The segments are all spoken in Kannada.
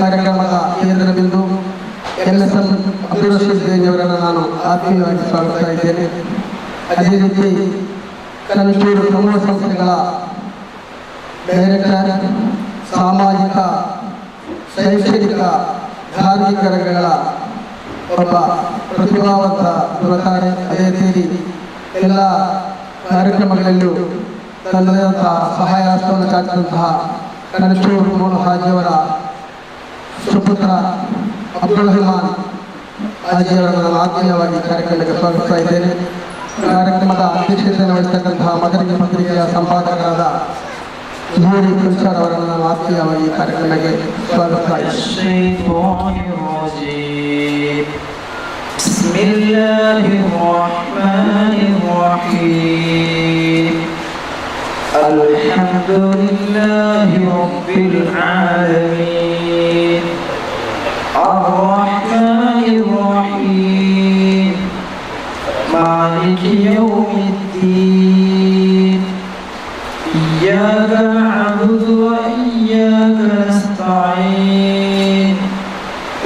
ಕಾರ್ಯಕ್ರಮದ ಕೇಂದ್ರ ಬಿಂದು LSM ಅಬ್ದುಲ್ ರಶೀದ್ ಅವರನ್ನು ನಾನು ಆತ್ಮೀಯವಾಗಿ ಸ್ವಾಗತಿಸ್ತಾ ಇದ್ದೇನೆ. ಅದೇ ರೀತಿ ಕನಚೂರು ಸಮೂಹ ಸಂಸ್ಥೆಗಳ ಡೈರೆಕ್ಟರ್, ಸಾಮಾಜಿಕ, ಶೈಕ್ಷಣಿಕ, ಧಾರ್ಮಿಕ ರಂಗಗಳ ಒಬ್ಬ ಪ್ರತಿಭಾವಂತ ಯುವತಾರೆ. ಅದೇ ರೀತಿ ಎಲ್ಲ ಕಾರ್ಯಕ್ರಮಗಳಲ್ಲೂ ತನ್ನದಂತಹ ಸಹಾಯ ಹಸ್ತವನ್ನು ಚಾಚಿದಂತಹ ಕನಚೂರು ಮೋನು ಹಾಜಿಯವರ ಸುಪುತ್ರ ಅಬ್ದುಲ್ ರಹಮಾನ್ ಹಾಜಿಯವರನ್ನು ನಾನು ಆತ್ಮೀಯವಾಗಿ ಕಾರ್ಯಕ್ರಮಕ್ಕೆ ಸ್ವಾಗತಿಸ್ತಾ ಇದ್ದೇನೆ. ಕಾರ್ಯಕ್ರಮದ ಅಧ್ಯಕ್ಷತೆಯನ್ನು ವಹಿಸತಕ್ಕಂತಹ ಮದರಿಗೆ ಪತ್ರಿಕೆಯ ಸಂಪಾದಕರಾದ ಜೂರಿ ಕುಲ್ಚಾರ್ ಅವರನ್ನು ನಾನು ಆತ್ಮೀಯವಾಗಿ ಕಾರ್ಯಕ್ರಮಕ್ಕೆ ಸ್ವಾಗತಿಸ್ತಾ ಇದ್ದೇನೆ. Alhamdulillahi Rabbil Alamin Ar-Rahmanir Rahim Maliki Yawmiddin Iyyaka na'budu wa iyyaka nasta'in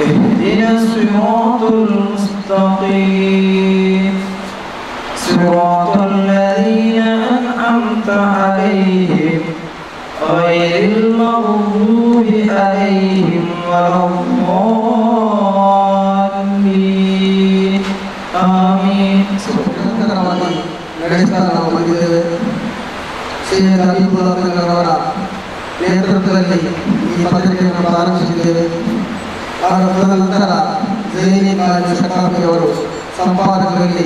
Ihdinas siratal mustaqim Siratal ladzina أنعمت عليهم غير المغضوب عليهم ولا الضالين آمين. ಅವರ ನೇತೃತ್ವದಲ್ಲಿ ಈ ಪತ್ರಿಕೆಯನ್ನು ಪ್ರಾರಂಭಿಸಿದ್ದೇವೆ. ತದನಂತರ ಜೈನಿ ಕಾಲೇಜು ಶತಾಬ್ದಿ ಅವರು ಸಂಪಾದಕರಲ್ಲಿ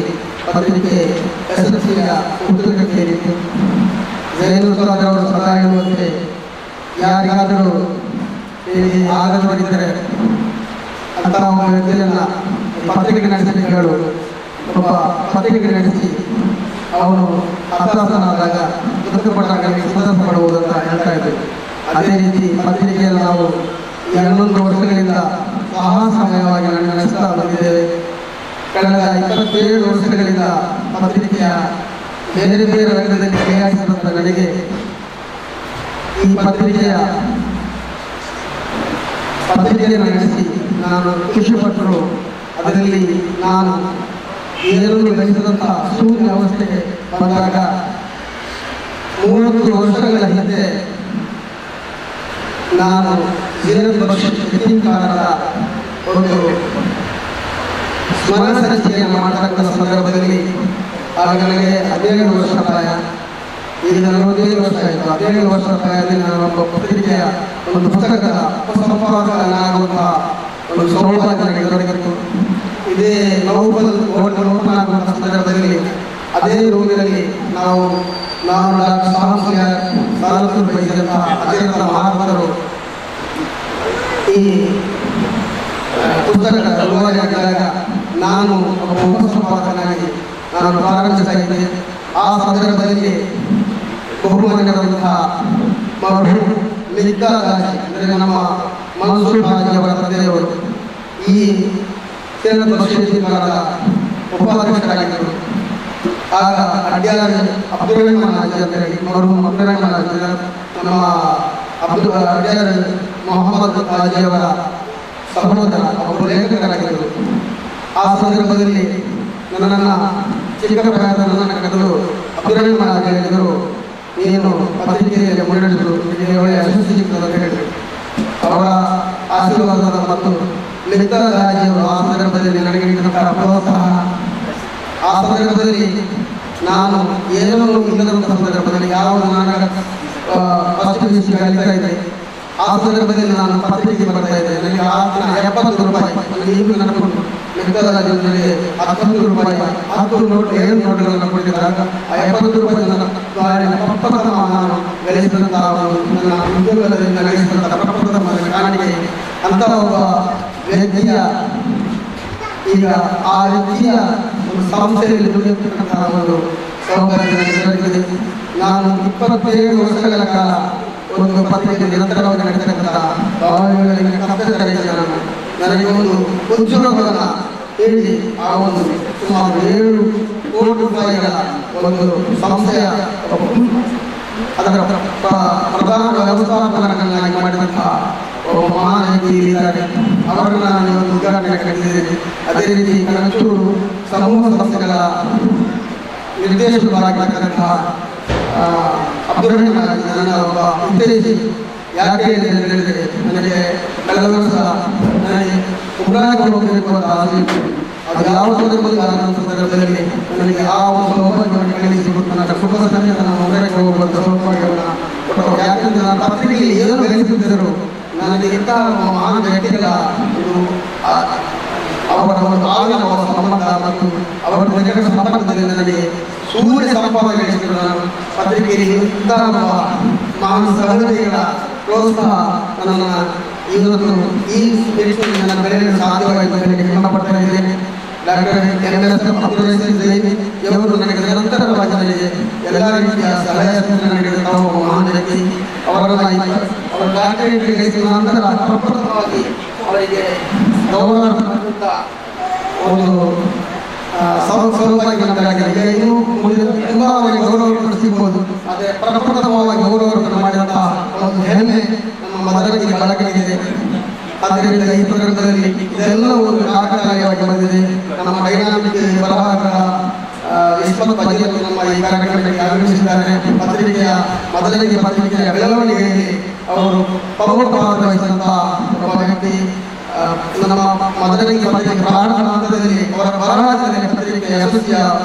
ಪತ್ರಿಕೆ ಯಶಸ್ವಿಯ ಉತ್ತುಂಗಕ್ಕೇರಿತ್ತು. ಜೈನುಸ್ವಾಮಿ ಅವರು ಸದಾ ಹೇಳುವಂತೆ ಯಾರಿಗಾದರೂ ಆಗದವರಿದ್ದರೆ ಅಂತಹ ಒಬ್ಬ ವ್ಯಕ್ತಿಯನ್ನು ಪತ್ರಿಕೆ ನಡೆಸಲಿಕ್ಕೆ ಹೇಳು. ಒಬ್ಬ ಪತ್ರಿಕೆ ನಡೆಸಿ ಅವನು ಹತಾಶನಾದಾಗ ದುಃಖಪಟ್ಟಾಗ ಸಂತಸ ಪಡುವುದು ಅಂತ ಹೇಳ್ತಾ ಇದ್ದೇವೆ. ಅದೇ ರೀತಿ ಪತ್ರಿಕೆಯನ್ನು ನಾವು 11 ವರ್ಷಗಳಿಂದ ಸಾಹಸಮಯವಾಗಿ ನಡೆಸ್ತಾ ಬಂದಿದ್ದೇವೆ. ಕಳೆದ 27 ವರ್ಷಗಳಿಂದ ಪತ್ರಿಕೆಯ ಬೇರೆ ಬೇರೆ ರಂಗದಲ್ಲಿ ಕೈಯಾಡಿಸಿದಂಥ ನನಗೆ ಈ ಪತ್ರಿಕೆಯನ್ನು ನಡೆಸಿ ನಾನು ಖುಷಿಪಟ್ಟರು. ಅದರಲ್ಲಿ ನಾನು ಏನನ್ನು ಗಳಿಸಿದಂಥ ಶೂನ್ಯ ಅವಸ್ಥೆಗೆ ಬಂದಾಗ 30 ವರ್ಷಗಳ ಹಿಂದೆ ನಾನು ಯತೀಂಕಾರದ ಒಂದು ಸ್ಮರಣ ಸಂಚಿಕೆಯನ್ನು ಮಾಡತಕ್ಕಂಥ ಸಂದರ್ಭದಲ್ಲಿ ಆಗ ನನಗೆ 17 ವರ್ಷ ಪ್ರಾಯ. ಈಗ 45 ವರ್ಷ ಆಯಿತು. 17 ವರ್ಷ ಪ್ರಾಯದಲ್ಲಿ ನಾನು ಒಬ್ಬ ಪತ್ರಿಕೆಯ ಒಂದು ಪುಸ್ತಕದ ಸಂಪಾದಕನಾಗುವಂತಹ ಒಂದು ಸೌಭಾಗ್ಯ ನನಗೆ ದೊರಕಿತ್ತು. ಇದೇ ಓಪನ್ ಆಗುವಂತಹ ಸಂದರ್ಭದಲ್ಲಿ ಅದೇ ರೂಮಿನಲ್ಲಿ ನಾನು ಡಾಕ್ಟರ್ ಸಾಲತೂರು ಬಯಸಿದಂತಹ ಅದೇ ಮಹಾತ್ಮರು ಈ ಪುಸ್ತಕದ ರೂವಾರಿಯಾಗಿದ್ದಾಗ ನಾನು ಒಬ್ಬ ಉಪಸಂಪಾದಕನಾಗಿ ನಾನು ಪ್ರಾರಂಭಿಸ್ತಾ ಇದ್ದೆ. ಆ ಸಂದರ್ಭದಲ್ಲಿ ಬಹುಮಾನ್ಯರಾದಂತಹ ಮರ್ಹೂಮ್ ಮಿಗ್ದಾದಾಜಿ ಅಂದರೆ ನಮ್ಮ ಮನ್ಸೂರ್ ಹಾಜಿ ಅವರ ತಂದೆಯವರು ಈ ಕೇಂದ್ರದ ಬಸವೇಶ್ವರದ ಉಪಾಧ್ಯಕ್ಷರಾಗಿದ್ದರು. ಆಗ ಅಡ್ಯಾರ ಅಬ್ದುಲ್ ರಹಮಾನ್ ಹಾಜಿ ಅಂದರೆ ಮರ್ಹೂಮ್ ಅಬ್ದುಲ್ ರಹಮಾನ್ ಹಾಜಿ ನಮ್ಮ ಅಡ್ಯಾರ ಮೊಹಮ್ಮದ್ ಹಾಜಿ ಅವರ ಸಹೋದರ ಅವರು ಲೇಖಕರಾಗಿದ್ದರು. ಆ ಸಂದರ್ಭದಲ್ಲಿ ನನ್ನನ್ನು ಚಿಕ್ಕ ಪ್ರಾಯದ ನನ್ನನ್ನು ಕರೆದು ಅಬ್ದುಲ್ ರಹಮಾನ್ ಹಾಜಿ ಹೇಳಿದರು, ನೀನು ಪತ್ರಿಕೆಯಲ್ಲಿ ಮುನ್ನಡೆಸಲು ಒಳ್ಳೆಯ ಯಶಸ್ಸು ಸಿಗ್ತದೆ ಅಂತ ಹೇಳಿದರು. ಅವರ ಆಶೀರ್ವಾದದ ಮತ್ತು ಮಿಗ್ದಾದ್ ಹಾಜಿಯವರು ಆ ಸಂದರ್ಭದಲ್ಲಿ ನನಗೆ ನೀಡಿದಂತಹ ಪ್ರೋತ್ಸಾಹ, ಆ ಸಂದರ್ಭದಲ್ಲಿ ನಾನು ಏನೂ ಇಲ್ಲದಂತಹ ಸಂದರ್ಭದಲ್ಲಿ ಯಾವುದು ನಾನು ಫಸ್ಟ್ PUC ಕಲಿತಾ ಇದ್ದೆ ಆ ಸಂದರ್ಭದಲ್ಲಿ ನಾನು ಪತ್ರಿಕೆ ಬರ್ತಾ ಇದ್ದೆ. ನನಗೆ 70 ರೂಪಾಯಿ ಈಗಲೂ ನೆನಪುಂಟು. ಮಿಗ್ದಾದ್ ನನಗೆ 10 ರೂಪಾಯಿ 10 ನೋಟ್ 7 ನೋಟುಗಳನ್ನು ಕೊಟ್ಟಿದ್ದಾಗ ಆ 70 ರೂಪಾಯಿ ನನ್ನ ಪ್ರಪ್ರಥಮ ನಾನು ಗಳಿಸಿದಂತಹ ನನ್ನ ಉದ್ಯೋಗದಿಂದ ಗಳಿಸಿದಂತಹ ಪ್ರಪ್ರಥಮ ಕಾಣಿಕೆ. ಅಂತಹ ಒಬ್ಬ ವ್ಯಕ್ತಿಯ ಈಗ ಆ ವ್ಯಕ್ತಿಯ ಒಂದು ಸಂಸ್ಥೆಯಲ್ಲಿ ದುಡಿಯತಕ್ಕಂತಹ ಒಂದು ಸೌಭಾಗ್ಯ ನನಗೆ ದೊರಕಿದೆ. ನಾನು 27 ವರ್ಷಗಳ ಕಾಲ ಒಂದು ಪತ್ರಿಕೆ ನಿರಂತರವಾಗಿ ನಡೆಸತಕ್ಕಂಥ ಭಾವನೆಗಳಿಗೆ ಕಪ್ಪೆತ್ತರಿಸಿದ ನನಗೆ ಒಂದು ಉದ್ಯೋಗವನ್ನು ಹೇಳಿ ಆ ಒಂದು ಸುಮಾರು 7 ಕೋಟಿ ರೂಪಾಯಿಗಳ ಒಂದು ಸಂಸ್ಥೆಯ ಅದರ ಪ್ರಧಾನ ವ್ಯವಸ್ಥಾಪಕರನ್ನಾಗಿ ಮಾಡಿದಂತಹ ಒಬ್ಬ ಮಹಾನ್ ವ್ಯಕ್ತಿ ಇದ್ದಾರೆ, ಅವರನ್ನು ನಾನು ಇವತ್ತು ಉದ್ಘಾಟನೆ ಕರೆದಿದ್ದೇನೆ. ಅದೇ ರೀತಿ ಕನಕೂರು ಸಮೂಹ ಸಂಸ್ಥೆಗಳ ನಿರ್ದೇಶಕರಾಗಿರ್ತಕ್ಕಂತಹ ಅಬ್ದುಲ್ ರಹಮಾನ್ ನನ್ನ ಒಬ್ಬ ಉದ್ದೇಶಿ. ಯಾಕೆ ಹೇಳಿದರೆ ನನಗೆ ಕಳೆದ ವರ್ಷ ನನಗೆ ಉಮ್ರಾಗೆ ಹೋಗಬೇಕು ಅಂತ ಆಸೆ ಇತ್ತು. ಅದು ಯಾವ ಸಂದರ್ಭದಲ್ಲಿ ನನಗೆ ಆ ಒಂದು ಸೌಭಾಗ್ಯವನ್ನು ಕಳಿಸಿಬಿಟ್ಟು ನನ್ನ ಕುಟುಂಬ ಸಮೇತ ನಾನು ಉಮ್ರಾಗೆ ಹೋಗುವಂಥ ಸೌಭಾಗ್ಯವನ್ನು ಕೊಟ್ಟರು. ಯಾಕಂದರೆ ನಾನು ಪತ್ರಿಕೆಯಲ್ಲಿ ಏನು ಗಳಿಸಿದ್ದರು ನನಗೆ ಇಂತಹ ಮಹಾನ್ ವ್ಯಕ್ತಿಗಳ ಅವರ ಒಂದು ಆಗಿನ ಸಂಬಂಧ ಮತ್ತು ಅವರ ಜನರ ಸಂಪರ್ಕದಲ್ಲಿ ನನಗೆ ಸೂರ್ಯ ಸಂಪಾದನೆಗಳಿಸಿದರು. ನಾನು ಪತ್ರಿಕೆಯಲ್ಲಿ ಇಂತಹ ಮಹಾನ್ ಸಹೋದರಿಗಳ ಪ್ರೋತ್ಸಾಹ ನನ್ನ ಇವತ್ತು ಈ ನನ್ನ ಬೆಳೆಯಲು ಸಾಧ್ಯವಾಯಿತು ನನಗೆ ಹೆಮ್ಮಪಡ್ತಾ ಇದ್ದೇನೆ. ಡಾಕ್ಟರ್ NSF ಅಬ್ದುಲ್ ರಶೀದ್ ಜೈನಿ ಇವರು ನನಗೆ ನಿರಂತರವಾಗಿ ನನಗೆ ಎಲ್ಲ ರೀತಿಯ ಸಲಹೆ ಸೂಚನೆ ನೀಡಿದಂತಹ ಒಬ್ಬ ಮಹಾನ್ ವ್ಯಕ್ತಿ. ಅವರ ಡಾಕ್ಟರೇಟ್ ಗಳಿಸಿದ ನಂತರ ಪ್ರಪ್ರಥಮವಾಗಿ ಅವರಿಗೆ ಗೌರವ ಒಂದು ಸೌಭಾಗ್ಯ ನಮಗಾಗಿದೆ. ಇನ್ನೂ ತುಂಬ ಅವರಿಗೆ ಗೌರವ ಸಿಗ್ಬೋದು. ಆದರೆ ಪ್ರಪ್ರಥಮವಾಗಿ ಗೌರವ ಮಾಡಿದಂತಹ ಒಂದು ಹೆಮ್ಮೆ ನಮ್ಮ ಮದರಿಗೆ ಬಳಕೆಯಾಗಿದೆ. ಆದ್ದರಿಂದ ಈ ಪ್ರಕರಣದಲ್ಲಿ ಇದೆಲ್ಲವೂ ಕಾಕತಾಳೀಯವಾಗಿ ಬಂದಿದೆ. ನಮ್ಮ ಡೈನಾಮಿಕ್ ಬರಹಗಾರ ಯಶವಂತ್ ಬದಿಯವರು ನಮ್ಮ ಈ ಕಾರ್ಯಕ್ರಮಕ್ಕೆ ಆಗಮಿಸಿದ್ದಾರೆ. ಪತ್ರಿಕೆಯ ಪತ್ರಿಕೆಯ ಬೆಳವಣಿಗೆಯಲ್ಲಿ ಅವರು ಪ್ರಮುಖ ಪಾತ್ರ ವಹಿಸಿದಂತಹ ಒಬ್ಬ ವ್ಯಕ್ತಿ. ನಮ್ಮ ಮೊದಲಿಗೆ ಪತ್ರಿಕೆ ಪ್ರಾರಂಭ ಹಂತದಲ್ಲಿ ಅವರ ಬರಹದಲ್ಲಿ ಪತ್ರಿಕೆಯ ಯಶಸ್ಸಿಯ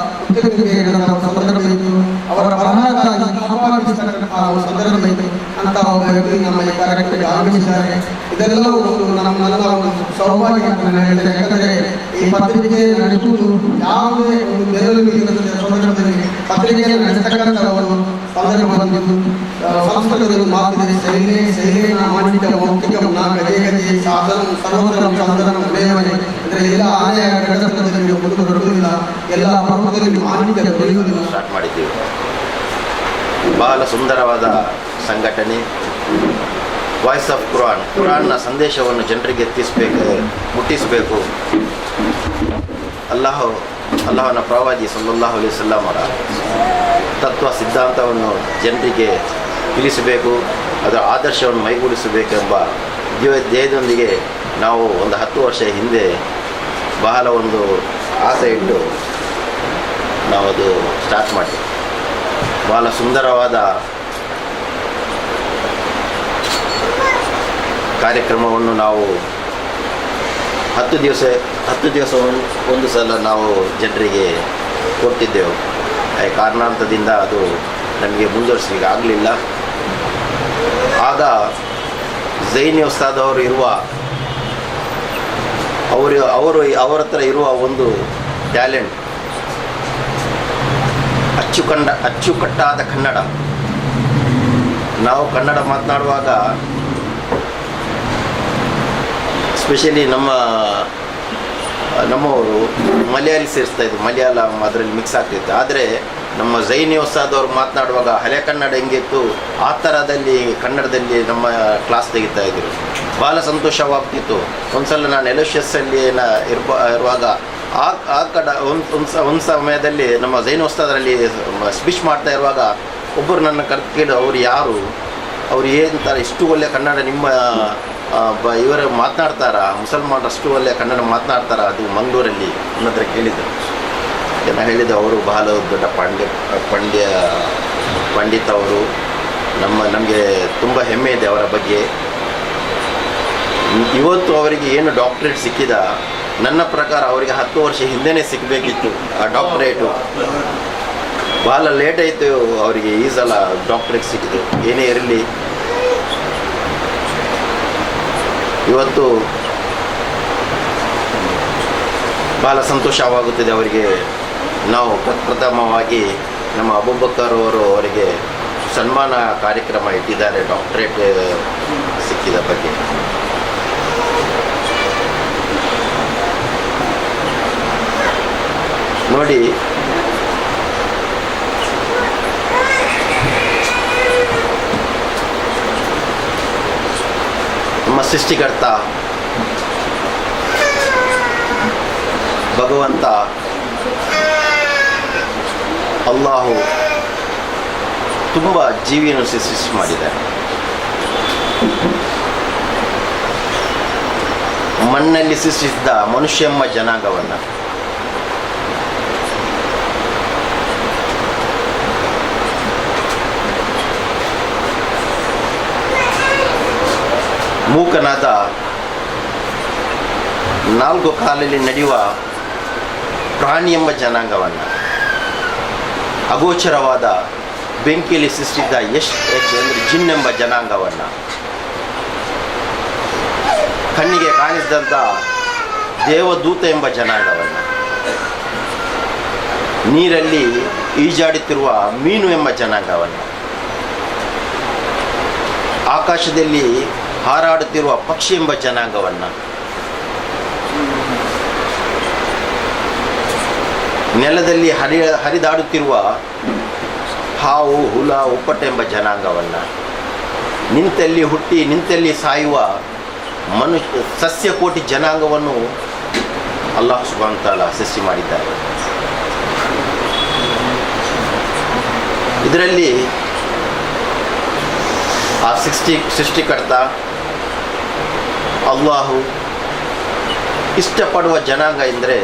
ಉತ್ತುಂಗಕ್ಕೆ ಇಳಿದಂತಹ ಸಂದರ್ಭ ಇತ್ತು. ಅವರ ಬರಹಕ್ಕಾಗಿ ಆಹ್ವಾನಿಸತಕ್ಕಂತಹ ಒಂದು ಸಂದರ್ಭ ಇತ್ತು. ಅಂತಹ ಒಬ್ಬ ವ್ಯಕ್ತಿ ನಮ್ಮ ಈ ಕಾರ್ಯಕ್ರಮಕ್ಕೆ ಆಗಮಿಸಿದ್ದಾರೆ. ಇದೆಲ್ಲವೂ ಒಂದು ನನ್ನ ಒಂದು ಸೌಭಾಗ್ಯ ಅಂತ ನಾನು ಹೇಳ್ತೇನೆ. ಯಾಕಂದರೆ ಈ ಪತ್ರಿಕೆ ನಡೆಸುವುದು ಯಾವುದೇ ಒಂದು ಬೆರಳು ಸಂದರ್ಭದಲ್ಲಿ ಪತ್ರಿಕೆಯನ್ನು ನಡೆಸತಕ್ಕಂಥ ಒಂದು ಸಂದರ್ಭ ಬಂದಿದ್ದು ಸಂಸ್ಕೃತದಲ್ಲಿ ಮಾತಿದೆ. ಶೈಲೇನ ಮಾಣಿಕ್ಯ ಮೌಖಿಕಂ ನಾ ಗಜೆ ಗಜೆ ಸಾಧನ ಸರ್ವೋತ್ತಮ ಸಾಧನ ಉದಯವನೆ. ಅಂದರೆ ಎಲ್ಲ ಆನೆಯ ಗಡದಲ್ಲಿ ಒಂದು ದೊರಕುವುದಿಲ್ಲ, ಎಲ್ಲ ಪರ್ವತದಲ್ಲಿ ಮಾಣಿಕ್ಯ ದೊರೆಯುವುದಿಲ್ಲ. ಸ್ಟಾರ್ಟ್ ಮಾಡಿದ್ದೀವಿ. ಬಹಳ ಸುಂದರವಾದ ಸಂಘಟನೆ ವಾಯ್ಸ್ ಆಫ್ ಕುರಾನ್ನ ಸಂದೇಶವನ್ನು ಜನರಿಗೆ ಮುಟ್ಟಿಸಬೇಕು. ಅಲ್ಲಾಹನ ಪ್ರವಾದಿ ಸಲ್ಲಲ್ಲಾಹು ಅಲೈಹಿ ವಸಲ್ಲಂ ಅವರ ತತ್ವ ಸಿದ್ಧಾಂತವನ್ನು ಜನರಿಗೆ ತಿಳಿಸಬೇಕು, ಅದರ ಆದರ್ಶವನ್ನು ಮೈಗೂಡಿಸಬೇಕೆಂಬ ಧ್ಯೇಯದೊಂದಿಗೆ ನಾವು ಒಂದು 10 ವರ್ಷ ಹಿಂದೆ ಬಹಳ ಒಂದು ಆಸೆ ಇಟ್ಟು ನಾವು ಅದು ಸ್ಟಾರ್ಟ್ ಮಾಡಿದ್ವಿ. ಬಹಳ ಸುಂದರವಾದ ಕಾರ್ಯಕ್ರಮವನ್ನು ನಾವು 10 ದಿವಸ ಒಂದು ಸಲ ನಾವು ಜನರಿಗೆ ಕೊಟ್ಟಿದ್ದೆವು. ಕಾರಣಾಂತರದಿಂದ ಅದು ನಮಗೆ ಮುಂದುವರಿಸಲಿಕ್ಕೆ ಆಗಲಿಲ್ಲ. ಆಗ ಜೈನಿ ಉಸ್ತಾದ್ ಅವರ ಹತ್ರ ಇರುವ ಒಂದು ಟ್ಯಾಲೆಂಟ್ ಅಚ್ಚುಕಟ್ಟಾದ ಕನ್ನಡ. ನಾವು ಕನ್ನಡ ಮಾತನಾಡುವಾಗ ಸ್ಪೆಷಲಿ ನಮ್ಮವರು ಮಲಯಾಳಿ ಸೇರಿಸ್ತಾ ಇದ್ರು, ಮಲಯಾಳಂ ಅದರಲ್ಲಿ ಮಿಕ್ಸ್ ಆಗ್ತಿತ್ತು. ಆದರೆ ನಮ್ಮ ಜೈನಿ ಉಸ್ತಾದ್ ಅವರು ಮಾತನಾಡುವಾಗ ಹಳೆ ಕನ್ನಡ ಹೆಂಗಿತ್ತು ಆ ಥರದಲ್ಲಿ ಕನ್ನಡದಲ್ಲಿ ನಮ್ಮ ಕ್ಲಾಸ್ ತೆಗಿತಾ ಇದ್ರು. ಭಾಳ ಸಂತೋಷವಾಗ್ತಿತ್ತು. ಒಂದು ಸಲ ನಾನು LHSಲ್ಲಿ ಇರುವಾಗ ಆ ಕಡೆ ಒಂದು ಸಮಯದಲ್ಲಿ ನಮ್ಮ ಜೈನಿ ಉಸ್ತಾದರಲ್ಲಿ ಸ್ಪೀಚ್ ಮಾಡ್ತಾ ಇರುವಾಗ ಒಬ್ಬರು ನನ್ನ ಕೇಳಿ ಅವ್ರು ಯಾರು, ಅವ್ರು ಏನಂತಾರೆ, ಇಷ್ಟು ಒಳ್ಳೆಯ ಕನ್ನಡ ನಿಮ್ಮ ಇವರು ಮಾತನಾಡ್ತಾರಾ, ಮುಸಲ್ಮಾನರು ಅಷ್ಟು ಒಳ್ಳೆಯ ಕನ್ನಡ ಮಾತನಾಡ್ತಾರಾ, ಅದು ಮಂಗಳೂರಲ್ಲಿ ನನ್ನ ಹತ್ರ ಕೇಳಿದರು. ನಾನು ಹೇಳಿದೆ ಅವರು ಬಹಳ ದೊಡ್ಡ ಪಂಡಿತ ಅವರು. ನಮಗೆ ತುಂಬ ಹೆಮ್ಮೆ ಇದೆ ಅವರ ಬಗ್ಗೆ. ಇವತ್ತು ಅವರಿಗೆ ಏನು ಡಾಕ್ಟ್ರೇಟ್ ಸಿಕ್ಕಿದ, ನನ್ನ ಪ್ರಕಾರ ಅವರಿಗೆ 10 ವರ್ಷ ಹಿಂದೆನೇ ಸಿಗಬೇಕಿತ್ತು ಆ ಡಾಕ್ಟ್ರೇಟು. ಭಾಳ ಲೇಟ್ ಆಯಿತು ಅವರಿಗೆ ಈ ಸಲ ಡಾಕ್ಟ್ರೇಟ್ ಸಿಕ್ಕಿತು. ಏನೇ ಇರಲಿ, ಇವತ್ತು ಭಾಳ ಸಂತೋಷವಾಗುತ್ತಿದೆ ಅವರಿಗೆ. ನಾವು ಪ್ರಥಮವಾಗಿ ನಮ್ಮ ಅಬೂಬಕರ್ ಅವರಿಗೆ ಸನ್ಮಾನ ಕಾರ್ಯಕ್ರಮ ಇಟ್ಟಿದ್ದಾರೆ ಡಾಕ್ಟ್ರೇಟ್ ಸಿಕ್ಕಿದ ಬಗ್ಗೆ. ನೋಡಿ, ನಮ್ಮ ಸೃಷ್ಟಿಕರ್ತ ಭಗವಂತ ಅಲ್ಲಾಹು ತುಂಬ ಜೀವಿಯನ್ನು ಸೃಷ್ಟಿ ಮಾಡಿದ್ದಾರೆ. ಮಣ್ಣಲ್ಲಿ ಸೃಷ್ಟಿಸಿದ ಮನುಷ್ಯ ಎಂಬ ಜನಾಂಗವನ್ನು, ಮೂಕನಾದ 4 ಕಾಲಲ್ಲಿ ನಡೆಯುವ ಪ್ರಾಣಿ ಎಂಬ ಜನಾಂಗವನ್ನು, ಅಗೋಚರವಾದ ಬೆಂಕಿಯಲ್ಲಿ ಸೃಷ್ಟಿಸಿದ ಅಂದರೆ ಜಿನ್ ಎಂಬ ಜನಾಂಗವನ್ನು, ಕಣ್ಣಿಗೆ ಕಾಣಿಸಿದಂಥ ದೇವದೂತ ಎಂಬ ಜನಾಂಗವನ್ನು, ನೀರಲ್ಲಿ ಈಜಾಡುತ್ತಿರುವ ಮೀನು ಎಂಬ ಜನಾಂಗವನ್ನು, ಆಕಾಶದಲ್ಲಿ ಹಾರಾಡುತ್ತಿರುವ ಪಕ್ಷಿ ಎಂಬ ಜನಾಂಗವನ್ನು, ನೆಲದಲ್ಲಿ ಹರಿದಾಡುತ್ತಿರುವ ಹಾವು, ಹುಲ, ಉಪ್ಪಟೆ ಎಂಬ ಜನಾಂಗವನ್ನು, ನಿಂತಲ್ಲಿ ಹುಟ್ಟಿ ನಿಂತಲ್ಲಿ ಸಾಯುವ ಸಸ್ಯಕೋಟಿ ಜನಾಂಗವನ್ನು ಅಲ್ಲಾಹ್ ಸುಬ್ಹಾನಹು ವ ತಆಲಾ ಸೃಷ್ಟಿ ಮಾಡಿದ್ದಾರೆ. ಇದರಲ್ಲಿ ಆ ಸೃಷ್ಟಿಕರ್ತ ಅಲ್ಲಾಹು ಇಷ್ಟಪಡುವ ಜನಾಂಗ ಎಂದರೆ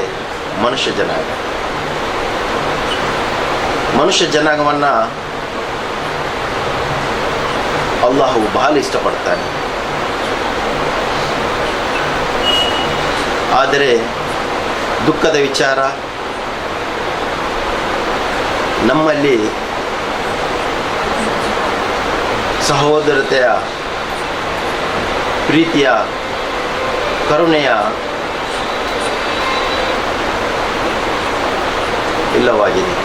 ಮನುಷ್ಯ ಜನಾಂಗ. ಮನುಷ್ಯ ಜನಾಂಗವನ್ನು ಅಲ್ಲಾಹು ಬಹಳ ಇಷ್ಟಪಡ್ತಾನೆ. ಆದರೆ ದುಃಖದ ವಿಚಾರ, ನಮ್ಮಲ್ಲಿ ಸಹೋದರತೆಯ, ಪ್ರೀತಿಯ, ಕರುಣೆಯ ಇಲ್ಲವಾಗಿದೆ.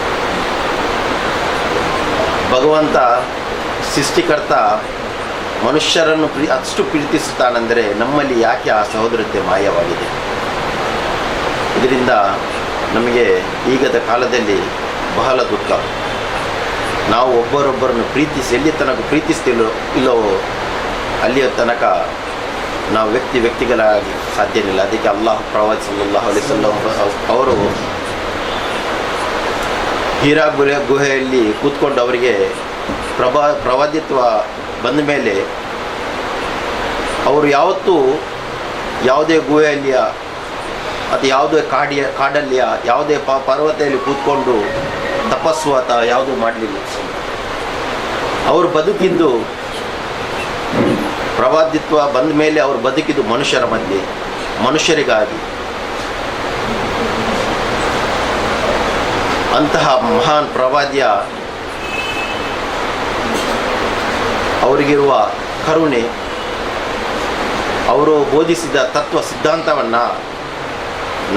ಭಗವಂತ ಸೃಷ್ಟಿಕರ್ತ ಮನುಷ್ಯರನ್ನು ಅಷ್ಟು ಪ್ರೀತಿಸುತ್ತಾನೆಂದರೆ ನಮ್ಮಲ್ಲಿ ಯಾಕೆ ಆ ಸಹೋದರತೆ ಮಾಯವಾಗಿದೆ? ಇದರಿಂದ ನಮಗೆ ಈಗದ ಕಾಲದಲ್ಲಿ ಬಹಳ ದುಃಖ. ನಾವು ಒಬ್ಬರೊಬ್ಬರನ್ನು ಎಲ್ಲಿ ತನಕ ಪ್ರೀತಿಸ್ತಿಲ್ಲೋ ಇಲ್ಲವೋ ಅಲ್ಲಿಯ ತನಕ ನಾವು ವ್ಯಕ್ತಿಗಳಾಗಿ ಸಾಧ್ಯವಿಲ್ಲ. ಅದಕ್ಕೆ ಅಲ್ಲಾಹ್ ಪ್ರವಾದಿ ಸಲ್ಲಲ್ಲಾಹು ಅಲೈಹಿ ವಸಲ್ಲಂ ಅವರು ಹೀರಾ ಗುಹೆಯಲ್ಲಿ ಕೂತ್ಕೊಂಡು ಅವರಿಗೆ ಪ್ರವಾದಿತ್ವ ಬಂದ ಮೇಲೆ ಅವರು ಯಾವತ್ತೂ ಯಾವುದೇ ಗುಹೆಯಲ್ಲಿಯ ಅಥವಾ ಯಾವುದೇ ಕಾಡಲ್ಲಿಯ ಯಾವುದೇ ಪರ್ವತದಲ್ಲಿ ಕೂತ್ಕೊಂಡು ತಪಸ್ಸು ಅಥವಾ ಯಾವುದೂ ಮಾಡಲಿಲ್ಲ. ಅವರು ಬದುಕಿದ್ದು ಪ್ರವಾದಿತ್ವ ಬಂದ ಮೇಲೆ ಅವರು ಬದುಕಿದ್ದು ಮನುಷ್ಯರ ಮಧ್ಯೆ, ಮನುಷ್ಯರಿಗಾಗಿ. ಅಂತಹ ಮಹಾನ್ ಪ್ರವಾದಿಯ ಅವರಿಗಿರುವ ಕರುಣೆ, ಅವರು ಬೋಧಿಸಿದ ತತ್ವ ಸಿದ್ಧಾಂತವನ್ನು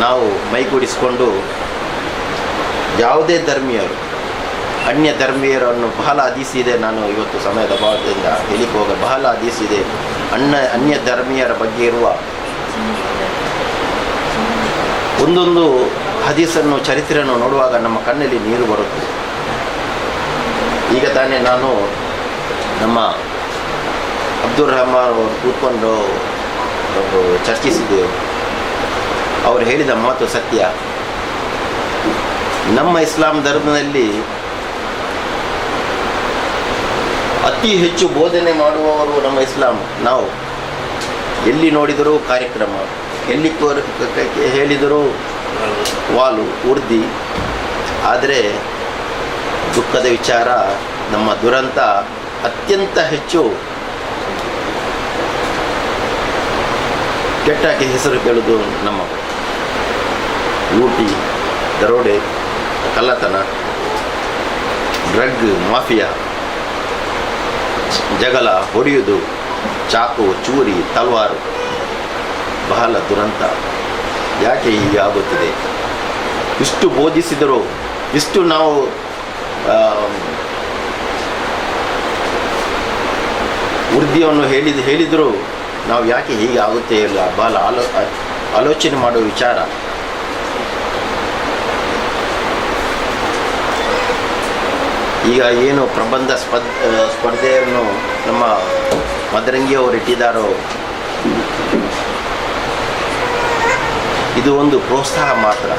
ನಾವು ಮೈಗೂಡಿಸಿಕೊಂಡು ಯಾವುದೇ ಧರ್ಮೀಯರು, ಅನ್ಯ ಧರ್ಮೀಯರನ್ನು ಬಹಳ ಹದೀಸಿದೆ. ನಾನು ಇವತ್ತು ಸಮಯದ ಅಭಾವದಿಂದ ಹೇಳಿಕ್ಕೆ ಹೋಗ ಬಹಳ ಹದೀಸಿದೆ. ಅನ್ಯ ಧರ್ಮೀಯರ ಬಗ್ಗೆ ಇರುವ ಒಂದೊಂದು ಹದೀಸನ್ನು, ಚರಿತ್ರೆಯನ್ನು ನೋಡುವಾಗ ನಮ್ಮ ಕಣ್ಣಲ್ಲಿ ನೀರು ಬರುತ್ತೆ. ಈಗ ತಾನೇ ನಾನು ನಮ್ಮ ಅಬ್ದುಲ್ ರಹಮಾನ್ ಅವರು ಕೂತ್ಕೊಂಡು ಚರ್ಚಿಸಿದ್ದೆವು. ಅವರು ಹೇಳಿದ ಮಾತು ಸತ್ಯ. ನಮ್ಮ ಇಸ್ಲಾಂ ಧರ್ಮದಲ್ಲಿ ಅತಿ ಹೆಚ್ಚು ಬೋಧನೆ ಮಾಡುವವರು ನಮ್ಮ ಇಸ್ಲಾಂ. ನಾವು ಎಲ್ಲಿ ನೋಡಿದರೂ ಕಾರ್ಯಕ್ರಮ, ಎಲ್ಲಿ ಹೇಳಿದರೂ ವಾಲು, ಉರ್ದಿ. ಆದರೆ ದುಃಖದ ವಿಚಾರ, ನಮ್ಮ ದುರಂತ ಅತ್ಯಂತ ಹೆಚ್ಚು ಕೆಟ್ಟಾಗಿ ಹೆಸರು ಕೇಳೋದು ನಮ್ಮ ಲೂಟಿ, ದರೋಡೆ, ಕಳ್ಳತನ, ಡ್ರಗ್ ಮಾಫಿಯಾ, ಜಗಳ, ಹೊಡೆಯುವುದು, ಚಾಕು, ಚೂರಿ, ತಲವಾರು. ಬಹಳ ದುರಂತ. ಯಾಕೆ ಹೀಗೆ ಆಗುತ್ತಿದೆ? ಇಷ್ಟು ಬೋಧಿಸಿದರೂ, ಇಷ್ಟು ನಾವು ಉರ್ದಿಯನ್ನು ಹೇಳಿದರೂ ನಾವು ಯಾಕೆ ಹೀಗೆ ಆಗುತ್ತೆ ಇಲ್ಲ, ಬಹಳ ಆಲೋಚನೆ ಮಾಡುವ ವಿಚಾರ. ಈಗ ಏನು ಪ್ರಬಂಧ ಸ್ಪರ್ಧೆಯನ್ನು ನಮ್ಮ ಮದರಂಗಿಯವರು ಇಟ್ಟಿದ್ದಾರೋ, ಇದು ಒಂದು ಪ್ರೋತ್ಸಾಹ ಮಾತ್ರ.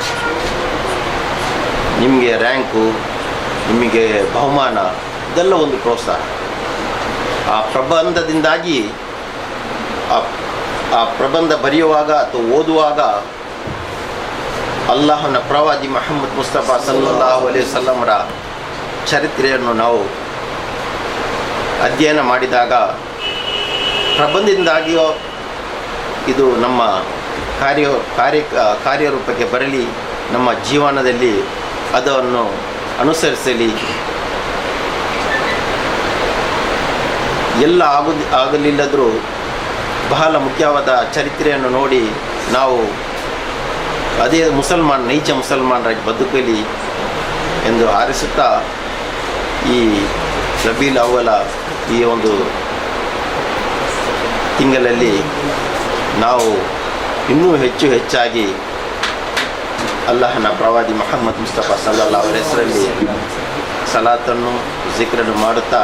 ನಿಮಗೆ ರ್ಯಾಂಕು, ನಿಮಗೆ ಬಹುಮಾನ, ಇದೆಲ್ಲ ಒಂದು ಪ್ರೋತ್ಸಾಹ. ಆ ಪ್ರಬಂಧದಿಂದಾಗಿ ಆ ಪ್ರಬಂಧ ಬರೆಯುವಾಗ ಅಥವಾ ಓದುವಾಗ ಅಲ್ಲಾಹನ ಪ್ರವಾದಿ ಮೊಹಮ್ಮದ್ ಮುಸ್ತಫಾ ಸಲ್ಲಲ್ಲಾಹು ಅಲೈಹಿ ವಸಲ್ಲಮರ ಚರಿತ್ರೆಯನ್ನು ನಾವು ಅಧ್ಯಯನ ಮಾಡಿದಾಗ ಪ್ರಬಂಧದಿಂದಾಗಿಯೋ ಇದು ನಮ್ಮ ಕಾರ್ಯರೂಪಕ್ಕೆ ಬರಲಿ, ನಮ್ಮ ಜೀವನದಲ್ಲಿ ಅದನ್ನು ಅನುಸರಿಸಲಿ. ಎಲ್ಲ ಆಗಲಿಲ್ಲದರೂ ಬಹಳ ಮುಖ್ಯವಾದ ಚರಿತ್ರೆಯನ್ನು ನೋಡಿ ನಾವು ಅದೇ ನೈಜ ಮುಸಲ್ಮಾನರಾಗಿ ಬದುಕಲಿ ಎಂದು ಹಾರೈಸುತ್ತಾ, ಈ ರಬೀಲ್ ಅವ್ವಲ ಈ ಒಂದು ತಿಂಗಳಲ್ಲಿ ನಾವು ಇನ್ನೂ ಹೆಚ್ಚಾಗಿ ಅಲ್ಲಾಹನ ಪ್ರವಾದಿ ಮೊಹಮ್ಮದ್ ಮುಸ್ತಫಾ ಸಲ್ಲಲ್ಲಾಹು ಅಲೈಹಿ ಹೆಸರಲ್ಲಿ ಸಲಾತನ್ನು ಜಿಕ್ರನ್ನು ಮಾಡುತ್ತಾ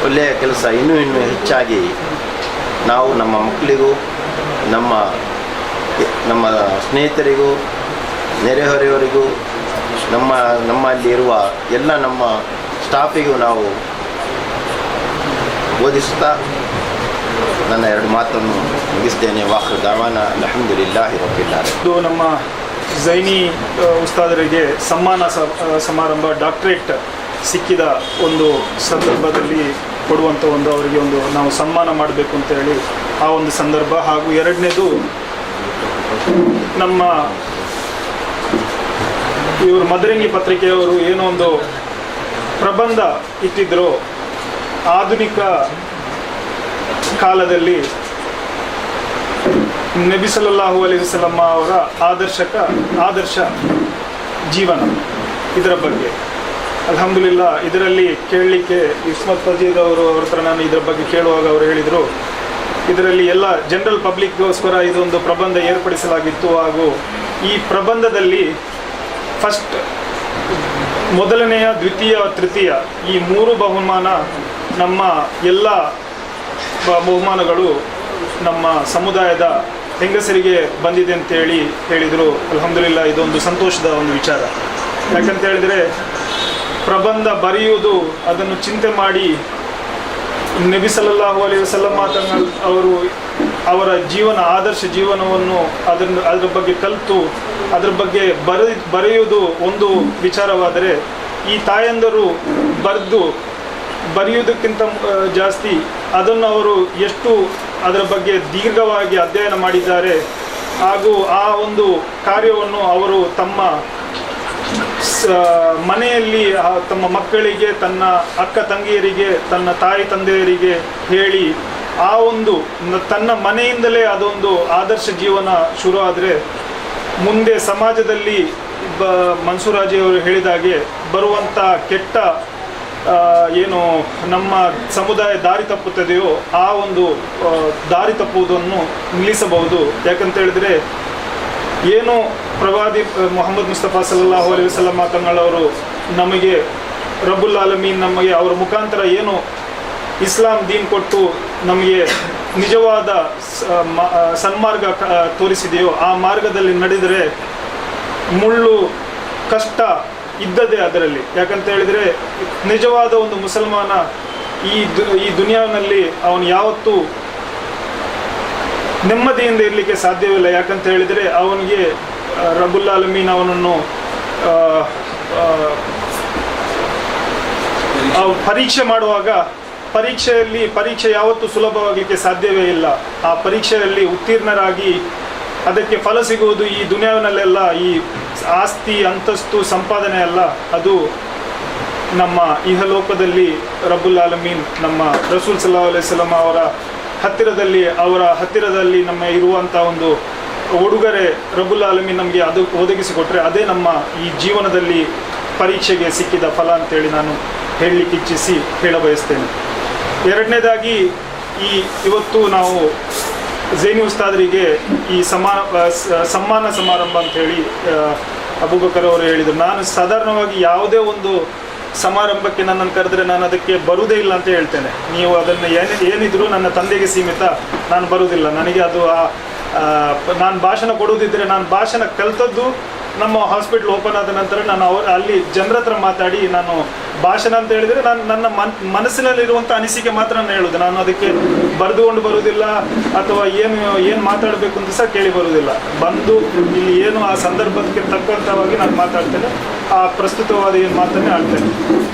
ಒಳ್ಳೆಯ ಕೆಲಸ ಇನ್ನೂ ಹೆಚ್ಚಾಗಿ ನಾವು ನಮ್ಮ ಮಕ್ಕಳಿಗೂ ನಮ್ಮ ಸ್ನೇಹಿತರಿಗೂ ನೆರೆಹೊರೆಯವರಿಗೂ ನಮ್ಮಲ್ಲಿರುವ ಎಲ್ಲ ನಮ್ಮ ಸ್ಟಾಫಿಗೂ ನಾವು ಬೋಧಿಸುತ್ತಾ ನನ್ನ 2 ಮಾತನ್ನು ಮುಗಿಸ್ತೇನೆ. ವಾಹ್ ದಾವಾನ ಅಲ್ಹಮ್ದುಲಿಲ್ಲಾಹಿ ರಬ್ಬಿಲ್ ಆಲಮೀನ್. ಇದು ನಮ್ಮ ಝೈನಿ ಉಸ್ತಾದರಿಗೆ ಸಮ್ಮಾನ ಸಮಾರಂಭ ಡಾಕ್ಟರೇಟ್ ಸಿಕ್ಕಿದ ಒಂದು ಸಂದರ್ಭದಲ್ಲಿ ಕೊಡುವಂಥ ಅವರಿಗೆ ನಾವು ಸನ್ಮಾನ ಮಾಡಬೇಕು ಅಂತೇಳಿ ಆ ಒಂದು ಸಂದರ್ಭ. ಹಾಗೂ ಎರಡನೇದು ನಮ್ಮ ಇವರು ಮದರಂಗಿ ಪತ್ರಿಕೆಯವರು ಏನೋ ಒಂದು ಪ್ರಬಂಧ ಇಟ್ಟಿದ್ರು, ಆಧುನಿಕ ಕಾಲದಲ್ಲಿ ನಬಿ ಸಲ್ಲಲ್ಲಾಹು ಅಲೈಹಿ ವಸಲ್ಲಮ ಅವರ ಆದರ್ಶ ಜೀವನ, ಇದರ ಬಗ್ಗೆ ಅಲ್ಹಮ್ದುಲಿಲ್ಲಾ ಇದರಲ್ಲಿ ಕೇಳಲಿಕ್ಕೆ ಇಸ್ಮತ್ ಫಜೀದ್ ಅವ್ರ ಹತ್ರ ನಾನು ಇದರ ಬಗ್ಗೆ ಕೇಳುವಾಗ ಅವರು ಹೇಳಿದರು, ಇದರಲ್ಲಿ ಎಲ್ಲ ಜನರಲ್ ಪಬ್ಲಿಕ್ಗೋಸ್ಕರ ಇದೊಂದು ಪ್ರಬಂಧ ಏರ್ಪಡಿಸಲಾಗಿತ್ತು. ಹಾಗೂ ಈ ಪ್ರಬಂಧದಲ್ಲಿ ಫಸ್ಟ್ ಮೊದಲನೆಯ, ದ್ವಿತೀಯ, ತೃತೀಯ ಈ 3 ಬಹುಮಾನ, ನಮ್ಮ ಎಲ್ಲ ಬಹುಮಾನಗಳು ನಮ್ಮ ಸಮುದಾಯದ ಹೆಂಗಸರಿಗೆ ಬಂದಿದೆ ಅಂತೇಳಿ ಹೇಳಿದರು. ಅಲ್ಹಮ್ದುಲಿಲ್ಲಾ ಇದೊಂದು ಸಂತೋಷದ ಒಂದು ವಿಚಾರ. ಯಾಕಂತ ಹೇಳಿದರೆ ಪ್ರಬಂಧ ಬರೆಯುವುದು, ಅದನ್ನು ಚಿಂತೆ ಮಾಡಿ ನಬಿ ಸಲ್ಲಲ್ಲಾಹು ಅಲೈಹಿ ವಸಲ್ಲಮ ಅವರು ಅವರ ಆದರ್ಶ ಜೀವನವನ್ನು ಅದರ ಬಗ್ಗೆ ಕಲಿತು ಅದರ ಬಗ್ಗೆ ಬರೆಯುವುದು ಒಂದು ವಿಚಾರವಾದರೆ, ಈ ತಾಯಂದರು ಬರೆಯುವುದಕ್ಕಿಂತ ಜಾಸ್ತಿ ಅದನ್ನು ಅವರು ಎಷ್ಟು ಅದರ ಬಗ್ಗೆ ದೀರ್ಘವಾಗಿ ಅಧ್ಯಯನ ಮಾಡಿದ್ದಾರೆ. ಹಾಗೂ ಆ ಒಂದು ಕಾರ್ಯವನ್ನು ಅವರು ತಮ್ಮ ಮನೆಯಲ್ಲಿ ತಮ್ಮ ಮಕ್ಕಳಿಗೆ, ತನ್ನ ಅಕ್ಕ ತಂಗಿಯರಿಗೆ, ತನ್ನ ತಾಯಿ ತಂದೆಯರಿಗೆ ಹೇಳಿ ಆ ಒಂದು ತನ್ನ ಮನೆಯಿಂದಲೇ ಅದೊಂದು ಆದರ್ಶ ಜೀವನ ಶುರು ಆದರೆ ಮುಂದೆ ಸಮಾಜದಲ್ಲಿ ಮನ್ಸೂರಾಜಿಯವರು ಹೇಳಿದಾಗೆ ಬರುವಂಥ ಕೆಟ್ಟ ಏನು ನಮ್ಮ ಸಮುದಾಯ ದಾರಿ ತಪ್ಪುತ್ತದೆಯೋ ಆ ಒಂದು ದಾರಿ ತಪ್ಪುವುದನ್ನು ನಿಲ್ಲಿಸಬಹುದು. ಯಾಕಂತ ಹೇಳಿದರೆ ಏನು ಪ್ರವಾದಿ ಮೊಹಮ್ಮದ್ ಮುಸ್ತಫಾ ಸಲ್ಲಲ್ಲಾಹು ಅಲೈಹಿ ವಸಲ್ಲಮ ತಂಗಳವರು ನಮಗೆ ರಬ್ಬುಲ್ ಆಲಮೀನ್ ನಮಗೆ ಅವರ ಮುಖಾಂತರ ಏನು ಇಸ್ಲಾಂ ದೀನ್ ಕೊಟ್ಟು ನಮಗೆ ನಿಜವಾದ ಸನ್ಮಾರ್ಗ ತೋರಿಸಿದೆಯೋ ಆ ಮಾರ್ಗದಲ್ಲಿ ನಡೆದರೆ ಮುಳ್ಳು ಕಷ್ಟ ಇದ್ದದೇ ಅದರಲ್ಲಿ. ಯಾಕಂತ ಹೇಳಿದರೆ ನಿಜವಾದ ಒಂದು ಮುಸಲ್ಮಾನ ಈ ದುನಿಯಾನಲ್ಲಿ ಅವನು ಯಾವತ್ತೂ ನೆಮ್ಮದಿಯಿಂದ ಇರಲಿಕ್ಕೆ ಸಾಧ್ಯವಿಲ್ಲ. ಯಾಕಂತ ಹೇಳಿದರೆ ಅವನಿಗೆ ರಬ್ಬುಲ್ ಆಲಮೀನ್ ಅವನನ್ನು ಪರೀಕ್ಷೆ ಮಾಡುವಾಗ ಪರೀಕ್ಷೆ ಯಾವತ್ತೂ ಸುಲಭವಾಗಲಿಕ್ಕೆ ಸಾಧ್ಯವೇ ಇಲ್ಲ. ಆ ಪರೀಕ್ಷೆಯಲ್ಲಿ ಉತ್ತೀರ್ಣರಾಗಿ ಅದಕ್ಕೆ ಫಲ ಸಿಗುವುದು ಈ ದುನಿಯಾವಿನಲ್ಲೆಲ್ಲ ಈ ಆಸ್ತಿ ಅಂತಸ್ತು ಸಂಪಾದನೆ ಅಲ್ಲ, ಅದು ನಮ್ಮ ಇಹಲೋಕದಲ್ಲಿ ರಬ್ಬುಲ್ ಆಲಮೀನ್ ನಮ್ಮ ರಸೂಲ್ ಸಲ್ಲಲ್ಲಾಹು ಅಲೈಹಿ ವಸಲ್ಲಂ ಅವರ ಹತ್ತಿರದಲ್ಲಿ ನಮ್ಮ ಇರುವಂಥ ಒಂದು ಉಡುಗೊರೆ ರಬ್ಬುಲ್ ಆಲಮೀನ್ ನಮಗೆ ಅದು ಒದಗಿಸಿಕೊಟ್ರೆ ಅದೇ ನಮ್ಮ ಈ ಜೀವನದಲ್ಲಿ ಪರೀಕ್ಷೆಗೆ ಸಿಕ್ಕಿದ ಫಲ ಅಂತೇಳಿ ನಾನು ಹೇಳಲಿಕ್ಕೆ ಇಚ್ಛಿಸಿ ಹೇಳಬಯಸ್ತೇನೆ. ಎರಡನೇದಾಗಿ ಇವತ್ತು ನಾವು ಝೈನಿ ಉಸ್ತಾದರಿಗೆ ಈ ಸಮ್ಮಾನ ಸಮಾರಂಭ ಅಂಥೇಳಿ ಅಬೂಬಕರ್ ಅವರು ಹೇಳಿದರು. ನಾನು ಸಾಧಾರಣವಾಗಿ ಯಾವುದೇ ಒಂದು ಸಮಾರಂಭಕ್ಕೆ ನನ್ನನ್ನು ಕರೆದರೆ ನಾನು ಅದಕ್ಕೆ ಬರುವುದೇ ಇಲ್ಲ ಅಂತ ಹೇಳ್ತೇನೆ. ನೀವು ಅದನ್ನು ಏನಿದ್ರು ನನ್ನ ತಂದೆಗೆ ಸೀಮಿತ, ನಾನು ಬರುವುದಿಲ್ಲ. ನನಗೆ ಅದು ನಾನು ಭಾಷಣ ಕೊಡುವುದಿದ್ದರೆ ನಾನು ಭಾಷಣ ಕಲಿತದ್ದು ನಮ್ಮ ಹಾಸ್ಪಿಟ್ಲ್ ಓಪನ್ ಆದ ನಂತರ ನಾನು ಅಲ್ಲಿ ಜನರ ಹತ್ರ ಮಾತಾಡಿ ನಾನು ಭಾಷಣ ಅಂತ ಹೇಳಿದರೆ ನಾನು ನನ್ನ ಮನಸ್ಸಿನಲ್ಲಿರುವಂಥ ಅನಿಸಿಕೆ ಮಾತ್ರ ನಾನು ಹೇಳೋದು. ನಾನು ಅದಕ್ಕೆ ಬರೆದುಕೊಂಡು ಬರುವುದಿಲ್ಲ ಅಥವಾ ಏನು ಮಾತಾಡಬೇಕು ಅಂತ ಸಹ ಕೇಳಿ ಬರುವುದಿಲ್ಲ. ಬಂದು ಇಲ್ಲಿ ಏನು ಆ ಸಂದರ್ಭಕ್ಕೆ ತಕ್ಕಂಥವಾಗಿ ನಾನು ಮಾತಾಡ್ತೇನೆ, ಆ ಪ್ರಸ್ತುತವಾದ ಏನು ಮಾತನ್ನೇ ಆಡ್ತೇನೆ.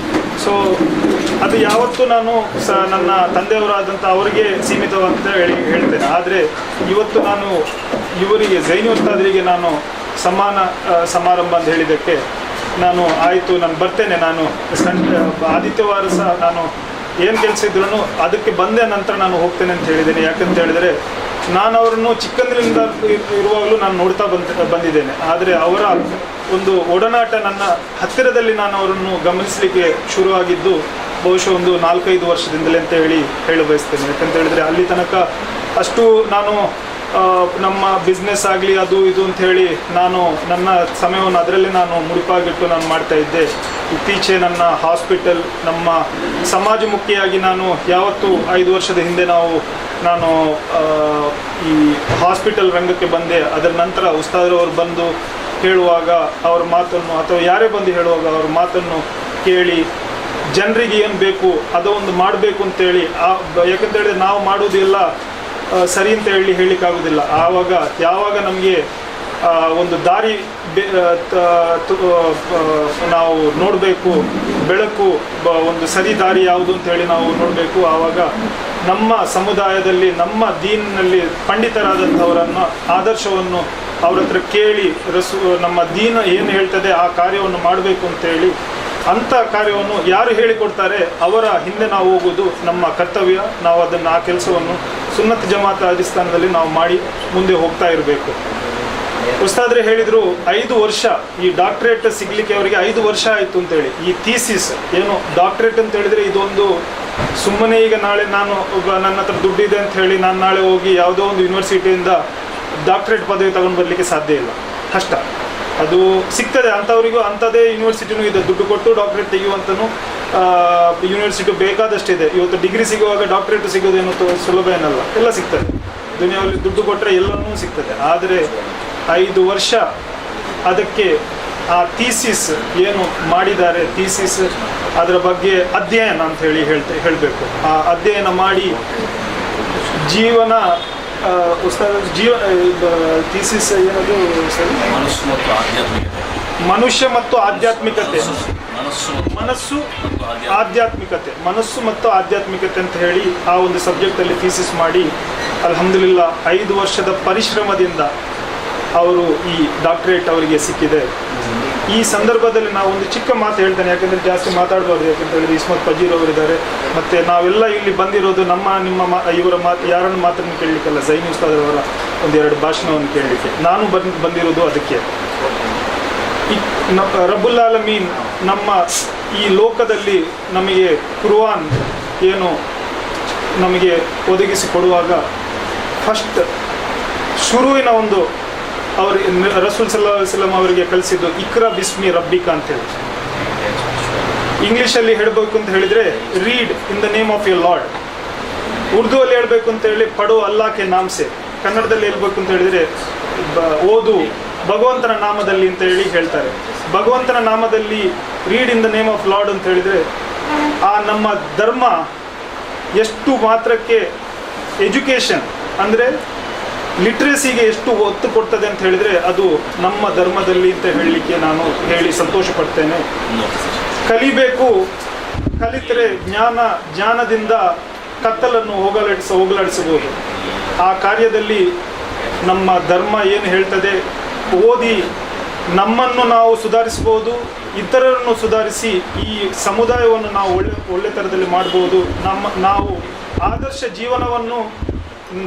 ಸೊ ಅದು ಯಾವತ್ತೂ ನಾನು ನನ್ನ ತಂದೆಯವರಾದಂಥ ಅವರಿಗೆ ಸೀಮಿತವಂತ ಹೇಳ್ತೇನೆ. ಆದರೆ ಇವತ್ತು ನಾನು ಇವರಿಗೆ ಜೈನಿ ಉಸ್ತಾದರಿಗೆ ನಾನು ಸಮಾನ ಸಮಾರಂಭ ಅಂತ ಹೇಳಿದ್ದಕ್ಕೆ ನಾನು ಆಯಿತು, ನಾನು ಬರ್ತೇನೆ, ನಾನು ಆದಿತ್ಯವಾರ ಸಹ ನಾನು ಏನು ಕೆಲಸ ಇದ್ರೂ ಅದಕ್ಕೆ ಬಂದ ನಂತರ ನಾನು ಹೋಗ್ತೇನೆ ಅಂತ ಹೇಳಿದ್ದೇನೆ. ಯಾಕಂತ ಹೇಳಿದರೆ ನಾನು ಅವರನ್ನು ಚಿಕ್ಕಂದಿನಿಂದ ಇರುವಾಗಲೂ ನಾನು ನೋಡ್ತಾ ಬಂದಿದ್ದೇನೆ. ಆದರೆ ಅವರ ಒಂದು ಒಡನಾಟ ನನ್ನ ಹತ್ತಿರದಲ್ಲಿ ನಾನು ಅವರನ್ನು ಗಮನಿಸಲಿಕ್ಕೆ ಶುರುವಾಗಿದ್ದು ಬಹುಶಃ ಒಂದು 4-5 ವರ್ಷದಿಂದಲೇ ಅಂತ ಹೇಳ ಬಯಸ್ತೇನೆ. ಯಾಕಂತ ಹೇಳಿದರೆ ಅಲ್ಲಿ ತನಕ ಅಷ್ಟು ನಾನು ನಮ್ಮ ಬಿಸ್ನೆಸ್ ಆಗಲಿ ಅದು ಇದು ಅಂತ ಹೇಳಿ ನಾನು ನನ್ನ ಸಮಯವನ್ನು ಅದರಲ್ಲೇ ನಾನು ಮುಡಿಪಾಗಿಟ್ಟು ನಾನು ಮಾಡ್ತಾ ಇದ್ದೆ. ಇತ್ತೀಚೆ ನನ್ನ ಹಾಸ್ಪಿಟಲ್, ನಮ್ಮ ಸಮಾಜಮುಖಿಯಾಗಿ ನಾನು ಯಾವತ್ತು 5 ವರ್ಷದ ಹಿಂದೆ ನಾನು ಈ ಹಾಸ್ಪಿಟಲ್ ರಂಗಕ್ಕೆ ಬಂದೆ. ಅದರ ನಂತರ ಉಸ್ತಾದರವರು ಬಂದು ಹೇಳುವಾಗ ಅವರ ಮಾತನ್ನು ಅಥವಾ ಯಾರೇ ಬಂದು ಹೇಳುವಾಗ ಅವರ ಮಾತನ್ನು ಕೇಳಿ ಜನರಿಗೆ ಏನು ಬೇಕು ಅದೊಂದು ಮಾಡಬೇಕು ಅಂತೇಳಿ, ಯಾಕಂತ ಹೇಳಿದ್ರೆ ನಾವು ಮಾಡೋದೆಲ್ಲ ಸರಿ ಅಂತ ಹೇಳಲಿಕ್ಕಾಗೋದಿಲ್ಲ. ಯಾವಾಗ ನಮಗೆ ಒಂದು ದಾರಿ ನಾವು ನೋಡಬೇಕು, ಬೆಳಕು ಒಂದು ಸರಿ ದಾರಿ ಯಾವುದು ಅಂತ ಹೇಳಿ ನಾವು ನೋಡಬೇಕು. ಆವಾಗ ನಮ್ಮ ಸಮುದಾಯದಲ್ಲಿ ನಮ್ಮ ದೀನಿನಲ್ಲಿ ಪಂಡಿತರಾದಂಥವರನ್ನು ಆದರ್ಶವನ್ನು ಅವ್ರ ಹತ್ರ ಕೇಳಿ ನಮ್ಮ ದೀನ ಏನು ಹೇಳ್ತದೆ ಆ ಕಾರ್ಯವನ್ನು ಮಾಡಬೇಕು ಅಂತೇಳಿ, ಅಂಥ ಕಾರ್ಯವನ್ನು ಯಾರು ಹೇಳಿಕೊಡ್ತಾರೆ ಅವರ ಹಿಂದೆ ನಾವು ಹೋಗೋದು ನಮ್ಮ ಕರ್ತವ್ಯ. ನಾವು ಅದನ್ನು ಆ ಕೆಲಸವನ್ನು ಸುನ್ನತ್ ಜಮಾತ್ ಅಧಿಷ್ಠಾನದಲ್ಲಿ ನಾವು ಮಾಡಿ ಮುಂದೆ ಹೋಗ್ತಾ ಇರಬೇಕು. ಉಸ್ತಾದ್ರೆ ಹೇಳಿದರು 5 ವರ್ಷ ಈ ಡಾಕ್ಟ್ರೇಟ್ ಸಿಗಲಿಕ್ಕೆ ಅವರಿಗೆ 5 ವರ್ಷ ಆಯಿತು ಅಂತೇಳಿ. ಈ ಥೀಸಿಸ್ ಏನು ಡಾಕ್ಟ್ರೇಟ್ ಅಂತ ಹೇಳಿದರೆ ಇದೊಂದು ಸುಮ್ಮನೆ ಈಗ ನಾಳೆ ನಾನು ನನ್ನ ಹತ್ರ ದುಡ್ಡಿದೆ ಅಂತ ಹೇಳಿ ನಾನು ನಾಳೆ ಹೋಗಿ ಯಾವುದೋ ಒಂದು ಯೂನಿವರ್ಸಿಟಿಯಿಂದ ಡಾಕ್ಟ್ರೇಟ್ ಪದವಿ ತಗೊಂಡು ಬರಲಿಕ್ಕೆ ಸಾಧ್ಯ ಇಲ್ಲ, ಕಷ್ಟ. ಅದು ಸಿಗ್ತದೆ ಅಂಥವರಿಗೂ, ಅಂಥದ್ದೇ ಯೂನಿವರ್ಸಿಟಿನೂ ಇದೆ, ದುಡ್ಡು ಕೊಟ್ಟು ಡಾಕ್ಟ್ರೇಟ್ ತೆಗೆಯುವಂತನೂ ಯೂನಿವರ್ಸಿಟಿ ಬೇಕಾದಷ್ಟಿದೆ. ಇವತ್ತು ಡಿಗ್ರಿ ಸಿಗುವಾಗ ಡಾಕ್ಟ್ರೇಟ್ ಸಿಗೋದೇನು ಸುಲಭ ಏನಲ್ಲ, ಎಲ್ಲ ಸಿಗ್ತದೆ ದುನಿಯಾದಲ್ಲಿ, ದುಡ್ಡು ಕೊಟ್ಟರೆ ಎಲ್ಲವೂ ಸಿಗ್ತದೆ. ಆದರೆ 5 ವರ್ಷ ಅದಕ್ಕೆ ಆ ಥೀಸಿಸ್ ಏನು ಮಾಡಿದ್ದಾರೆ, ಥೀಸಿಸ್ ಅದರ ಬಗ್ಗೆ ಅಧ್ಯಯನ ಅಂತ ಹೇಳಬೇಕು. ಆ ಅಧ್ಯಯನ ಮಾಡಿ ಜೀವನ ಥೀಸಿಸ್ ಏನದು ಸರಿ, ಮನುಷ್ಯ ಮತ್ತು ಆಧ್ಯಾತ್ಮಿಕತೆ, ಮನಸ್ಸು ಮತ್ತು ಆಧ್ಯಾತ್ಮಿಕತೆ ಅಂತ ಹೇಳಿ ಆ ಒಂದು ಸಬ್ಜೆಕ್ಟಲ್ಲಿ ಥೀಸಿಸ್ ಮಾಡಿ ಅಲ್ಹಮ್ದುಲಿಲ್ಲಾ 5 ವರ್ಷದ ಪರಿಶ್ರಮದಿಂದ ಅವರು ಈ ಡಾಕ್ಟರೇಟ್ ಅವರಿಗೆ ಸಿಕ್ಕಿದೆ. ಈ ಸಂದರ್ಭದಲ್ಲಿ ನಾವು ಒಂದು ಚಿಕ್ಕ ಮಾತು ಹೇಳ್ತೇನೆ, ಯಾಕಂದರೆ ಜಾಸ್ತಿ ಮಾತಾಡಬಾರ್ದು. ಯಾಕಂತ ಹೇಳಿದ್ರೆ ಇಸ್ಮತ್ ಪಜೀರ್ ಅವರಿದ್ದಾರೆ, ಮತ್ತು ನಾವೆಲ್ಲ ಇಲ್ಲಿ ಬಂದಿರೋದು ನಿಮ್ಮ ಇವರ ಯಾರನ್ನು ಮಾತನ್ನು ಕೇಳಲಿಕ್ಕಲ್ಲ, ಜೈನಿ ಉಸ್ತಾದ್ ಅವರ 1-2 ಭಾಷಣವನ್ನು ಕೇಳಲಿಕ್ಕೆ ನಾನು ಬಂದಿರೋದು. ಅದಕ್ಕೆ ರಬ್ಬುಲ್ ಆಲಮೀನ್ ನಮ್ಮ ಈ ಲೋಕದಲ್ಲಿ ನಮಗೆ ಕುರ್ಆನ್ ಏನು ನಮಗೆ ಒದಗಿಸಿ ಕೊಡುವಾಗ ಫಸ್ಟ್ ಶುರುವಿನ ಒಂದು ಅವರು ರಸೂಲ್ ಸಲ್ಲಲ್ಲಾಹು ಅಲೈಹಿ ವಸಲ್ಲಂ ಅವರಿಗೆ ಕಲಿಸಿದ್ದು ಇಕ್ರಾ ಬಿಸ್ಮಿ ರಬ್ಬಿಕ ಅಂತೇಳಿ. ಇಂಗ್ಲೀಷಲ್ಲಿ ಹೇಳಬೇಕು ಅಂತ ಹೇಳಿದರೆ read in the name of your Lord. ಉರ್ದುವಲ್ಲಿ ಹೇಳಬೇಕು ಅಂತ ಹೇಳಿ ಪಡೋ ಅಲ್ಲಾಹ್ಕೆ ನಾಮ್ಸೆ. ಕನ್ನಡದಲ್ಲಿ ಹೇಳ್ಬೇಕು ಅಂತ ಹೇಳಿದರೆ ಓದು ಭಗವಂತನ ನಾಮದಲ್ಲಿ ಅಂತ ಹೇಳ್ತಾರೆ. ಭಗವಂತನ ನಾಮದಲ್ಲಿ read in the name of lord ಅಂತ ಹೇಳಿದರೆ ಆ ನಮ್ಮ ಧರ್ಮ ಎಷ್ಟು ಮಾತ್ರಕ್ಕೆ ಎಜುಕೇಷನ್ ಅಂದರೆ ಲಿಟ್ರಸಿಗೆ ಎಷ್ಟು ಒತ್ತು ಕೊಡ್ತದೆ ಅಂತ ಹೇಳಿದರೆ ಅದು ನಮ್ಮ ಧರ್ಮದಲ್ಲಿ ಅಂತ ಹೇಳಲಿಕ್ಕೆ ನಾನು ಸಂತೋಷ ಪಡ್ತೇನೆ. ಕಲಿಬೇಕು, ಕಲಿತರೆ ಜ್ಞಾನದಿಂದ ಕತ್ತಲನ್ನು ಹೋಗಲಾಡಿಸಬಹುದು. ಆ ಕಾರ್ಯದಲ್ಲಿ ನಮ್ಮ ಧರ್ಮ ಏನು ಹೇಳ್ತದೆ, ಓದಿ ನಮ್ಮನ್ನು ನಾವು ಸುಧಾರಿಸಬಹುದು, ಇತರರನ್ನು ಸುಧಾರಿಸಿ ಈ ಸಮುದಾಯವನ್ನು ನಾವು ಒಳ್ಳೆ ಥರದಲ್ಲಿ ಮಾಡ್ಬೋದು. ನಾವು ಆದರ್ಶ ಜೀವನವನ್ನು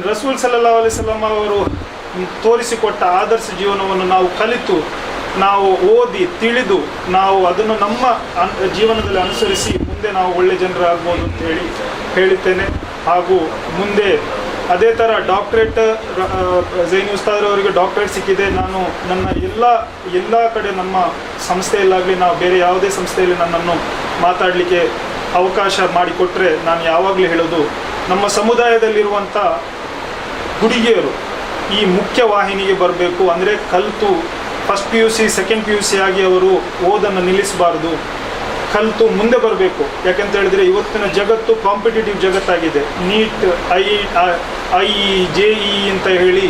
ರಸೂಲ್ ಸಲ್ಲಲ್ಲಾಹು ಅಲೈಹಿ ವಸಲ್ಲಂ ಅವರು ತೋರಿಸಿಕೊಟ್ಟ ಆದರ್ಶ ಜೀವನವನ್ನು ನಾವು ಕಲಿತು, ನಾವು ಓದಿ ತಿಳಿದು ನಾವು ಅದನ್ನು ನಮ್ಮ ಜೀವನದಲ್ಲಿ ಅನುಸರಿಸಿ ಮುಂದೆ ನಾವು ಒಳ್ಳೆ ಜನರಾಗ್ಬೋದು ಅಂತ ಹೇಳುತ್ತೇನೆ. ಹಾಗೂ ಮುಂದೆ ಅದೇ ಥರ ಡಾಕ್ಟ್ರೇಟ್ ಜೈನಿ ಉಸ್ತಾದ್ರವರಿಗೆ ಡಾಕ್ಟ್ರೇಟ್ ಸಿಕ್ಕಿದೆ. ನಾನು ನನ್ನ ಎಲ್ಲ ಕಡೆ ನಮ್ಮ ಸಂಸ್ಥೆಯಲ್ಲಾಗಲಿ ನಾವು ಬೇರೆ ಯಾವುದೇ ಸಂಸ್ಥೆಯಲ್ಲಿ ನನ್ನನ್ನು ಮಾತಾಡಲಿಕ್ಕೆ ಅವಕಾಶ ಮಾಡಿಕೊಟ್ರೆ ನಾನು ಯಾವಾಗಲೂ ಹೇಳೋದು, ನಮ್ಮ ಸಮುದಾಯದಲ್ಲಿರುವಂಥ ಹುಡುಗಿಯರು ಈ ಮುಖ್ಯ ವಾಹಿನಿಗೆ ಬರಬೇಕು. ಅಂದರೆ ಕಲಿತು ಫಸ್ಟ್ PUC ಸೆಕೆಂಡ್ PUC ಆಗಿ ಅವರು ಓದನ್ನು ನಿಲ್ಲಿಸಬಾರ್ದು. ಕಲಿತು ಮುಂದೆ ಬರಬೇಕು. ಯಾಕೆಂತ ಹೇಳಿದರೆ ಇವತ್ತಿನ ಜಗತ್ತು ಕಾಂಪಿಟೇಟಿವ್ ಜಗತ್ತಾಗಿದೆ. ನೀಟ್, JEE ಅಂತ ಹೇಳಿ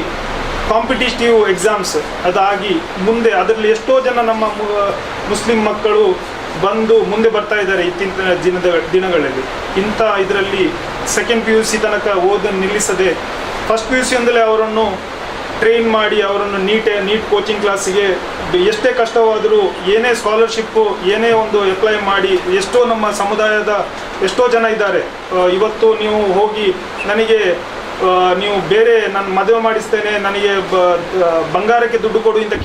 ಕಾಂಪಿಟೇಟಿವ್ ಎಕ್ಸಾಮ್ಸ್ ಅದಾಗಿ ಮುಂದೆ ಅದರಲ್ಲಿ ಎಷ್ಟೋ ಜನ ನಮ್ಮ ಮುಸ್ಲಿಂ ಮಕ್ಕಳು ಬಂದು ಮುಂದೆ ಬರ್ತಾ ಇದ್ದಾರೆ ಇತ್ತೀಚಿನ ದಿನಗಳಲ್ಲಿ. ಇಂಥ ಇದರಲ್ಲಿ ಸೆಕೆಂಡ್ PUC ತನಕ ಓದನ್ನು ನಿಲ್ಲಿಸದೆ ಫಸ್ಟ್ PUC ಒಂದಲೇ ಅವರನ್ನು ಟ್ರೈನ್ ಮಾಡಿ ಅವರನ್ನು ನೀಟ್ ಕೋಚಿಂಗ್ ಕ್ಲಾಸಿಗೆ ಎಷ್ಟೇ ಕಷ್ಟವಾದರೂ ಏನೇ ಸ್ಕಾಲರ್ಶಿಪ್ಪು ಏನೇ ಒಂದು ಅಪ್ಲೈ ಮಾಡಿ ಎಷ್ಟೋ ನಮ್ಮ ಸಮುದಾಯದ ಎಷ್ಟೋ ಜನ ಇದ್ದಾರೆ. ಇವತ್ತು ನೀವು ಹೋಗಿ ನನಗೆ ನೀವು ಬೇರೆ ನಾನು ಮದುವೆ ಮಾಡಿಸ್ತೇನೆ, ನನಗೆ ಬಂಗಾರಕ್ಕೆ ದುಡ್ಡು ಕೊಡು ಅಂತ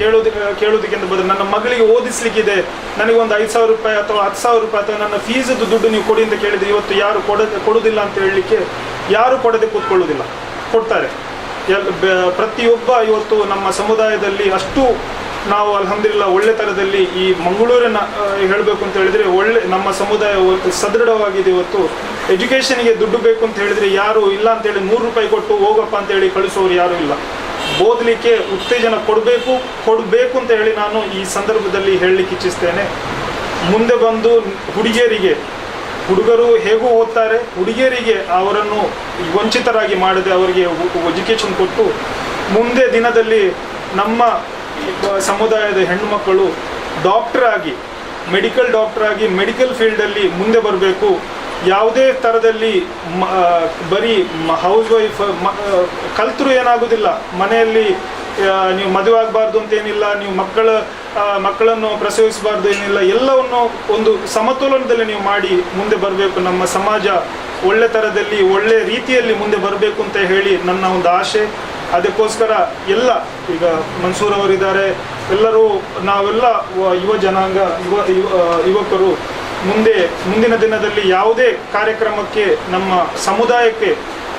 ಕೇಳೋದಕ್ಕಿಂತ ಬದಲು ನನ್ನ ಮಗಳಿಗೆ ಓದಿಸ್ಲಿಕ್ಕಿದೆ, ನನಗೆ ಒಂದು 5,000 ರೂಪಾಯಿ ಅಥವಾ 10,000 ರೂಪಾಯಿ ಅಥವಾ ನನ್ನ ಫೀಸದ್ದು ದುಡ್ಡು ನೀವು ಕೊಡಿ ಅಂತ ಕೇಳಿದರೆ ಇವತ್ತು ಯಾರು ಕೊಡೋದಿಲ್ಲ ಅಂತ ಹೇಳಲಿಕ್ಕೆ ಯಾರು ಕೊಡದೆ ಕೂತ್ಕೊಳ್ಳೋದಿಲ್ಲ, ಕೊಡ್ತಾರೆ. ಪ್ರತಿಯೊಬ್ಬ ಇವತ್ತು ನಮ್ಮ ಸಮುದಾಯದಲ್ಲಿ ಅಷ್ಟು ನಾವು ಅಲ್ಹಮ್ದುಲಿಲ್ಲಾಹ್ ಒಳ್ಳೆ ಥರದಲ್ಲಿ ಈ ಮಂಗಳೂರಿನ ಹೇಳಬೇಕು ಅಂತ ಹೇಳಿದರೆ ಒಳ್ಳೆ ನಮ್ಮ ಸಮುದಾಯ ಸದೃಢವಾಗಿದೆ. ಇವತ್ತು ಎಜುಕೇಷನ್ಗೆ ದುಡ್ಡು ಬೇಕು ಅಂತ ಹೇಳಿದರೆ ಯಾರು ಇಲ್ಲ ಅಂತೇಳಿ 100 ರೂಪಾಯಿ ಕೊಟ್ಟು ಹೋಗಪ್ಪ ಅಂತೇಳಿ ಕಳಿಸೋರು ಯಾರೂ ಇಲ್ಲ. ಓದಲಿಕ್ಕೆ ಉತ್ತೇಜನ ಕೊಡಬೇಕು ಅಂತ ಹೇಳಿ ನಾನು ಈ ಸಂದರ್ಭದಲ್ಲಿ ಹೇಳಲಿಕ್ಕೆ ಇಚ್ಛಿಸ್ತೇನೆ. ಮುಂದೆ ಬಂದು ಹುಡುಗರು ಹೇಗೂ ಓದ್ತಾರೆ, ಹುಡುಗಿಯರಿಗೆ ಅವರನ್ನು ವಂಚಿತರಾಗಿ ಮಾಡದೆ ಅವರಿಗೆ ಎಜುಕೇಷನ್ ಕೊಟ್ಟು ಮುಂದೆ ದಿನದಲ್ಲಿ ನಮ್ಮ ಸಮುದಾಯದ ಹೆಣ್ಣುಮಕ್ಕಳು ಮೆಡಿಕಲ್ ಡಾಕ್ಟರ್ ಆಗಿ ಮೆಡಿಕಲ್ ಫೀಲ್ಡಲ್ಲಿ ಮುಂದೆ ಬರಬೇಕು. ಯಾವುದೇ ಥರದಲ್ಲಿ ಬರೀ ಹೌಸ್ ವೈಫ್ ಕಲ್ತರೂ ಏನಾಗೋದಿಲ್ಲ, ಮನೆಯಲ್ಲಿ ನೀವು ಮದುವೆ ಆಗಬಾರ್ದು ಅಂತೇನಿಲ್ಲ, ನೀವು ಮಕ್ಕಳನ್ನು ಪ್ರಸವಿಸಬಾರ್ದು ಏನಿಲ್ಲ, ಎಲ್ಲವನ್ನು ಒಂದು ಸಮತೋಲನದಲ್ಲಿ ನೀವು ಮಾಡಿ ಮುಂದೆ ಬರಬೇಕು. ನಮ್ಮ ಸಮಾಜ ಒಳ್ಳೆ ಥರದಲ್ಲಿ ಒಳ್ಳೆ ರೀತಿಯಲ್ಲಿ ಮುಂದೆ ಬರಬೇಕು ಅಂತ ಹೇಳಿ ನನ್ನ ಒಂದು ಆಶೆ. ಅದಕ್ಕೋಸ್ಕರ ಎಲ್ಲ ಈಗ ಮನ್ಸೂರ್ ಅವರಿದ್ದಾರೆ, ನಾವೆಲ್ಲ ಯುವ ಜನಾಂಗ ಯುವಕರು ಮುಂದಿನ ದಿನದಲ್ಲಿ ಯಾವುದೇ ಕಾರ್ಯಕ್ರಮಕ್ಕೆ ನಮ್ಮ ಸಮುದಾಯಕ್ಕೆ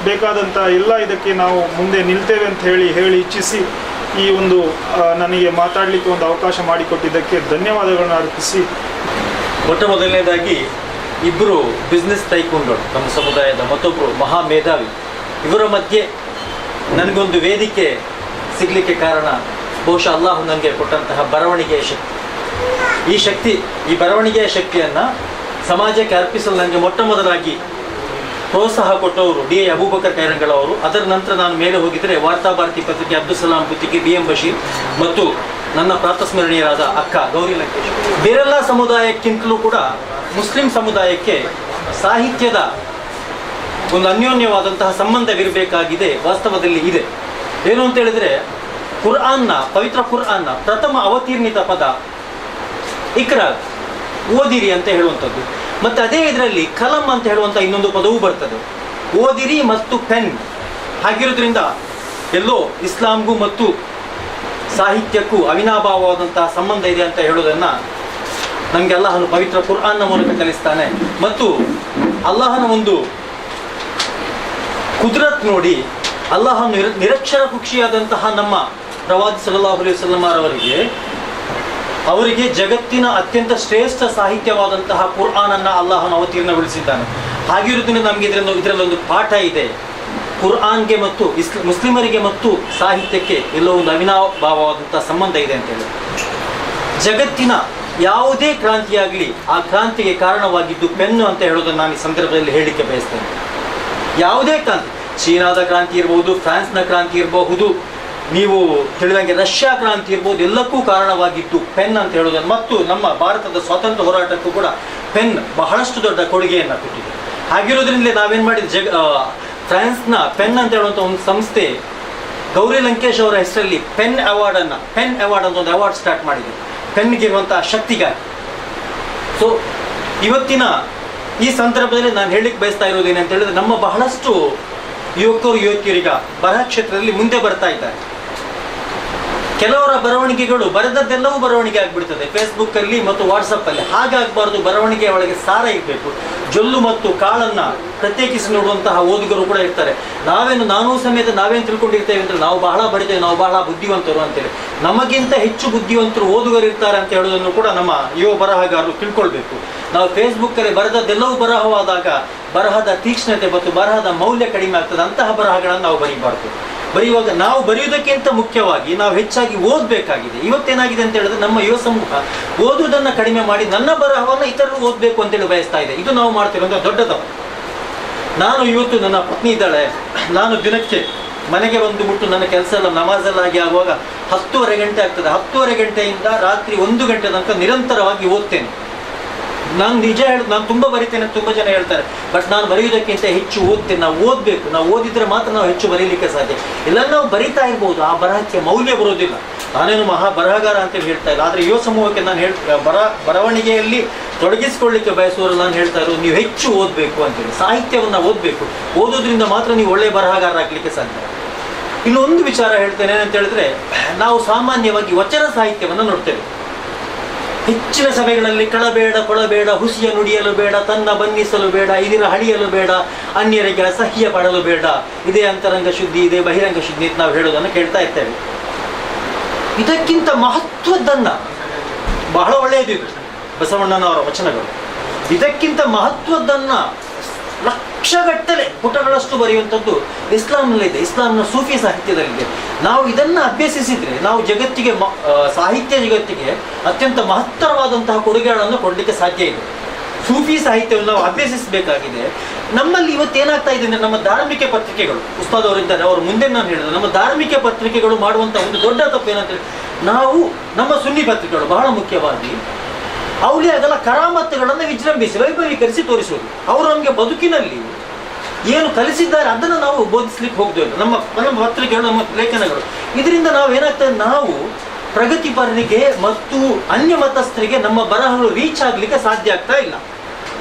ಬೇಕಾದಂಥ ಎಲ್ಲ ಇದಕ್ಕೆ ನಾವು ಮುಂದೆ ನಿಲ್ತೇವೆ ಅಂತ ಹೇಳಿ ಇಚ್ಛಿಸಿ ಈ ಒಂದು ನನಗೆ ಮಾತಾಡಲಿಕ್ಕೆ ಒಂದು ಅವಕಾಶ ಮಾಡಿಕೊಟ್ಟಿದ್ದಕ್ಕೆ ಧನ್ಯವಾದಗಳನ್ನು ಅರ್ಪಿಸಿ, ಮೊಟ್ಟ ಮೊದಲನೇದಾಗಿ ಇಬ್ಬರು ಬಿಸ್ನೆಸ್ ಟೈಕೂನ್ಗಳು ನಮ್ಮ ಸಮುದಾಯದ ಮತ್ತೊಬ್ಬರು ಮಹಾ ಮೇಧಾವಿ, ಇವರ ಮಧ್ಯೆ ನನಗೊಂದು ವೇದಿಕೆ ಸಿಗಲಿಕ್ಕೆ ಕಾರಣ ಬಹುಶಃ ಅಲ್ಲಾಹು ನನಗೆ ಕೊಟ್ಟಂತಹ ಬರವಣಿಗೆಯ ಶಕ್ತಿ. ಈ ಬರವಣಿಗೆಯ ಶಕ್ತಿಯನ್ನು ಸಮಾಜಕ್ಕೆ ಅರ್ಪಿಸಲು ನನಗೆ ಮೊಟ್ಟ ಮೊದಲಾಗಿ ಪ್ರೋತ್ಸಾಹ ಕೊಟ್ಟವರು DA ಅಬೂಬಕರ್ ಖೈರಂಗಳವರು. ಅದರ ನಂತರ ನಾನು ಮೇಲೆ ಹೋಗಿದ್ದರೆ ವಾರ್ತಾ ಭಾರತಿ ಪತ್ರಿಕೆ ಅಬ್ದುಲ್ ಸಲಾಂ ಪುತ್ತಿಗೆ BM ಬಶೀರ್ ಮತ್ತು ನನ್ನ ಪ್ರಾತಸ್ಮರಣೀಯರಾದ ಅಕ್ಕ ಗೌರಿ ಲಂಕೇಶ್. ಬೇರೆಲ್ಲ ಸಮುದಾಯಕ್ಕಿಂತಲೂ ಕೂಡ ಮುಸ್ಲಿಂ ಸಮುದಾಯಕ್ಕೆ ಸಾಹಿತ್ಯದ ಒಂದು ಅನ್ಯೋನ್ಯವಾದಂತಹ ಸಂಬಂಧವಿರಬೇಕಾಗಿದೆ, ವಾಸ್ತವದಲ್ಲಿ ಇದೆ. ಏನು ಅಂತ ಹೇಳಿದರೆ ಪವಿತ್ರ ಕುರ್ಆನ್ನ ಪ್ರಥಮ ಅವತೀರ್ಣಿತ ಪದ ಇಕ್ರಾ, ಓದಿರಿ ಅಂತ ಹೇಳುವಂಥದ್ದು. ಮತ್ತು ಅದೇ ಇದರಲ್ಲಿ ಕಲಂ ಅಂತ ಹೇಳುವಂಥ ಇನ್ನೊಂದು ಪದವೂ ಬರ್ತದೆ, ಓದಿರಿ ಮತ್ತು ಪೆನ್. ಹಾಗಿರೋದ್ರಿಂದ ಎಲ್ಲೋ ಇಸ್ಲಾಂಗೂ ಮತ್ತು ಸಾಹಿತ್ಯಕ್ಕೂ ಅವಿನಾಭಾವವಾದಂತಹ ಸಂಬಂಧ ಇದೆ ಅಂತ ಹೇಳೋದನ್ನು ನಮಗೆ ಅಲ್ಲಾಹನು ಪವಿತ್ರ ಕುರ್ಆನ್ನ ಮೂಲಕ ಕಲಿಸ್ತಾನೆ. ಮತ್ತು ಅಲ್ಲಾಹನ ಒಂದು ಕುದ್ರತ್ ನೋಡಿ ಅಲ್ಲಾಹನು ನಿರಕ್ಷರ ಕುಕ್ಷಿಯಾದಂತಹ ನಮ್ಮ ಪ್ರವಾದಿ ಸಲ್ಲಲ್ಲಾಹು ಅಲೈಹಿ ವಸಲ್ಲಂ ಅವರಿಗೆ ಜಗತ್ತಿನ ಅತ್ಯಂತ ಶ್ರೇಷ್ಠ ಸಾಹಿತ್ಯವಾದಂತಹ ಕುರ್ಆನನ್ನು ಅಲ್ಲಾಹನು ಅವತೀರ್ಣಗೊಳಿಸಿದ್ದಾನೆ. ಹಾಗಿರುವುದರಿಂದ ನಮಗೆ ಇದರಲ್ಲೊಂದು ಪಾಠ ಇದೆ. ಕುರ್ಆನ್ಗೆ ಮತ್ತು ಮುಸ್ಲಿಮರಿಗೆ ಮತ್ತು ಸಾಹಿತ್ಯಕ್ಕೆ ಎಲ್ಲೋ ಒಂದು ಅವಿನಾಭಾವವಾದಂತಹ ಸಂಬಂಧ ಇದೆ ಅಂತೇಳಿ. ಜಗತ್ತಿನ ಯಾವುದೇ ಕ್ರಾಂತಿಯಾಗಲಿ ಆ ಕ್ರಾಂತಿಗೆ ಕಾರಣವಾಗಿದ್ದು ಪೆನ್ನು ಅಂತ ಹೇಳೋದನ್ನು ನಾನು ಈ ಸಂದರ್ಭದಲ್ಲಿ ಹೇಳಲಿಕ್ಕೆ ಬಯಸ್ತೇನೆ. ಯಾವುದೇ ಕ್ರಾಂತಿ, ಚೀನಾದ ಕ್ರಾಂತಿ ಇರಬಹುದು, ಫ್ರಾನ್ಸ್ನ ಕ್ರಾಂತಿ ಇರಬಹುದು, ನೀವು ತಿಳಿದಂಗೆ ರಷ್ಯಾ ಕ್ರಾಂತಿ ಇರ್ಬೋದು, ಎಲ್ಲಕ್ಕೂ ಕಾರಣವಾಗಿದ್ದು ಪೆನ್ ಅಂತ ಹೇಳೋದನ್ನು. ಮತ್ತು ನಮ್ಮ ಭಾರತದ ಸ್ವಾತಂತ್ರ್ಯ ಹೋರಾಟಕ್ಕೂ ಕೂಡ ಪೆನ್ ಬಹಳಷ್ಟು ದೊಡ್ಡ ಕೊಡುಗೆಯನ್ನು ಕೊಟ್ಟಿದೆ. ಹಾಗಿರೋದ್ರಿಂದಲೇ ನಾವೇನು ಮಾಡಿದ್ವಿ, ಫ್ರಾನ್ಸ್ನ ಪೆನ್ ಅಂತ ಹೇಳುವಂಥ ಒಂದು ಸಂಸ್ಥೆ ಗೌರಿ ಲಂಕೇಶ್ ಅವರ ಹೆಸರಲ್ಲಿ ಪೆನ್ ಅವಾರ್ಡ್ ಅಂತ ಒಂದು ಅವಾರ್ಡ್ ಸ್ಟಾರ್ಟ್ ಮಾಡಿದೆ, ಪೆನ್ಗೆ ಇರುವಂತಹ ಶಕ್ತಿಗಾಗಿ. ಸೊ ಇವತ್ತಿನ ಈ ಸಂದರ್ಭದಲ್ಲಿ ನಾನು ಹೇಳಲಿಕ್ಕೆ ಬಯಸ್ತಾ ಇರೋದೇನೆ ಅಂತ ಹೇಳಿದ್ರೆ, ನಮ್ಮ ಬಹಳಷ್ಟು ಯುವಕರೀಗ ಬರಹ ಕ್ಷೇತ್ರದಲ್ಲಿ ಮುಂದೆ ಬರ್ತಾ ಇದ್ದಾರೆ. ಕೆಲವರ ಬರವಣಿಗೆಗಳು ಬರೆದದ್ದೆಲ್ಲವೂ ಬರವಣಿಗೆ ಆಗಿಬಿಡ್ತದೆ ಫೇಸ್ಬುಕ್ಕಲ್ಲಿ ಮತ್ತು ವಾಟ್ಸಪ್ಪಲ್ಲಿ. ಹಾಗಾಗಬಾರ್ದು, ಬರವಣಿಗೆಯ ಒಳಗೆ ಸಾರ ಇರಬೇಕು. ಜೊಲ್ಲು ಮತ್ತು ಕಾಳನ್ನು ಪ್ರತ್ಯೇಕಿಸಿ ನೋಡುವಂತಹ ಓದುಗರು ಕೂಡ ಇರ್ತಾರೆ. ನಾನೂ ಸಮೇತ ನಾವೇನು ತಿಳ್ಕೊಂಡಿರ್ತೇವೆ ಅಂದರೆ ನಾವು ಬಹಳ ಬಡಿತೇವೆ, ನಾವು ಬಹಳ ಬುದ್ಧಿವಂತರು ಅಂತೇಳಿ. ನಮಗಿಂತ ಹೆಚ್ಚು ಬುದ್ಧಿವಂತರು ಓದುಗರು ಇರ್ತಾರೆ ಅಂತ ಹೇಳೋದನ್ನು ಕೂಡ ನಮ್ಮ ಯುವ ಬರಹಗಾರರು ತಿಳ್ಕೊಳ್ಬೇಕು. ನಾವು ಫೇಸ್ಬುಕ್ಕಲ್ಲಿ ಬರೆದದ್ದೆಲ್ಲವೂ ಬರಹವಾದಾಗ ಬರಹದ ತೀಕ್ಷ್ಣತೆ ಮತ್ತು ಬರಹದ ಮೌಲ್ಯ ಕಡಿಮೆ ಆಗ್ತದೆ. ಅಂತಹ ಬರಹಗಳನ್ನು ನಾವು ಬರೀಬಾರ್ದು. ಬರೆಯುವಾಗ ನಾವು ಬರೆಯುವುದಕ್ಕಿಂತ ಮುಖ್ಯವಾಗಿ ನಾವು ಹೆಚ್ಚಾಗಿ ಓದಬೇಕಾಗಿದೆ. ಇವತ್ತೇನಾಗಿದೆ ಅಂತ ಹೇಳಿದ್ರೆ ನಮ್ಮ ಯುವ ಸಮೂಹ ಓದುವುದನ್ನು ಕಡಿಮೆ ಮಾಡಿ ನನ್ನ ಬರಹವನ್ನು ಇತರರು ಓದಬೇಕು ಅಂತೇಳಿ ಬಯಸ್ತಾ ಇದೆ. ಇದು ನಾವು ಮಾಡ್ತಿರುವಂಥ ದೊಡ್ಡ ತಪ್ಪು. ನಾನು ಇವತ್ತು ನನ್ನ ಪತ್ನಿ ಇದ್ದಾಳೆ, ನಾನು ದಿನಕ್ಕೆ ಮನೆಗೆ ಬಂದು ಬಿಟ್ಟು ನನ್ನ ಕೆಲಸ ಎಲ್ಲ ನಮಾಜಲ್ಲಾಗಿ ಆಗುವಾಗ 10:30 ಗಂಟೆ ಆಗ್ತದೆ. 10:30 ಗಂಟೆಯಿಂದ ರಾತ್ರಿ 1 ಗಂಟೆ ತನಕ ನಿರಂತರವಾಗಿ ಓದ್ತೇನೆ. ನಾನು ನಿಜ ಹೇಳೋದು, ನಾನು ತುಂಬ ಬರಿತೇನೆ, ತುಂಬ ಜನ ಹೇಳ್ತಾರೆ, ಬಟ್ ನಾನು ಬರೆಯುವುದಕ್ಕಿಂತ ಹೆಚ್ಚು ಓದ್ತೇನೆ. ನಾವು ಓದಬೇಕು, ನಾವು ಓದಿದ್ರೆ ಮಾತ್ರ ನಾವು ಹೆಚ್ಚು ಬರೀಲಿಕ್ಕೆ ಸಾಧ್ಯ. ಇಲ್ಲ ನಾವು ಬರಿತಾ ಇರ್ಬೋದು, ಆ ಬರಹಕ್ಕೆ ಮೌಲ್ಯ ಬರೋದಿಲ್ಲ. ನಾನೇನು ಮಹಾ ಬರಹಗಾರ ಅಂತೇಳಿ ಹೇಳ್ತಾ ಇಲ್ಲ, ಆದರೆ ಯುವ ಸಮೂಹಕ್ಕೆ ನಾನು ಬರವಣಿಗೆಯಲ್ಲಿ ತೊಡಗಿಸಿಕೊಳ್ಳಿಕ್ಕೆ ಬಯಸುವವರು ನಾನು ಹೇಳ್ತಾ ಇರೋದು, ನೀವು ಹೆಚ್ಚು ಓದಬೇಕು ಅಂತೇಳಿ. ಸಾಹಿತ್ಯವನ್ನು ಓದಬೇಕು, ಓದೋದ್ರಿಂದ ಮಾತ್ರ ನೀವು ಒಳ್ಳೆಯ ಬರಹಗಾರ ಆಗಲಿಕ್ಕೆ ಸಾಧ್ಯ. ಇನ್ನೊಂದು ವಿಚಾರ ಹೇಳ್ತೇನೆ ಅಂತ ಹೇಳಿದ್ರೆ, ನಾವು ಸಾಮಾನ್ಯವಾಗಿ ವಚನ ಸಾಹಿತ್ಯವನ್ನು ನೋಡ್ತೇವೆ. ಹೆಚ್ಚಿನ ಸಭೆಗಳಲ್ಲಿ ಕಳಬೇಡ ಕೊಳಬೇಡ, ಹುಸಿಯ ನುಡಿಯಲು ಬೇಡ, ತನ್ನ ಬನ್ನಿಸಲು ಬೇಡ, ಇದಿರ ಹಳಿಯಲು ಬೇಡ, ಅನ್ಯರಿಗೆ ಅಸಹ್ಯ ಪಡಲು ಬೇಡ, ಇದೇ ಅಂತರಂಗ ಶುದ್ಧಿ, ಇದೇ ಬಹಿರಂಗ ಶುದ್ಧಿ ಅಂತ ನಾವು ಹೇಳೋದನ್ನು ಕೇಳ್ತಾ ಇರ್ತೇವೆ. ಇದಕ್ಕಿಂತ ಮಹತ್ವದ್ದನ್ನ, ಬಹಳ ಒಳ್ಳೆಯದಿದೆ ಬಸವಣ್ಣನವರ ವಚನಗಳು, ಇದಕ್ಕಿಂತ ಮಹತ್ವದ್ದನ್ನ ಲಕ್ಷಗಟ್ಟಲೆ ಪುಟಗಳಷ್ಟು ಬರೆಯುವಂಥದ್ದು ಇಸ್ಲಾಂನಲ್ಲಿದೆ, ಇಸ್ಲಾಂನ ಸೂಫಿ ಸಾಹಿತ್ಯದಲ್ಲಿದೆ. ನಾವು ಇದನ್ನು ಅಭ್ಯಸಿಸಿದ್ರೆ ನಾವು ಜಗತ್ತಿಗೆ, ಸಾಹಿತ್ಯ ಜಗತ್ತಿಗೆ ಅತ್ಯಂತ ಮಹತ್ತರವಾದಂತಹ ಕೊಡುಗೆಗಳನ್ನು ಕೊಡಲಿಕ್ಕೆ ಸಾಧ್ಯ ಇದೆ. ಸೂಫಿ ಸಾಹಿತ್ಯವನ್ನು ನಾವು ಅಭ್ಯಸಿಸಬೇಕಾಗಿದೆ. ನಮ್ಮಲ್ಲಿ ಇವತ್ತೇನಾಗ್ತಾ ಇದೆ ಅಂದರೆ, ನಮ್ಮ ಧಾರ್ಮಿಕ ಪತ್ರಿಕೆಗಳು, ಉಸ್ತಾದ್ ಅವರಿದ್ದಾರೆ, ಅವರು ಮುಂದೆ ನಾನು ಹೇಳಿದೆ, ನಮ್ಮ ಧಾರ್ಮಿಕ ಪತ್ರಿಕೆಗಳು ಮಾಡುವಂಥ ಒಂದು ದೊಡ್ಡ ತಪ್ಪು ಏನಂತೇಳಿ, ನಾವು ನಮ್ಮ ಸುನ್ನಿ ಪತ್ರಿಕೆಗಳು ಬಹಳ ಮುಖ್ಯವಾಗಿ ಔಲಿಯಾಗಳ ಕರಾಮತ್ತುಗಳನ್ನು ವಿಜೃಂಭಿಸಿ ವೈಭವೀಕರಿಸಿ ತೋರಿಸುವುದು. ಅವರು ನಮಗೆ ಬದುಕಿನಲ್ಲಿ ಏನು ಕಲಿಸಿದ್ದಾರೆ ಅದನ್ನು ನಾವು ಬೋಧಿಸ್ಲಿಕ್ಕೆ ಹೋಗ್ತೇವೆ. ನಮ್ಮ ಪತ್ರಿಕೆಗಳು, ನಮ್ಮ ಲೇಖನಗಳು, ಇದರಿಂದ ನಾವು ಏನಾಗ್ತದೆ, ನಾವು ಪ್ರಗತಿಪರರಿಗೆ ಮತ್ತು ಅನ್ಯ ಮತಸ್ಥರಿಗೆ ನಮ್ಮ ಬರಹಗಳು ರೀಚ್ ಆಗಲಿಕ್ಕೆ ಸಾಧ್ಯ ಆಗ್ತಾ ಇಲ್ಲ.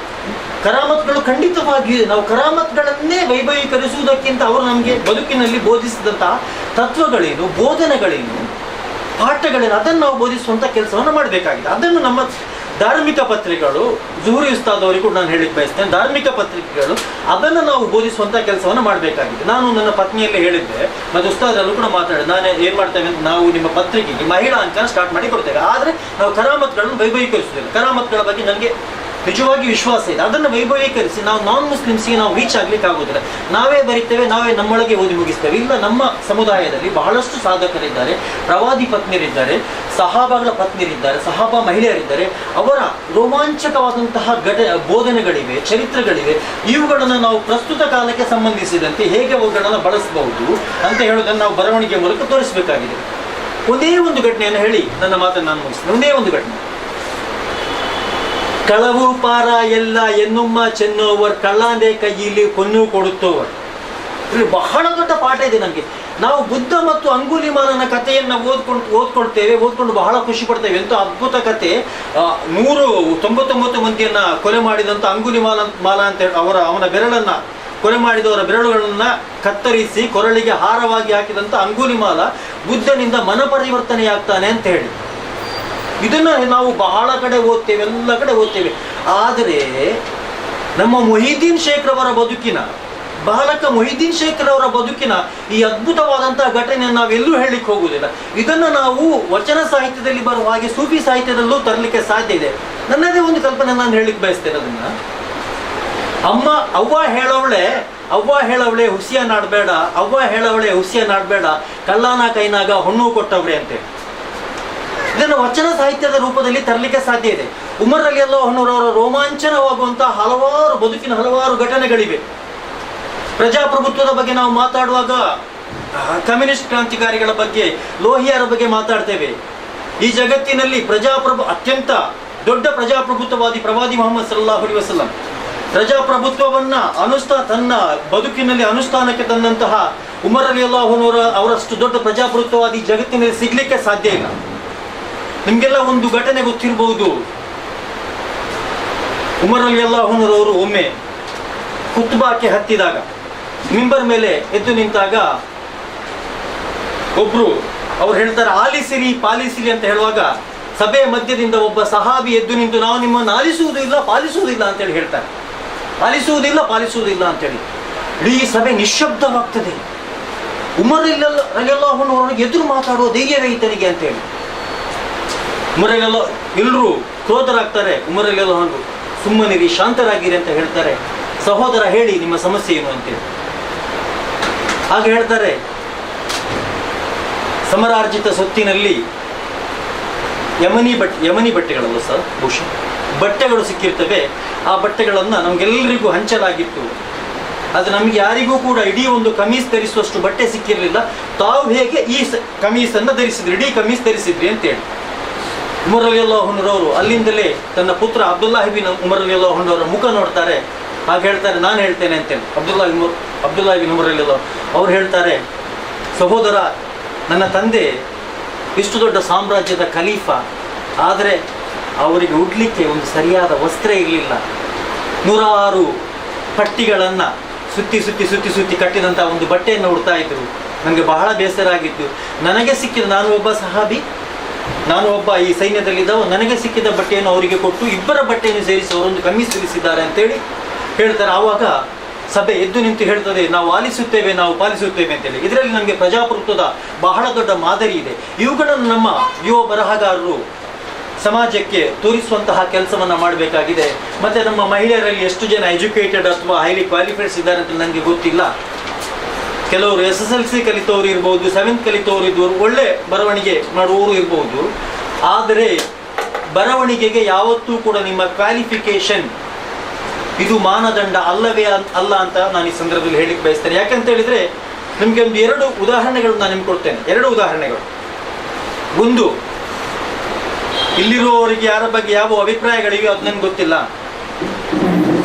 ಕರಾಮತ್ಗಳು ಖಂಡಿತವಾಗಿಯೂ ನಾವು ಕರಾಮತ್ಗಳನ್ನೇ ವೈಭವೀಕರಿಸುವುದಕ್ಕಿಂತ ಅವರು ನಮಗೆ ಬದುಕಿನಲ್ಲಿ ಬೋಧಿಸಿದಂತಹ ತತ್ವಗಳೇನು, ಬೋಧನೆಗಳೇನು, ಪಾಠಗಳೇನು, ಅದನ್ನು ನಾವು ಬೋಧಿಸುವಂಥ ಕೆಲಸವನ್ನು ಮಾಡಬೇಕಾಗಿದೆ. ಅದನ್ನು ನಮ್ಮ ಧಾರ್ಮಿಕ ಪತ್ರಿಕೆಗಳು, ಜುಹುರಿ ಉಸ್ತಾದ್ ಅವರಿಗೂ ನಾನು ಹೇಳಿಕ್ಕೆ ಬಯಸ್ತೇನೆ, ಧಾರ್ಮಿಕ ಪತ್ರಿಕೆಗಳು ಅದನ್ನು ನಾವು ಬೋಧಿಸುವಂಥ ಕೆಲಸವನ್ನು ಮಾಡಬೇಕಾಗಿದೆ. ನಾನು ನನ್ನ ಪತ್ನಿಯಲ್ಲಿ ಹೇಳಿದ್ದೆ, ಮತ್ತು ಉಸ್ತಾದಲ್ಲೂ ಕೂಡ ಮಾತಾಡಿದೆ, ನಾನು ಏನು ಮಾಡ್ತೇವೆ ಅಂತ, ನಾವು ನಿಮ್ಮ ಪತ್ರಿಕೆಗೆ ಮಹಿಳಾ ಅಂಕನ ಸ್ಟಾರ್ಟ್ ಮಾಡಿ ಕೊಡ್ತೇವೆ, ಆದರೆ ನಾವು ಕರಾಮತ್ಗಳನ್ನು ವೈಭವೀಕರಿಸುವುದಿಲ್ಲ. ಕರಾಮತ್ಗಳ ಬಗ್ಗೆ ನನಗೆ ನಿಜವಾಗಿ ವಿಶ್ವಾಸ ಇದೆ. ಅದನ್ನು ವೈಭವೀಕರಿಸಿ ನಾವು ನಾನ್ ಮುಸ್ಲಿಮ್ಸ್ಗೆ ನಾವು ರೀಚ್ ಆಗ್ಲಿಕ್ಕೆ ಆಗೋದಿಲ್ಲ. ನಾವೇ ಬರೀತೇವೆ, ನಾವೇ ನಮ್ಮೊಳಗೆ ಓದಿ ಮುಗಿಸ್ತೇವೆ. ಇಲ್ಲ, ನಮ್ಮ ಸಮುದಾಯದಲ್ಲಿ ಬಹಳಷ್ಟು ಸಾಧಕರಿದ್ದಾರೆ, ಪ್ರವಾದಿ ಪತ್ನಿಯರಿದ್ದಾರೆ, ಸಹಾಬಗಳ ಪತ್ನಿಯರಿದ್ದಾರೆ, ಸಹಾಬಾ ಮಹಿಳೆಯರಿದ್ದಾರೆ. ಅವರ ರೋಮಾಂಚಕವಾದಂತಹ ಬೋಧನೆಗಳಿವೆ, ಚರಿತ್ರೆಗಳಿವೆ. ಇವುಗಳನ್ನು ನಾವು ಪ್ರಸ್ತುತ ಕಾಲಕ್ಕೆ ಸಂಬಂಧಿಸಿದಂತೆ ಹೇಗೆ ಅವುಗಳನ್ನು ಬಳಸಬಹುದು ಅಂತ ಹೇಳೋದನ್ನು ನಾವು ಬರವಣಿಗೆ ಮೂಲಕ ತೋರಿಸಬೇಕಾಗಿದೆ. ಒಂದೇ ಒಂದು ಘಟನೆಯನ್ನು ಹೇಳಿ ನನ್ನ ಮಾತನ್ನು ನಾನು ಮುಗಿಸ್ತೇನೆ. ಒಂದೇ ಒಂದು ಘಟನೆ. ಕಳವು ಪಾರ ಎಲ್ಲ ಎನ್ನುಮ್ಮ ಚೆನ್ನೋವರ್, ಕಳ್ಳಾಂದೆ ಕೈಯಲ್ಲಿ ಕೊನ್ನು ಕೊಡುತ್ತೋವರ್. ಇಲ್ಲಿ ಬಹಳ ದೊಡ್ಡ ಪಾಠ ಇದೆ ನಮಗೆ. ನಾವು ಬುದ್ಧ ಮತ್ತು ಅಂಗುಲಿಮಾಲನ ಕಥೆಯನ್ನು ಓದ್ಕೊಂಡು ಬಹಳ ಖುಷಿ ಪಡ್ತೇವೆ. ಎಂತ ಅದ್ಭುತ ಕಥೆ. 199 ಮಂದಿಯನ್ನ ಕೊಲೆ ಮಾಡಿದಂಥ ಮಾಲ ಅಂತ ಹೇಳಿ, ಅವನ ಬೆರಳನ್ನ ಕೊಲೆ ಮಾಡಿದವರ ಬೆರಳುಗಳನ್ನ ಕತ್ತರಿಸಿ ಕೊರಳಿಗೆ ಹಾರವಾಗಿ ಹಾಕಿದಂಥ ಅಂಗುಲಿಮಾಲ ಬುದ್ಧನಿಂದ ಮನಪರಿವರ್ತನೆಯಾಗ್ತಾನೆ ಅಂತ ಹೇಳಿ, ಇದನ್ನು ನಾವು ಬಹಳ ಕಡೆ ಓದ್ತೇವೆ, ಎಲ್ಲ ಕಡೆ ಓದ್ತೇವೆ. ಆದರೆ ನಮ್ಮ ಮೊಹಿದ್ದೀನ್ ಶೇಖ್ರವರ ಬದುಕಿನ, ಬಾಲಕ ಮೊಹಿದ್ದೀನ್ ಶೇಖ್ರವರ ಬದುಕಿನ ಈ ಅದ್ಭುತವಾದಂತಹ ಘಟನೆಯನ್ನು ನಾವೆಲ್ಲೂ ಹೇಳಲಿಕ್ಕೆ ಹೋಗುವುದಿಲ್ಲ. ಇದನ್ನು ನಾವು ವಚನ ಸಾಹಿತ್ಯದಲ್ಲಿ ಬರುವ ಹಾಗೆ ಸೂಫಿ ಸಾಹಿತ್ಯದಲ್ಲೂ ತರಲಿಕ್ಕೆ ಸಾಧ್ಯ ಇದೆ. ನನ್ನದೇ ಒಂದು ಕಲ್ಪನೆ ನಾನು ಹೇಳಲಿಕ್ಕೆ ಬಯಸ್ತೇನೆ. ಅದನ್ನ ಅವ್ವ ಹೇಳವಳೆ ಹುಸಿಯ ನಾಡಬೇಡ, ಅವ್ವ ಹೇಳವಳೆ ಹುಸಿಯ ನಾಡಬೇಡ, ಕಳ್ಳಾನ ಕೈನಾಗ ಹೊಣ್ಣು ಕೊಟ್ಟವಳೆ ಅಂತೇಳಿ. ಇದನ್ನು ವಚನ ಸಾಹಿತ್ಯದ ರೂಪದಲ್ಲಿ ತರಲಿಕ್ಕೆ ಸಾಧ್ಯ ಇದೆ. ಉಮರ್ ರಲಿಯಲ್ಲಾಹು ಅನ್ಹು ಅವರ ರೋಮಾಂಚನವಾಗುವಂತಹ ಹಲವಾರು ಬದುಕಿನ ಹಲವಾರು ಘಟನೆಗಳಿವೆ. ಪ್ರಜಾಪ್ರಭುತ್ವದ ಬಗ್ಗೆ ನಾವು ಮಾತಾಡುವಾಗ ಕಮ್ಯುನಿಸ್ಟ್ ಕ್ರಾಂತಿಕಾರಿಗಳ ಬಗ್ಗೆ, ಲೋಹಿಯಾರ ಬಗ್ಗೆ ಮಾತಾಡ್ತೇವೆ. ಈ ಜಗತ್ತಿನಲ್ಲಿ ಅತ್ಯಂತ ದೊಡ್ಡ ಪ್ರಜಾಪ್ರಭುತ್ವವಾದಿ ಪ್ರವಾದಿ ಮುಹಮ್ಮದ್ ಸಲ್ಲಲ್ಲಾಹು ಅಲೈಹಿ ವಸಲ್ಲಂ ಪ್ರಜಾಪ್ರಭುತ್ವವನ್ನ ತನ್ನ ಬದುಕಿನಲ್ಲಿ ಅನುಷ್ಠಾನಕ್ಕೆ ತಂದಂತಹ ಉಮರ್ ರಲಿಯಲ್ಲಾಹು ಅನ್ಹು ಅವರಷ್ಟು ದೊಡ್ಡ ಪ್ರಜಾಪ್ರಭುತ್ವವಾದಿ ಜಗತ್ತಿನಲ್ಲಿ ಸಿಗ್ಲಿಕ್ಕೆ ಸಾಧ್ಯ ಇಲ್ಲ. ನಿಮಗೆಲ್ಲ ಒಂದು ಘಟನೆ ಗೊತ್ತಿರಬಹುದು. ಉಮರ್ ರಲಿಯಲ್ಲಾಹು ಅನ್ಹು ಅವರು ಒಮ್ಮೆ ಖುತ್ಬಾಕ್ಕೆ ಹತ್ತಿದಾಗ, ಮಿಂಬರ್ ಮೇಲೆ ಎದ್ದು ನಿಂತಾಗ ಒಬ್ರು ಅವ್ರು ಹೇಳ್ತಾರೆ, ಆಲಿಸಿರಿ ಪಾಲಿಸಿರಿ ಅಂತ ಹೇಳುವಾಗ ಸಭೆಯ ಮಧ್ಯದಿಂದ ಒಬ್ಬ ಸಹಾಬಿ ಎದ್ದು ನಿಂತು, ನಾವು ನಿಮ್ಮನ್ನು ಆಲಿಸುವುದಿಲ್ಲ ಪಾಲಿಸುವುದಿಲ್ಲ ಅಂತೇಳಿ ಹೇಳ್ತಾರೆ. ಪಾಲಿಸುವುದಿಲ್ಲ ಅಂತೇಳಿ ಇಡೀ ಸಭೆ ನಿಶ್ಶಬ್ದವಾಗ್ತದೆ. ಉಮರ್ ರಲಿಯಲ್ಲಾಹು ಅನ್ಹು ಅವರಿಗೆ ಎದುರು ಮಾತಾಡುವ ಧೈರ್ಯವೇ ಈತನಿಗೆ ಅಂತೇಳಿ ಎಲ್ಲರೂ ಕ್ರೋಧರಾಗ್ತಾರೆ. ಉಮರ್ ರಲಿಯಲ್ಲಾಹು ಅನ್ಹು ಸುಮ್ಮನಿರಿ, ಶಾಂತರಾಗಿರಿ ಅಂತ ಹೇಳ್ತಾರೆ. ಸಹೋದರ, ಹೇಳಿ ನಿಮ್ಮ ಸಮಸ್ಯೆ ಏನು ಅಂತೇಳಿ. ಹಾಗೆ ಹೇಳ್ತಾರೆ, ಸಮರಾರ್ಜಿತ ಸೊತ್ತಿನಲ್ಲಿ ಯಮನಿ ಬಟ್ಟೆಗಳಲ್ಲ ಸರ್, ಬಹುಶಃ ಬಟ್ಟೆಗಳು ಸಿಕ್ಕಿರ್ತವೆ. ಆ ಬಟ್ಟೆಗಳನ್ನು ನಮಗೆಲ್ಲರಿಗೂ ಹಂಚಲಾಗಿತ್ತು. ಅದು ನಮಗೆ ಯಾರಿಗೂ ಕೂಡ ಇಡೀ ಒಂದು ಕಮೀಸ್ ಧರಿಸುವಷ್ಟು ಬಟ್ಟೆ ಸಿಕ್ಕಿರಲಿಲ್ಲ. ತಾವು ಹೇಗೆ ಈ ಕಮೀಸನ್ನು ಧರಿಸಿದ್ರಿ, ಇಡೀ ಕಮೀಸ್ ಧರಿಸಿದ್ರಿ ಅಂತೇಳಿ ಉಮರ್ ರಲಿಯಲ್ಲಾಹು ಅನ್ಹುರವರು ಅಲ್ಲಿಂದಲೇ ತನ್ನ ಪುತ್ರ ಅಬ್ದುಲ್ಲಾಹ್ ಬಿನ್ ಉಮರ್ ರಲಿಯಲ್ಲಾಹು ಅನ್ಹುರವರ ಮುಖ ನೋಡ್ತಾರೆ. ಹಾಗೆ ಹೇಳ್ತಾರೆ, ನಾನು ಹೇಳ್ತೇನೆ ಅಂತೇಳಿ. ಅಬ್ದುಲ್ಲಾಹ್ ಬಿನ್ ಉಮರ್ ರಲಿಯಲ್ಲಾಹು ಅವ್ರು ಹೇಳ್ತಾರೆ, ಸಹೋದರ, ನನ್ನ ತಂದೆ ಇಷ್ಟು ದೊಡ್ಡ ಸಾಮ್ರಾಜ್ಯದ ಖಲೀಫಾ, ಆದರೆ ಅವರಿಗೆ ಉಡ್ಲಿಕ್ಕೆ ಒಂದು ಸರಿಯಾದ ವಸ್ತ್ರ ಇರಲಿಲ್ಲ. 100 ಪಟ್ಟಿಗಳನ್ನು ಸುತ್ತಿ ಕಟ್ಟಿದಂಥ ಒಂದು ಬಟ್ಟೆಯನ್ನು ಉಡ್ತಾ ಇದ್ರು. ನನಗೆ ಬಹಳ ಬೇಸರ ಆಗಿತ್ತು. ನನಗೆ ಸಿಕ್ಕಿದ, ನಾನು ಒಬ್ಬ ಈ ಸೈನ್ಯದಲ್ಲಿದ್ದವ, ನನಗೆ ಸಿಕ್ಕಿದ ಬಟ್ಟೆಯನ್ನು ಅವರಿಗೆ ಕೊಟ್ಟು 2 ಬಟ್ಟೆಯನ್ನು ಸೇರಿಸಿ ಅವರೊಂದು ಕಮ್ಮಿ ಸುರಿಸಿದ್ದಾರೆ ಅಂತೇಳಿ ಹೇಳ್ತಾರೆ. ಆವಾಗ ಸಭೆ ಎದ್ದು ನಿಂತು ಹೇಳ್ತದೆ, ನಾವು ಪಾಲಿಸುತ್ತೇವೆ ಅಂತೇಳಿ. ಇದರಲ್ಲಿ ನಮಗೆ ಪ್ರಜಾಪ್ರಭುತ್ವದ ಬಹಳ ದೊಡ್ಡ ಮಾದರಿ ಇದೆ. ಇವುಗಳನ್ನು ನಮ್ಮ ಯುವ ಬರಹಗಾರರು ಸಮಾಜಕ್ಕೆ ತೋರಿಸುವಂತಹ ಕೆಲಸವನ್ನು ಮಾಡಬೇಕಾಗಿದೆ. ಮತ್ತು ನಮ್ಮ ಮಹಿಳೆಯರಲ್ಲಿ ಎಷ್ಟು ಜನ ಎಜುಕೇಟೆಡ್ ಅಥವಾ ಹೈಲಿ ಕ್ವಾಲಿಫೈಡ್ಸ್ ಇದ್ದಾರೆ ಅಂತ ನನಗೆ ಗೊತ್ತಿಲ್ಲ. ಕೆಲವರು SSLC ಕಲಿತವರು ಇರ್ಬೋದು, 7th ಕಲಿತವರು ಇದ್ದವರು, ಒಳ್ಳೆ ಬರವಣಿಗೆ ಮಾಡುವವರು ಇರ್ಬೋದು. ಆದರೆ ಬರವಣಿಗೆಗೆ ಯಾವತ್ತೂ ಕೂಡ ನಿಮ್ಮ ಕ್ವಾಲಿಫಿಕೇಶನ್ ಇದು ಮಾನದಂಡ ಅಲ್ಲ ಅಂತ ನಾನು ಈ ಸಂದರ್ಭದಲ್ಲಿ ಹೇಳಿಕ್ಕೆ ಬಯಸ್ತೇನೆ. ಯಾಕಂತ ಹೇಳಿದ್ರೆ ನಿಮಗೆ ಒಂದು 2 ಉದಾಹರಣೆಗಳು ನಾನು ನಿಮ್ಗೆ ಕೊಡ್ತೇನೆ. 2 ಉದಾಹರಣೆಗಳು. ಒಂದು, ಇಲ್ಲಿರುವವರಿಗೆ ಯಾರ ಬಗ್ಗೆ ಯಾವ ಅಭಿಪ್ರಾಯಗಳಿವೆ ಅದು ನನಗೆ ಗೊತ್ತಿಲ್ಲ.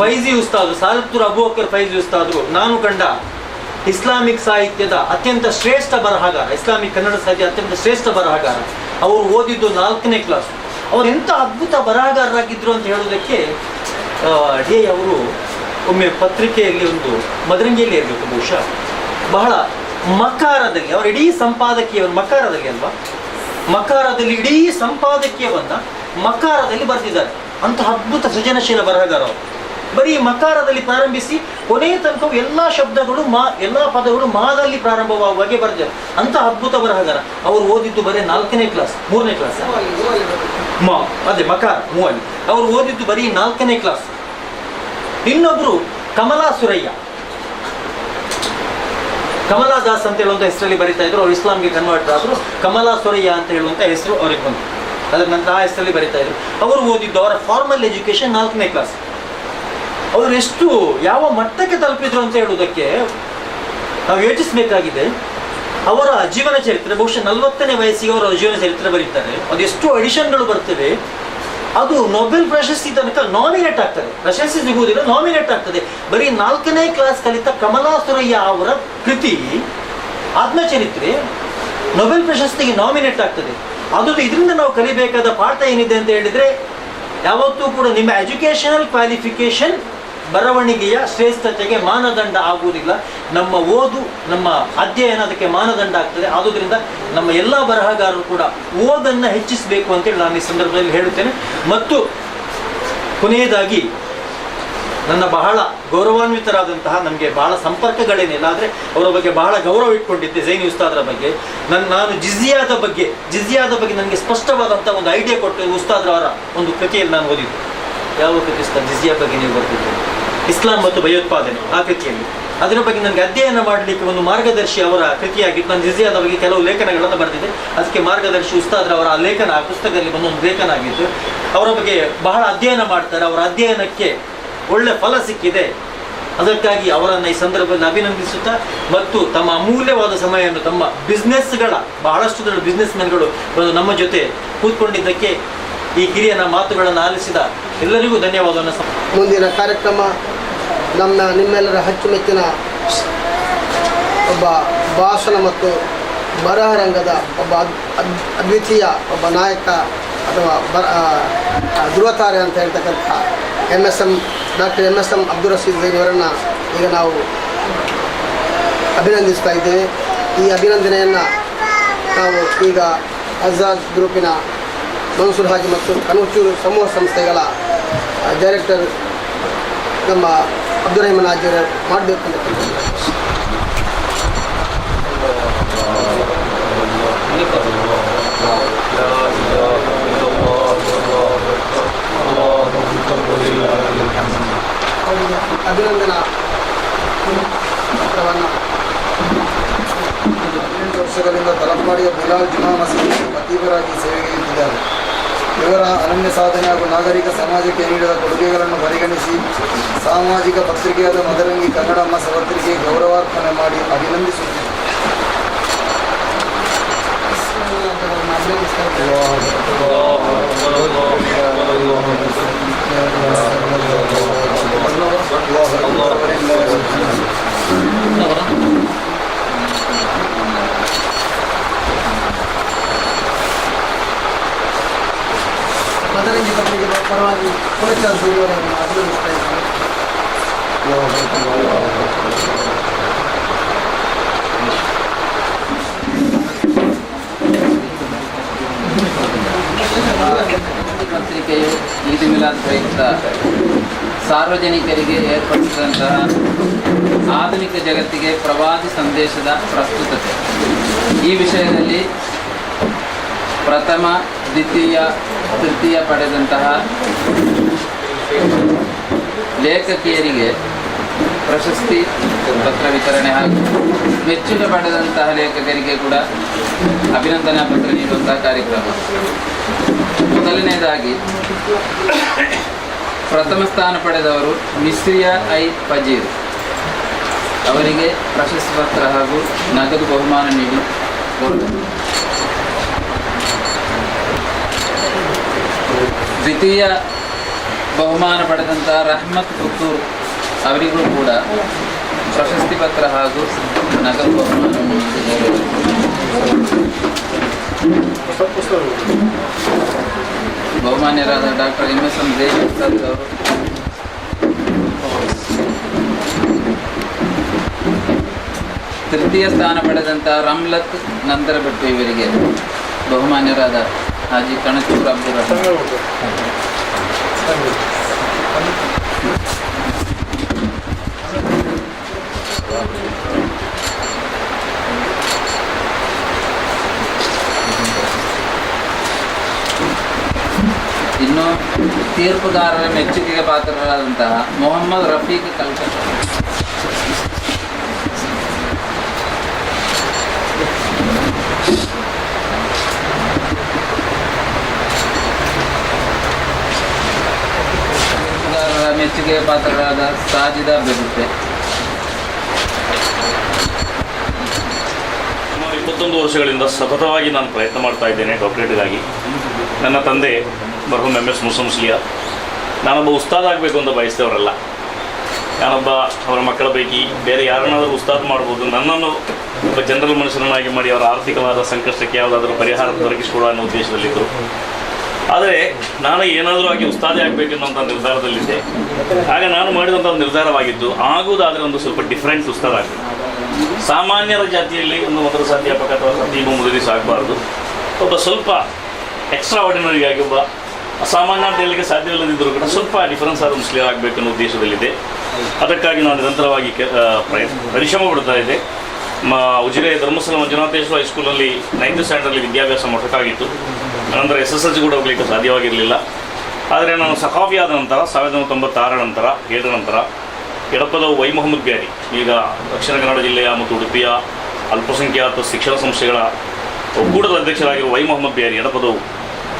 ಫೈಜಿ ಉಸ್ತಾದ್, ಸಾಲತ್ತೂರ್ ಅಬೂಬಕರ್ ಫೈಜಿ ಉಸ್ತಾದ್ರು ನಾನು ಕಂಡ ಇಸ್ಲಾಮಿಕ್ ಸಾಹಿತ್ಯದ ಅತ್ಯಂತ ಶ್ರೇಷ್ಠ ಬರಹಗಾರ, ಇಸ್ಲಾಮಿಕ್ ಕನ್ನಡ ಸಾಹಿತ್ಯ ಅತ್ಯಂತ ಶ್ರೇಷ್ಠ ಬರಹಗಾರ. ಅವರು ಓದಿದ್ದು 4ನೇ ಕ್ಲಾಸ್. ಅವರು ಎಂಥ ಅದ್ಭುತ ಬರಹಗಾರರಾಗಿದ್ರು ಅಂತ ಹೇಳೋದಕ್ಕೆ ಅವರು ಒಮ್ಮೆ ಪತ್ರಿಕೆಯಲ್ಲಿ ಒಂದು ಮದರಂಗಿಯಲ್ಲಿ ಇರಬೇಕು ಬಹುಶಃ, ಬಹಳ ಮಕಾರದಲ್ಲಿ ಅವರ ಇಡೀ ಸಂಪಾದಕೀಯವನ್ನು ಮಕಾರದಲ್ಲಿ ಇಡೀ ಸಂಪಾದಕೀಯವನ್ನ ಮಕಾರದಲ್ಲಿ ಬರೆದಿದ್ದಾರೆ. ಅಂತಹ ಅದ್ಭುತ ಸೃಜನಶೀಲ ಬರಹಗಾರ ಅವರು. ಬರೀ ಮಕಾರದಲ್ಲಿ ಪ್ರಾರಂಭಿಸಿ ಕೊನೆಯ ತನಕ ಎಲ್ಲ ಶಬ್ದಗಳು ಎಲ್ಲ ಪದಗಳು ಮಾದಲ್ಲಿ ಪ್ರಾರಂಭವಾಗುವಾಗೆ ಬರೆದಿದ್ದಾರೆ. ಅಂತಹ ಅದ್ಭುತ ಬರಹಗಾರ. ಅವರು ಓದಿದ್ದು ಬರೀ 4ನೇ ಕ್ಲಾಸ್, 3ನೇ ಕ್ಲಾಸ್, ಅದೇ ಮಕಾರ ಮೂವಲ್ಲಿ. ಅವರು ಓದಿದ್ದು ಬರೀ 4ನೇ ಕ್ಲಾಸ್. ಇನ್ನೊಬ್ರು ಕಮಲಾ ಸುರಯ್ಯ, ಕಮಲಾ ದಾಸ್ ಅಂತ ಹೇಳುವಂಥ ಹೆಸರಲ್ಲಿ ಬರೀತಾ ಇದ್ರು. ಅವ್ರು ಇಸ್ಲಾಂಗೆ ಕನ್ವರ್ಟ್ ಆದ್ರು. ಕಮಲಾ ಸುರಯ್ಯ ಅಂತ ಹೇಳುವಂಥ ಹೆಸರು ಅವ್ರಿಗೆ ಬಂತು. ಅದರ ನಂತರ ಆ ಹೆಸರಲ್ಲಿ ಬರೀತಾ ಇದ್ರು. ಅವರು ಓದಿದ್ದು ಅವರ ಫಾರ್ಮಲ್ ಎಜುಕೇಶನ್ 4ನೇ ಕ್ಲಾಸ್. ಅವರು ಎಷ್ಟು ಯಾವ ಮಟ್ಟಕ್ಕೆ ತಲುಪಿದ್ರು ಅಂತ ಹೇಳುವುದಕ್ಕೆ ನಾವು ಯೋಚಿಸಬೇಕಾಗಿದೆ. ಅವರ ಜೀವನ ಚರಿತ್ರೆ ಬಹುಶಃ 40ನೇ ವಯಸ್ಸಿಗೆ ಅವರ ಜೀವನ ಚರಿತ್ರೆ ಬರೀತಾರೆ. ಅದೆಷ್ಟು ಅಡಿಷನ್ಗಳು ಬರ್ತವೆ. ಅದು ನೊಬೆಲ್ ಪ್ರಶಸ್ತಿ ತನಕ ನಾಮಿನೇಟ್ ಆಗ್ತದೆ. ಪ್ರಶಸ್ತಿ ಸಿಗುವುದಿಲ್ಲ, ನಾಮಿನೇಟ್ ಆಗ್ತದೆ. ಬರೀ 4ನೇ ಕ್ಲಾಸ್ ಕಲಿತ ಕಮಲಾ ಸುರಯ್ಯ ಅವರ ಕೃತಿ ಆತ್ಮಚರಿತ್ರೆ ನೊಬೆಲ್ ಪ್ರಶಸ್ತಿಗೆ ನಾಮಿನೇಟ್ ಆಗ್ತದೆ. ಅದು ಇದರಿಂದ ನಾವು ಕಲಿಬೇಕಾದ ಪಾಠ ಏನಿದೆ ಅಂತ ಹೇಳಿದ್ರೆ, ಯಾವತ್ತೂ ಕೂಡ ನಿಮ್ಮ ಎಜುಕೇಶನಲ್ ಕ್ವಾಲಿಫಿಕೇಶನ್ ಬರವಣಿಗೆಯ ಶ್ರೇಷ್ಠತೆಗೆ ಮಾನದಂಡ ಆಗುವುದಿಲ್ಲ. ನಮ್ಮ ಓದು, ನಮ್ಮ ಅಧ್ಯಯನ ಅದಕ್ಕೆ ಮಾನದಂಡ ಆಗ್ತದೆ. ಆದುದರಿಂದ ನಮ್ಮ ಎಲ್ಲ ಬರಹಗಾರರು ಕೂಡ ಓದನ್ನು ಹೆಚ್ಚಿಸಬೇಕು ಅಂತೇಳಿ ನಾನು ಈ ಸಂದರ್ಭದಲ್ಲಿ ಹೇಳುತ್ತೇನೆ. ಮತ್ತು ಕೊನೆಯದಾಗಿ ನನ್ನ ಬಹಳ ಗೌರವಾನ್ವಿತರಾದಂತಹ, ನಮಗೆ ಬಹಳ ಸಂಪರ್ಕಗಳೇನಿಲ್ಲ, ಆದರೆ ಅವರ ಬಗ್ಗೆ ಬಹಳ ಗೌರವ ಇಟ್ಕೊಂಡಿದ್ದೆ ಝೈನಿ ಉಸ್ತಾದರ ಬಗ್ಗೆ. ನಾನು ಜಿಜಿಯಾದ ಬಗ್ಗೆ ನನಗೆ ಸ್ಪಷ್ಟವಾದಂಥ ಒಂದು ಐಡಿಯಾ ಕೊಟ್ಟು ಉಸ್ತಾದ್ರವರ ಒಂದು ಕೃತಿಯಲ್ಲಿ ನಾನು ಓದಿದ್ದು. ಯಾವ ಕೃತಿ ಉಸ್ತಾದ್? ಜಿಜಿಯಾ ಬಗ್ಗೆ ನೀವು ಬರ್ತಿದ್ದೆ, ಇಸ್ಲಾಂ ಮತ್ತು ಭಯೋತ್ಪಾದನೆ, ಆ ಕೃತಿಯಲ್ಲಿ. ಅದರ ಬಗ್ಗೆ ನನಗೆ ಅಧ್ಯಯನ ಮಾಡಲಿಕ್ಕೆ ಒಂದು ಮಾರ್ಗದರ್ಶಿ ಅವರ ಕೃತಿಯಾಗಿತ್ತು. ನಾನು ಜಿಜಿಯಾದ ಬಗ್ಗೆ ಕೆಲವು ಲೇಖನಗಳನ್ನು ಬರೆದಿದ್ದೆ. ಅದಕ್ಕೆ ಮಾರ್ಗದರ್ಶಿ ಉಸ್ತಾದ್ರವರ ಆ ಲೇಖನ, ಆ ಪುಸ್ತಕದಲ್ಲಿ ಒಂದೊಂದು ಲೇಖನ ಆಗಿತ್ತು. ಅವರ ಬಗ್ಗೆ ಬಹಳ ಅಧ್ಯಯನ ಮಾಡ್ತಾರೆ. ಅವರ ಅಧ್ಯಯನಕ್ಕೆ ಒಳ್ಳೆ ಫಲ ಸಿಕ್ಕಿದೆ. ಅದಕ್ಕಾಗಿ ಅವರನ್ನು ಈ ಸಂದರ್ಭದಲ್ಲಿ ಅಭಿನಂದಿಸುತ್ತಾ, ಮತ್ತು ತಮ್ಮ ಅಮೂಲ್ಯವಾದ ಸಮಯವನ್ನು ತಮ್ಮ ಬಿಸ್ನೆಸ್ಗಳ ಬಹಳಷ್ಟು ದೊಡ್ಡ ಬಿಸ್ನೆಸ್ ಮೆನ್ಗಳು ಬಂದು ನಮ್ಮ ಜೊತೆ ಕೂತ್ಕೊಂಡಿದ್ದಕ್ಕೆ, ಈ ಕಿರಿಯನ ಮಾತುಗಳನ್ನು ಆಲಿಸಿದ ಎಲ್ಲರಿಗೂ ಧನ್ಯವಾದವನ್ನು. ಮುಂದಿನ ಕಾರ್ಯಕ್ರಮ ನಿಮ್ಮೆಲ್ಲರ ಅಚ್ಚುಮೆಚ್ಚಿನ ಒಬ್ಬ ಭಾಷಣ ಮತ್ತು ಬರಹ ರಂಗದ ಒಬ್ಬ ಅದ್ವಿತೀಯ ಒಬ್ಬ ನಾಯಕ ಅಥವಾ ಧ್ರುವತಾರೆ ಅಂತ ಹೇಳ್ತಕ್ಕಂಥ ಡಾಕ್ಟರ್ MSM ಅಬ್ದುಲ್ ರಶೀದ್ ಝೈನಿ ಅವರನ್ನು ಈಗ ನಾವು ಅಭಿನಂದಿಸ್ತಾ ಇದ್ದೇವೆ. ಈ ಅಭಿನಂದನೆಯನ್ನು ನಾವು ಈಗ ಅಜಾದ್ ಗ್ರೂಪಿನ ಮನ್ಸೂರ್ ಹಾಜಿ ಮತ್ತು ಕನೂಚೂರು ಸಮೂಹ ಸಂಸ್ಥೆಗಳ ಡೈರೆಕ್ಟರ್ ನಮ್ಮ ಅಬ್ದುಲ್ ರಹೀಮನ್ ಹಾಜಿಯವರು ಮಾಡಬೇಕು ಅಂತ ಅಭಿನಂದನಾ ಪತ್ರವನ್ನು 8 ವರ್ಷಗಳಿಂದ ತಲುಪ ಮಾಡಿದ ಬಿಲಾಲ್ ಜುಮಾ ಮಸೀದಿ ಖತೀಬರಾಗಿ ಸೇವೆಗೆ ನಿಂತಿದ್ದಾರೆ. ಇವರ ಅನನ್ಯ ಸಾಧನೆ ಹಾಗೂ ನಾಗರಿಕ ಸಮಾಜಕ್ಕೆ ನೀಡಿದ ಕೊಡುಗೆಗಳನ್ನು ಪರಿಗಣಿಸಿ ಸಾಮಾಜಿಕ ಪತ್ರಿಕೆಯಾದ ಮದರಂಗಿ ಕನ್ನಡ ಮಾಸ ಪತ್ರಿಕೆ ಗೌರವಾರ್ಪಣೆ ಮಾಡಿ ಅಭಿನಂದಿಸುತ್ತಿದೆ. ಮದರಂಗಿ ಪತ್ರಿಕೆ ಪರವಾಗಿ ಅವರನ್ನು ಅಭಿನಂದಿಸ್ತಾ ಇದ್ದಾರೆ. ಪತ್ರಿಕೆಯು ಈದ್ ಮಿಲಾದ್ ಪ್ರಯುಕ್ತ ಸಾರ್ವಜನಿಕರಿಗೆ ಏರ್ಪಡಿಸಿದಂತಹ ಆಧುನಿಕ ಜಗತ್ತಿಗೆ ಪ್ರವಾದಿ ಸಂದೇಶದ ಪ್ರಸ್ತುತತೆ ಈ ವಿಷಯದಲ್ಲಿ ಪ್ರಥಮ, ದ್ವಿತೀಯ, ತೃತೀಯ ಪಡೆದಂತಹ ಲೇಖಕಿಯರಿಗೆ ಪ್ರಶಸ್ತಿ ಪತ್ರ ವಿತರಣೆ ಹಾಗೂ ಮೆಚ್ಚುಗೆ ಪಡೆದಂತಹ ಲೇಖಕರಿಗೆ ಕೂಡ ಅಭಿನಂದನಾ ಪತ್ರ ನೀಡುವಂತಹ ಕಾರ್ಯಕ್ರಮ. ಮೊದಲನೇದಾಗಿ ಪ್ರಥಮ ಸ್ಥಾನ ಪಡೆದವರು ಮಿಸ್ರಿಯಾ ಐ ಫಜೀರ್ ಅವರಿಗೆ ಪ್ರಶಸ್ತಿ ಪತ್ರ ಹಾಗೂ ನಗದು ಬಹುಮಾನ ನೀಡಿ ಗೌರವ. ದ್ವಿತೀಯ ಬಹುಮಾನ ಪಡೆದಂತಹ ರಹಮತ್ ಪುತ್ತೂರ್ ಅವರಿಗೂ ಕೂಡ ಪ್ರಶಸ್ತಿ ಪತ್ರ ಹಾಗೂ ನಗದು ಬಹುಮಾನ ನೀಡಿ ಗೌರವ. ಬಹುಮಾನ್ಯರಾದ ಡಾಕ್ಟರ್ MSM ಜಯಪ್ರಸಾದ್ ಅವರು ತೃತೀಯ ಸ್ಥಾನ ಪಡೆದಂತಹ ರಮ್ಲತ್ ನಂತರಬೆಟ್ಟು ಇವರಿಗೆ ಬಹುಮಾನ್ಯರಾದ ಹಾಜಿ ಕಣಚೂರ್ ಅಬ್ದುಲ್ ರಹಮಾನ್. ಇನ್ನು ತೀರ್ಪುಗಾರರ ಮೆಚ್ಚುಗೆಗೆ ಪಾತ್ರರಾದಂತಹ ಮೊಹಮ್ಮದ್ ರಫೀಕ್ ಕಲ್ಕಟ್ಟ ಮೆಚ್ಚುಗೆಗೆ ಪಾತ್ರರಾದ ಸಾಜಿದಾ ಬೆಗುತ್ತೆ. ಸುಮಾರು 21 ವರ್ಷಗಳಿಂದ ಸತತವಾಗಿ ನಾನು ಪ್ರಯತ್ನ ಮಾಡ್ತಾ ಇದ್ದೇನೆ ಡಾಕ್ಟರೇಟ್ಗಾಗಿ. ನನ್ನ ತಂದೆ ಮರ್ಹೂಮ್ MS ಮುಸಂಸ್ಲಿಯಾ ನಾನೊಬ್ಬ ಉಸ್ತಾದ್ ಆಗಬೇಕು ಅಂತ ಬಯಸಿದವರಲ್ಲ. ನಾನೊಬ್ಬ ಅವರ ಮಕ್ಕಳ ಪೈಕಿ ಬೇರೆ ಯಾರನ್ನಾದರೂ ಉಸ್ತಾದ್ ಮಾಡ್ಬೋದು, ನನ್ನನ್ನು ಒಬ್ಬ ಜನರಲ್ ಮನುಷ್ಯನನ್ನಾಗಿ ಮಾಡಿ ಅವರ ಆರ್ಥಿಕವಾದ ಸಂಕಷ್ಟಕ್ಕೆ ಯಾವುದಾದ್ರೂ ಪರಿಹಾರ ದೊರಕಿಸಿಕೊಡುವ ಅನ್ನೋ ಉದ್ದೇಶದಲ್ಲಿದ್ದರು. ಆದರೆ ನಾನು ಏನಾದರೂ ಆಗಿ ಉಸ್ತಾದೇ ಆಗಬೇಕೆನ್ನುವಂಥ ನಿರ್ಧಾರದಲ್ಲಿದ್ದೆ. ಆಗ ನಾನು ಮಾಡಿದಂಥ ಒಂದು ನಿರ್ಧಾರವಾಗಿದ್ದು ಆಗುವುದಾದರೆ ಒಂದು ಸ್ವಲ್ಪ ಡಿಫ್ರೆಂಟ್ ಉಸ್ತಾದ್ ಆಗಬೇಕು. ಸಾಮಾನ್ಯರ ಜಾತಿಯಲ್ಲಿ ಒಂದು ಮದ್ರಸಾ ಅಧ್ಯಾಪಕ ಅಥವಾ ಖತೀಬು ಮುದರಿಸ್ ಆಗಬಾರ್ದು. ಒಬ್ಬ ಸ್ವಲ್ಪ ಎಕ್ಸ್ಟ್ರಾ ಆರ್ಡಿನರಿ ಆಗಿ ಒಬ್ಬ ಅಸಾಮಾನ್ಯ ಅಂತ ಹೇಳಲಿಕ್ಕೆ ಸಾಧ್ಯವಿಲ್ಲದಿದ್ದರೂ ಕೂಡ ಸ್ವಲ್ಪ ಡಿಫರೆನ್ಸ್ ಆದ ಮುಸ್ಲಿಂ ಆಗಬೇಕೆನ್ನೋ ಉದ್ದೇಶದಲ್ಲಿದೆ. ಅದಕ್ಕಾಗಿ ನಾನು ನಿರಂತರವಾಗಿ ಪರಿಶ್ರಮ ಪಡ್ತಾ ಇದ್ದೆ. ಉಜಿರೆ ಧರ್ಮಸ್ಥಳ ಮಂಜುನಾಥೇಶ್ವರ ಹೈಸ್ಕೂಲಲ್ಲಿ 9th ಸ್ಟ್ಯಾಂಡರ್ಡಲ್ಲಿ ವಿದ್ಯಾಭ್ಯಾಸ ಮೊಟಕಾಗಿತ್ತು. ನಂತರ SSLC ಕೂಡ ಹೋಗಲಿಕ್ಕೆ ಸಾಧ್ಯವಾಗಿರಲಿಲ್ಲ. ಆದರೆ ನಾನು ಸಖಾಫಿ ಆದ ನಂತರ 1996 ನಂತರ 7 ನಂತರ ಎಡಪದ ವೈ ಮೊಹಮ್ಮದ್ ಬ್ಯಾರಿ, ಈಗ ದಕ್ಷಿಣ ಕನ್ನಡ ಜಿಲ್ಲೆಯ ಮತ್ತು ಉಡುಪಿಯ ಅಲ್ಪಸಂಖ್ಯಾತ ಶಿಕ್ಷಣ ಸಂಸ್ಥೆಗಳ ಒಕ್ಕೂಟದ ಅಧ್ಯಕ್ಷರಾಗಿರುವ ವೈ ಮೊಹಮ್ಮದ್ ಬ್ಯಾರಿ ಎಡಪದವು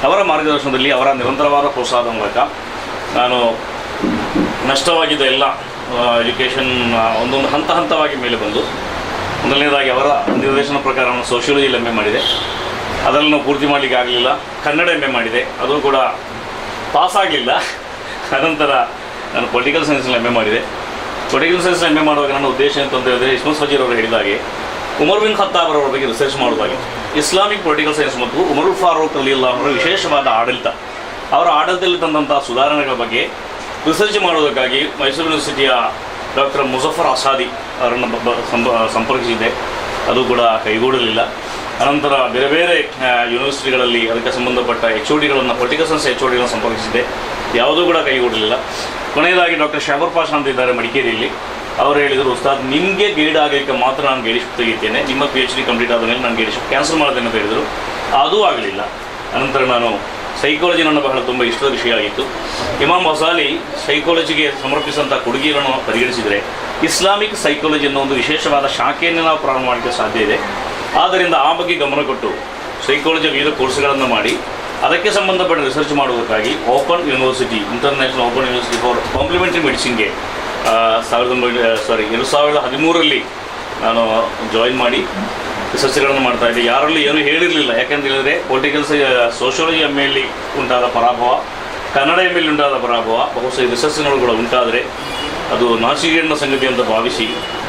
ಅವರ ಮಾರ್ಗದರ್ಶನದಲ್ಲಿ ಅವರ ನಿರಂತರವಾದ ಪ್ರೋತ್ಸಾಹದ ಮೂಲಕ ನಾನು ನಷ್ಟವಾಗಿದ್ದ ಎಲ್ಲ ಎಜುಕೇಷನ್ ಒಂದೊಂದು ಹಂತವಾಗಿ ಮೇಲೆ ಬಂದು ಮೊದಲನೇದಾಗಿ ಅವರ ನಿರ್ದೇಶನ ಪ್ರಕಾರ ನಾನು ಸೋಷಿಯಾಲಜಿಯಲ್ಲಿ MA ಮಾಡಿದೆ. ಅದರಲ್ಲಿ ನಾವು ಪೂರ್ತಿ ಮಾಡಲಿಕ್ಕೆ ಆಗಲಿಲ್ಲ. ಕನ್ನಡ MA ಮಾಡಿದೆ, ಅದು ಕೂಡ ಪಾಸ್ ಆಗಲಿಲ್ಲ. ಅನಂತರ ನಾನು ಪೊಲಿಟಿಕಲ್ ಸೈನ್ಸ್ನಲ್ಲಿ MA ಮಾಡಿದೆ. ಪೊಲಿಟಿಕಲ್ ಸೈನ್ಸ್ MA ಮಾಡುವಾಗ ನನ್ನ ಉದ್ದೇಶ ಅಂತ ಹೇಳಿದರೆ ಇಸ್ಮಾಸ್ ಫಜೀರ್ ಅವರು ಹೇಳಿದಾಗೆ ಉಮರ್ ಬಿನ್ ಖತ್ತಾಬ್ ಅವರ ಬಗ್ಗೆ ರಿಸರ್ಚ್ ಮಾಡುವಾಗೆ ಇಸ್ಲಾಮಿಕ್ ಪೊಲಿಟಿಕಲ್ ಸೈನ್ಸ್ ಮತ್ತು ಉಮರುಲ್ ಫಾರೂಕ್ ರಲಿಯಲ್ಲಾಹು ಅವರ ವಿಶೇಷವಾದ ಆಡಳಿತ, ಅವರ ಆಡಳಿತದಲ್ಲಿ ತಂದಂಥ ಸುಧಾರಣೆಗಳ ಬಗ್ಗೆ ರಿಸರ್ಚ್ ಮಾಡೋದಕ್ಕಾಗಿ ಮೈಸೂರು ಯೂನಿವರ್ಸಿಟಿಯ ಡಾಕ್ಟರ್ ಮುಜಫರ್ ಅಸಾದಿ ಅವರನ್ನು ಸಂಪರ್ಕಿಸಿದೆ. ಅದು ಕೂಡ ಕೈಗೂಡಲಿಲ್ಲ. ಅನಂತರ ಬೇರೆ ಬೇರೆ ಯೂನಿವರ್ಸಿಟಿಗಳಲ್ಲಿ ಅದಕ್ಕೆ ಸಂಬಂಧಪಟ್ಟ HODಗಳನ್ನು ಪೊಲಿಟಿಕಲ್ ಸೈನ್ಸ್ HODಗಳನ್ನು ಸಂಪರ್ಕಿಸಿದೆ. ಯಾವುದೂ ಕೂಡ ಕೈಗೂಡಲಿಲ್ಲ. ಕೊನೆಯದಾಗಿ ಡಾಕ್ಟರ್ ಶಾಬರ್ ಪಾಷಾ ಅಂತ ಇದ್ದಾರೆ ಮಡಿಕೇರಿಯಲ್ಲಿ. ಅವರು ಹೇಳಿದರು, ಉಸ್ತಾದ್ ನಿಮಗೆ ಗೈಡ್ ಆಗಲಿಕ್ಕೆ ಮಾತ್ರ ನಾನು ಗೈಡಿಶಿಪ್ ತೆಗಿತೇನೆ, ನಿಮ್ಮ PhD ಕಂಪ್ಲೀಟ್ ಆದ ಮೇಲೆ ನಾನು ಗೈಡಿಶಿಪ್ ಕ್ಯಾನ್ಸಲ್ ಮಾಡ್ತೇನೆ ಅಂತ ಹೇಳಿದರು. ಅದೂ ಆಗಲಿಲ್ಲ. ಅನಂತರ ನಾನು ಸೈಕಾಲಜಿ ನನ್ನ ಬಹಳ ತುಂಬ ಇಷ್ಟದ ವಿಷಯ ಆಗಿತ್ತು. ಇಮಾಮ್ ಗಜಾಲಿ ಸೈಕಾಲಜಿಗೆ ಸಮರ್ಪಿಸಿದಂಥ ಕೊಡುಗೆಗಳನ್ನು ಪರಿಗಣಿಸಿದರೆ ಇಸ್ಲಾಮಿಕ್ ಸೈಕಾಲಜಿ ಅನ್ನೋ ಒಂದು ವಿಶೇಷವಾದ ಶಾಖೆಯನ್ನು ನಾವು ಪ್ರಾರಂಭ ಮಾಡಲಿಕ್ಕೆ ಸಾಧ್ಯ ಇದೆ. ಆದ್ದರಿಂದ ಆ ಬಗ್ಗೆ ಗಮನ ಕೊಟ್ಟು ಸೈಕಾಲಜಿಯ ವಿವಿಧ ಕೋರ್ಸ್ಗಳನ್ನು ಮಾಡಿ ಅದಕ್ಕೆ ಸಂಬಂಧಪಟ್ಟ ರಿಸರ್ಚ್ ಮಾಡುವುದಕ್ಕಾಗಿ Open University, International Open University for Complementary ಮೆಡಿಸಿನ್ಗೆ 2013ರಲ್ಲಿ ನಾನು ಜಾಯಿನ್ ಮಾಡಿ ರಿಸರ್ಚ್ಗಳನ್ನು ಮಾಡ್ತಾಯಿದ್ದೆ. ಯಾರಲ್ಲೂ ಏನೂ ಹೇಳಿರಲಿಲ್ಲ. ಯಾಕೆಂತ ಹೇಳಿದರೆ ಪೊಲಿಟಿಕಲ್ ಸೋಷಿಯಾಲಜಿ ಎಮ್ ಎಲ್ಲಿ ಉಂಟಾದ ಪರಾಭವ, ಕನ್ನಡ ಎಮ್ ಎಲ್ಲಿ ಉಂಟಾದ ಪರಾಭವ, ಬಹುಶಃ ರಿಸರ್ಚ್ಗಳು ಕೂಡ ಉಂಟಾದರೆ ಅದು ನಾಚಿಕೆಗೇಡಿನ ಸಂಗತಿ ಅಂತ ಭಾವಿಸಿ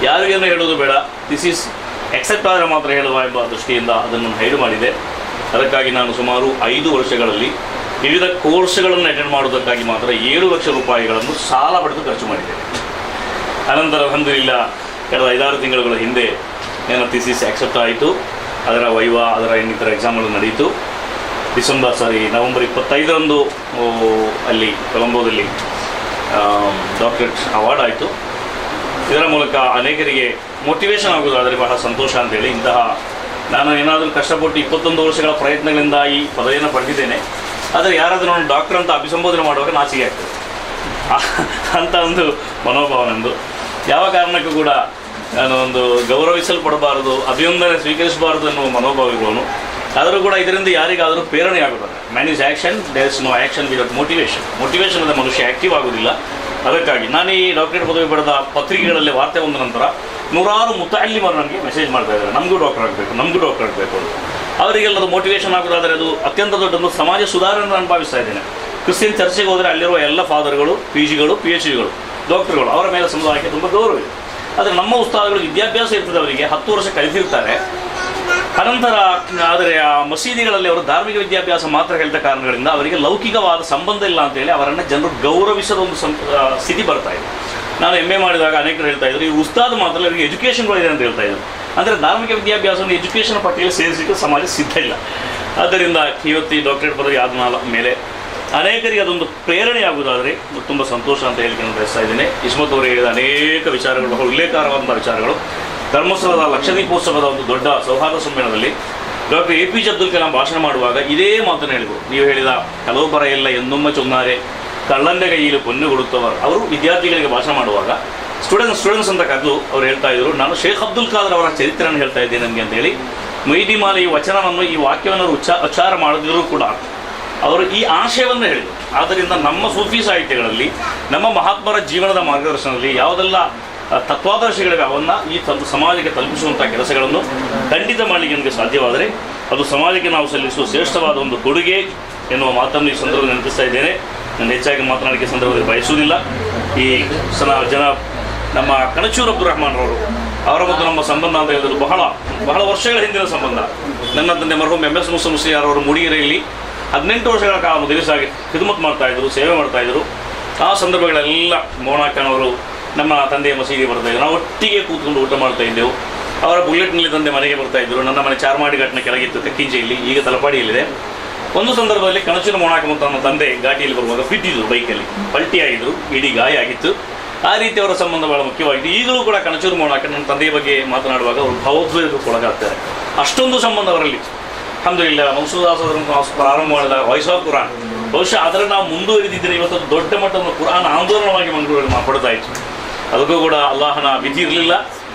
ಯಾರಿಗೇನು ಹೇಳೋದು ಬೇಡ, ದಿಸ್ ಈಸ್ ಎಕ್ಸೆಪ್ಟ್ ಆದರೆ ಮಾತ್ರ ಹೇಳುವ ಎಂಬ ದೃಷ್ಟಿಯಿಂದ ಅದನ್ನು ಹೈಡ್ ಮಾಡಿದೆ. ಅದಕ್ಕಾಗಿ ನಾನು ಸುಮಾರು 5 ವರ್ಷಗಳಲ್ಲಿ ವಿವಿಧ ಕೋರ್ಸ್ಗಳನ್ನು ಅಟೆಂಡ್ ಮಾಡುವುದಕ್ಕಾಗಿ ಮಾತ್ರ 7 ಲಕ್ಷ ರೂಪಾಯಿಗಳನ್ನು ಸಾಲ ಪಡೆದು ಖರ್ಚು ಮಾಡಿದ್ದೇನೆ. ಅನಂತರ ಅಲ್ಹಮ್ದುಲಿಲ್ಲಾ ಕಳೆದ 5-6 ತಿಂಗಳುಗಳ ಹಿಂದೆ ನನ್ನ ಥೀಸಿಸ್ ಆಕ್ಸೆಪ್ಟ್ ಆಯಿತು. ಅದರ ವೈವಾ, ಅದರ ಇನ್ನಿತರ ಎಕ್ಸಾಮ್ಗಳು ನಡೆಯಿತು. ನವೆಂಬರ್ 25ರಂದು ಅಲ್ಲಿ ಕೊಲಂಬೋದಲ್ಲಿ ಡಾಕ್ಟರೇಟ್ ಅವಾರ್ಡ್ ಆಯಿತು. ಇದರ ಮೂಲಕ ಅನೇಕರಿಗೆ ಮೋಟಿವೇಶನ್ ಆಗೋದಾದರೆ ಬಹಳ ಸಂತೋಷ ಅಂತೇಳಿ, ನಾನು ಏನಾದರೂ ಕಷ್ಟಪಟ್ಟು 21 ವರ್ಷಗಳ ಪ್ರಯತ್ನಗಳಿಂದ ಈ ಪದವಿಯನ್ನು ಪಡೆದಿದ್ದೇನೆ. ಆದರೆ ಯಾರಾದರೂ ನಾನು ಡಾಕ್ಟರ್ ಅಂತ ಅಭಿಸಂಬೋಧನೆ ಮಾಡುವಾಗ ನಾಚಿಕೆ ಆಗ್ತದೆ ಅಂತ ಒಂದು ಮನೋಭಾವ ನಂದು. ಯಾವ ಕಾರಣಕ್ಕೂ ಕೂಡ ನಾನು ಒಂದು ಗೌರವಿಸಲ್ಪಡಬಾರದು, ಅಭಿನಂದನೆ ಸ್ವೀಕರಿಸಬಾರದು ಅನ್ನುವ ಮನೋಭಾವ ಇರುವನು. ಆದರೂ ಕೂಡ ಇದರಿಂದ ಯಾರಿಗಾದರೂ ಪ್ರೇರಣೆ ಆಗುತ್ತದೆ. Man is action, there is no action without motivation ಅಂದರೆ ಮನುಷ್ಯ ಆ್ಯಕ್ಟಿವ್ ಆಗೋದಿಲ್ಲ. ಅದಕ್ಕಾಗಿ ನಾನು ಈ ಡಾಕ್ಟರೇಟ್ ಪದವಿ ಪಡೆದ ಪತ್ರಿಕೆಗಳಲ್ಲಿ ವಾರ್ತೆ ಬಂದ ನಂತರ ನೂರಾರು ಮುತಾಲಿಮರು ನನಗೆ ಮೆಸೇಜ್ ಮಾಡ್ತಾ ಇದ್ದಾರೆ, ನಮಗೂ ಡಾಕ್ಟರ್ ಆಗಬೇಕು ಅಂತ. ಅವರಿಗೆಲ್ಲದು ಮೋಟಿವೇಶನ್ ಆಗೋದಾದರೆ ಅದು ಅತ್ಯಂತ ದೊಡ್ಡ ಸಮಾಜ ಸುಧಾರಣೆ ನಾನು ಭಾವಿಸ್ತಾ ಇದ್ದೇನೆ. ಕ್ರಿಶ್ಚಿಯನ್ ಚರ್ಚೆಗೆ ಹೋದರೆ ಅಲ್ಲಿರುವ ಎಲ್ಲ ಫಾದರ್ಗಳು, PGಗಳು, PhDಗಳು, ಡಾಕ್ಟರ್ಗಳು, ಅವರ ಮೇಲೆ ಸಮುದಾಯಕ್ಕೆ ತುಂಬ ಗೌರವ ಇದೆ. ಆದರೆ ನಮ್ಮ ಉಸ್ತಾದಗಳು ವಿದ್ಯಾಭ್ಯಾಸ ಇರ್ತದೆ, ಅವರಿಗೆ 10 ವರ್ಷ ಕಲಿತಿರ್ತಾರೆ. ಅನಂತರ ಆದರೆ ಆ ಮಸೀದಿಗಳಲ್ಲಿ ಅವರು ಧಾರ್ಮಿಕ ವಿದ್ಯಾಭ್ಯಾಸ ಮಾತ್ರ ಹೇಳಿದ ಕಾರಣಗಳಿಂದ ಅವರಿಗೆ ಲೌಕಿಕವಾದ ಸಂಬಂಧ ಇಲ್ಲ ಅಂತೇಳಿ ಅವರನ್ನು ಜನರು ಗೌರವಿಸದ ಒಂದು ಸ್ಥಿತಿ ಬರ್ತಾ ಇದೆ. ನಾನು MA ಮಾಡಿದಾಗ ಅನೇಕರು ಹೇಳ್ತಾ ಇದ್ರು, ಈ ಉಸ್ತಾದ್ ಮಾತ್ರ ಅವರಿಗೆ ಎಜುಕೇಷನ್ಗಳಿದೆ ಅಂತ ಹೇಳ್ತಾ ಇದ್ರು. ಅಂದರೆ ಧಾರ್ಮಿಕ ವಿದ್ಯಾಭ್ಯಾಸವನ್ನು ಎಜುಕೇಷನ್ ಪಟ್ಟಿಯಲ್ಲಿ ಸೇರಿಸಲಿಕ್ಕೆ ಸಮಾಜ ಸಿದ್ಧ ಇಲ್ಲ. ಆದ್ದರಿಂದ ಇವತ್ತು ಈ ಡಾಕ್ಟರೇಟ್ ಪದವಿ ಆದ ಮೇಲೆ ಅನೇಕರಿಗೆ ಅದೊಂದು ಪ್ರೇರಣೆ ಆಗುವುದಾದರೆ ತುಂಬ ಸಂತೋಷ ಅಂತ ಹೇಳಿಕೆ ನಾನು ಬಯಸ್ತಾ ಇದ್ದೇನೆ. ಇಸ್ಮತ್ ಅವರು ಹೇಳಿದ ಅನೇಕ ವಿಚಾರಗಳು, ಬಹಳ ಉಲ್ಲೇಖಾರ್ಹವಾದ ವಿಚಾರಗಳು. ಧರ್ಮಸ್ಥಳದ ಲಕ್ಷದೀಪೋತ್ಸವದ ಒಂದು ದೊಡ್ಡ ಸೌಹಾರ್ದ ಸಮ್ಮೇಳನದಲ್ಲಿ ಡಾಕ್ಟರ್ APJ ಅಬ್ದುಲ್ ಕಲಾಂ ಭಾಷಣ ಮಾಡುವಾಗ ಇದೇ ಮಾತನ್ನು ಹೇಳಿದರು. ನೀವು ಹೇಳಿದ ಕೆಲವು ಬರ ಎಲ್ಲ ಎಂದೊಮ್ಮ ಚೊನ್ನಾರೆ ಕಳ್ಳಂದೆ ಕೈಯಲ್ಲಿ ಪೊನ್ನು ಕೊಡುತ್ತವರು. ಅವರು ವಿದ್ಯಾರ್ಥಿಗಳಿಗೆ ಭಾಷಣ ಮಾಡುವಾಗ ಸ್ಟೂಡೆಂಟ್ಸ್ ಅಂತ ಕರೆದು ಅವ್ರು ಹೇಳ್ತಾ ಇದ್ರು, ನಾನು ಶೇಖ್ ಅಬ್ದುಲ್ ಖಾದರ್ ಅವರ ಚರಿತ್ರೆಯನ್ನು ಹೇಳ್ತಾ ಇದ್ದೇನೆ ನನಗೆ ಅಂತೇಳಿ. ಮೈದಿಮಾಲ ಈ ವಚನವನ್ನು, ಈ ವಾಕ್ಯವನ್ನು ಉಚ್ಚಾರ ಮಾಡಿದ್ರು ಕೂಡ ಅವರು ಈ ಆಶಯವನ್ನು ಹೇಳಿದರು. ಆದ್ದರಿಂದ ನಮ್ಮ ಸೂಫಿ ಸಾಹಿತ್ಯಗಳಲ್ಲಿ, ನಮ್ಮ ಮಹಾತ್ಮರ ಜೀವನದ ಮಾರ್ಗದರ್ಶನದಲ್ಲಿ ಯಾವುದೆಲ್ಲ ತತ್ವಾದರ್ಶಗಳಿವೆ ಅವನ್ನು ಈ ಸಮಾಜಕ್ಕೆ ತಲುಪಿಸುವಂಥ ಕೆಲಸಗಳನ್ನು ಖಂಡಿತ ಮಾಡಲಿಕ್ಕೆ ನಮಗೆ ಸಾಧ್ಯವಾದರೆ ಅದು ಸಮಾಜಕ್ಕೆ ನಾವು ಸಲ್ಲಿಸುವ ಶ್ರೇಷ್ಠವಾದ ಒಂದು ಕೊಡುಗೆ ಎನ್ನುವ ಮಾತನ್ನು ಈ ಸಂದರ್ಭದಲ್ಲಿ ನೆನಪಿಸ್ತಾ ಇದ್ದೇನೆ. ನಾನು ಹೆಚ್ಚಾಗಿ ಮಾತನಾಡಲಿಕ್ಕೆ ಸಂದರ್ಭದಲ್ಲಿ ಬಯಸುವುದಿಲ್ಲ. ಈ ನಮ್ಮ ಕಣಚೂರ್ ಅಬ್ದುಲ್ ರಹಮಾನ್ ಅವರ ಮತ್ತು ನಮ್ಮ ಸಂಬಂಧ ಅಂತ ಹೇಳಿದ್ರು ಬಹಳ ವರ್ಷಗಳ ಹಿಂದಿನ ಸಂಬಂಧ. ನನ್ನ ತಂದೆ ಮರ್ಹೂಮ್ MS ಮುಸಲಿಯಾರ್ ಅವರು ಮೂಡಿಗೆರೆಯಲ್ಲಿ 18 ವರ್ಷಗಳ ಕಾಲ ಮದರಿಸಾಗಿ ಖಿದ್ಮತ್ ಮಾಡ್ತಾಯಿದ್ರು, ಸೇವೆ ಮಾಡ್ತಾಯಿದ್ರು. ಆ ಸಂದರ್ಭಗಳೆಲ್ಲ ಮೋನಾಕನವರು ನಮ್ಮ ತಂದೆಯ ಮಸೀದಿಗೆ ಬರ್ತಾಯಿದ್ರು. ನಾವು ಒಟ್ಟಿಗೆ ಕೂತ್ಕೊಂಡು ಊಟ ಮಾಡ್ತಾ ಇದ್ದೆವು. ಅವರ ಬುಲೆಟ್ನಲ್ಲಿ ತಂದೆ ಮನೆಗೆ ಬರ್ತಾಯಿದ್ರು. ನನ್ನ ಮನೆ ಚಾರ್ಮಾಡಿ ಘಟನೆ ಕೆಳಗಿತ್ತು, ಕಕ್ಕಿಂಜೆಯಲ್ಲಿ, ಈಗ ತಲಪಾಡಿಯಲ್ಲಿದೆ. ಒಂದು ಸಂದರ್ಭದಲ್ಲಿ ಕಣಚೂರು ಮೋನಾಕ ಮತ್ತು ನನ್ನ ತಂದೆ ಘಾಟಿಯಲ್ಲಿ ಬರುವಾಗ ಬಿದ್ದಿದ್ರು, ಬೈಕಲ್ಲಿ ಪಲ್ಟಿಯಾಗಿದ್ದರು, ಇಡೀ ಗಾಯ ಆಗಿತ್ತು. ಆ ರೀತಿ ಅವರ ಸಂಬಂಧ ಬಹಳ ಮುಖ್ಯವಾಗಿತ್ತು. ಈಗಲೂ ಕೂಡ ಕಣಚೂರು ಮೋನಾಕ ನನ್ನ ತಂದೆಯ ಬಗ್ಗೆ ಮಾತನಾಡುವಾಗ ಅವರು ಭಾವೋದ್ವೇಗಕ್ಕೆ ಒಳಗಾಗ್ತಾರೆ. ಅಷ್ಟೊಂದು ಸಂಬಂಧ ಅವರಲ್ಲಿ. ಅಲ್ಹಮ್ದುಲಿಲ್ಲಾ ಮನ್ಸೂರ್ದಾಸರನ್ನು ನಾವು ಪ್ರಾರಂಭ ಮಾಡಿದ ವಾಯ್ಸ್ ಆಫ್ ಕುರಾನ್, ಬಹುಶಃ ಅದರ ನಾವು ಮುಂದುವರಿದಿದ್ದರೆ ಇವತ್ತು ದೊಡ್ಡ ಮಟ್ಟದ ಕುರಾನ್ ಆಂದೋಲನವಾಗಿ ಮಂಗಳೂರಲ್ಲಿ ಮಾತಾಡ್ತಾ ಇತ್ತು. ಅದಕ್ಕೂ ಕೂಡ ಅಲ್ಲಾಹನ ವಿಧಿ ಇರಲಿಲ್ಲ.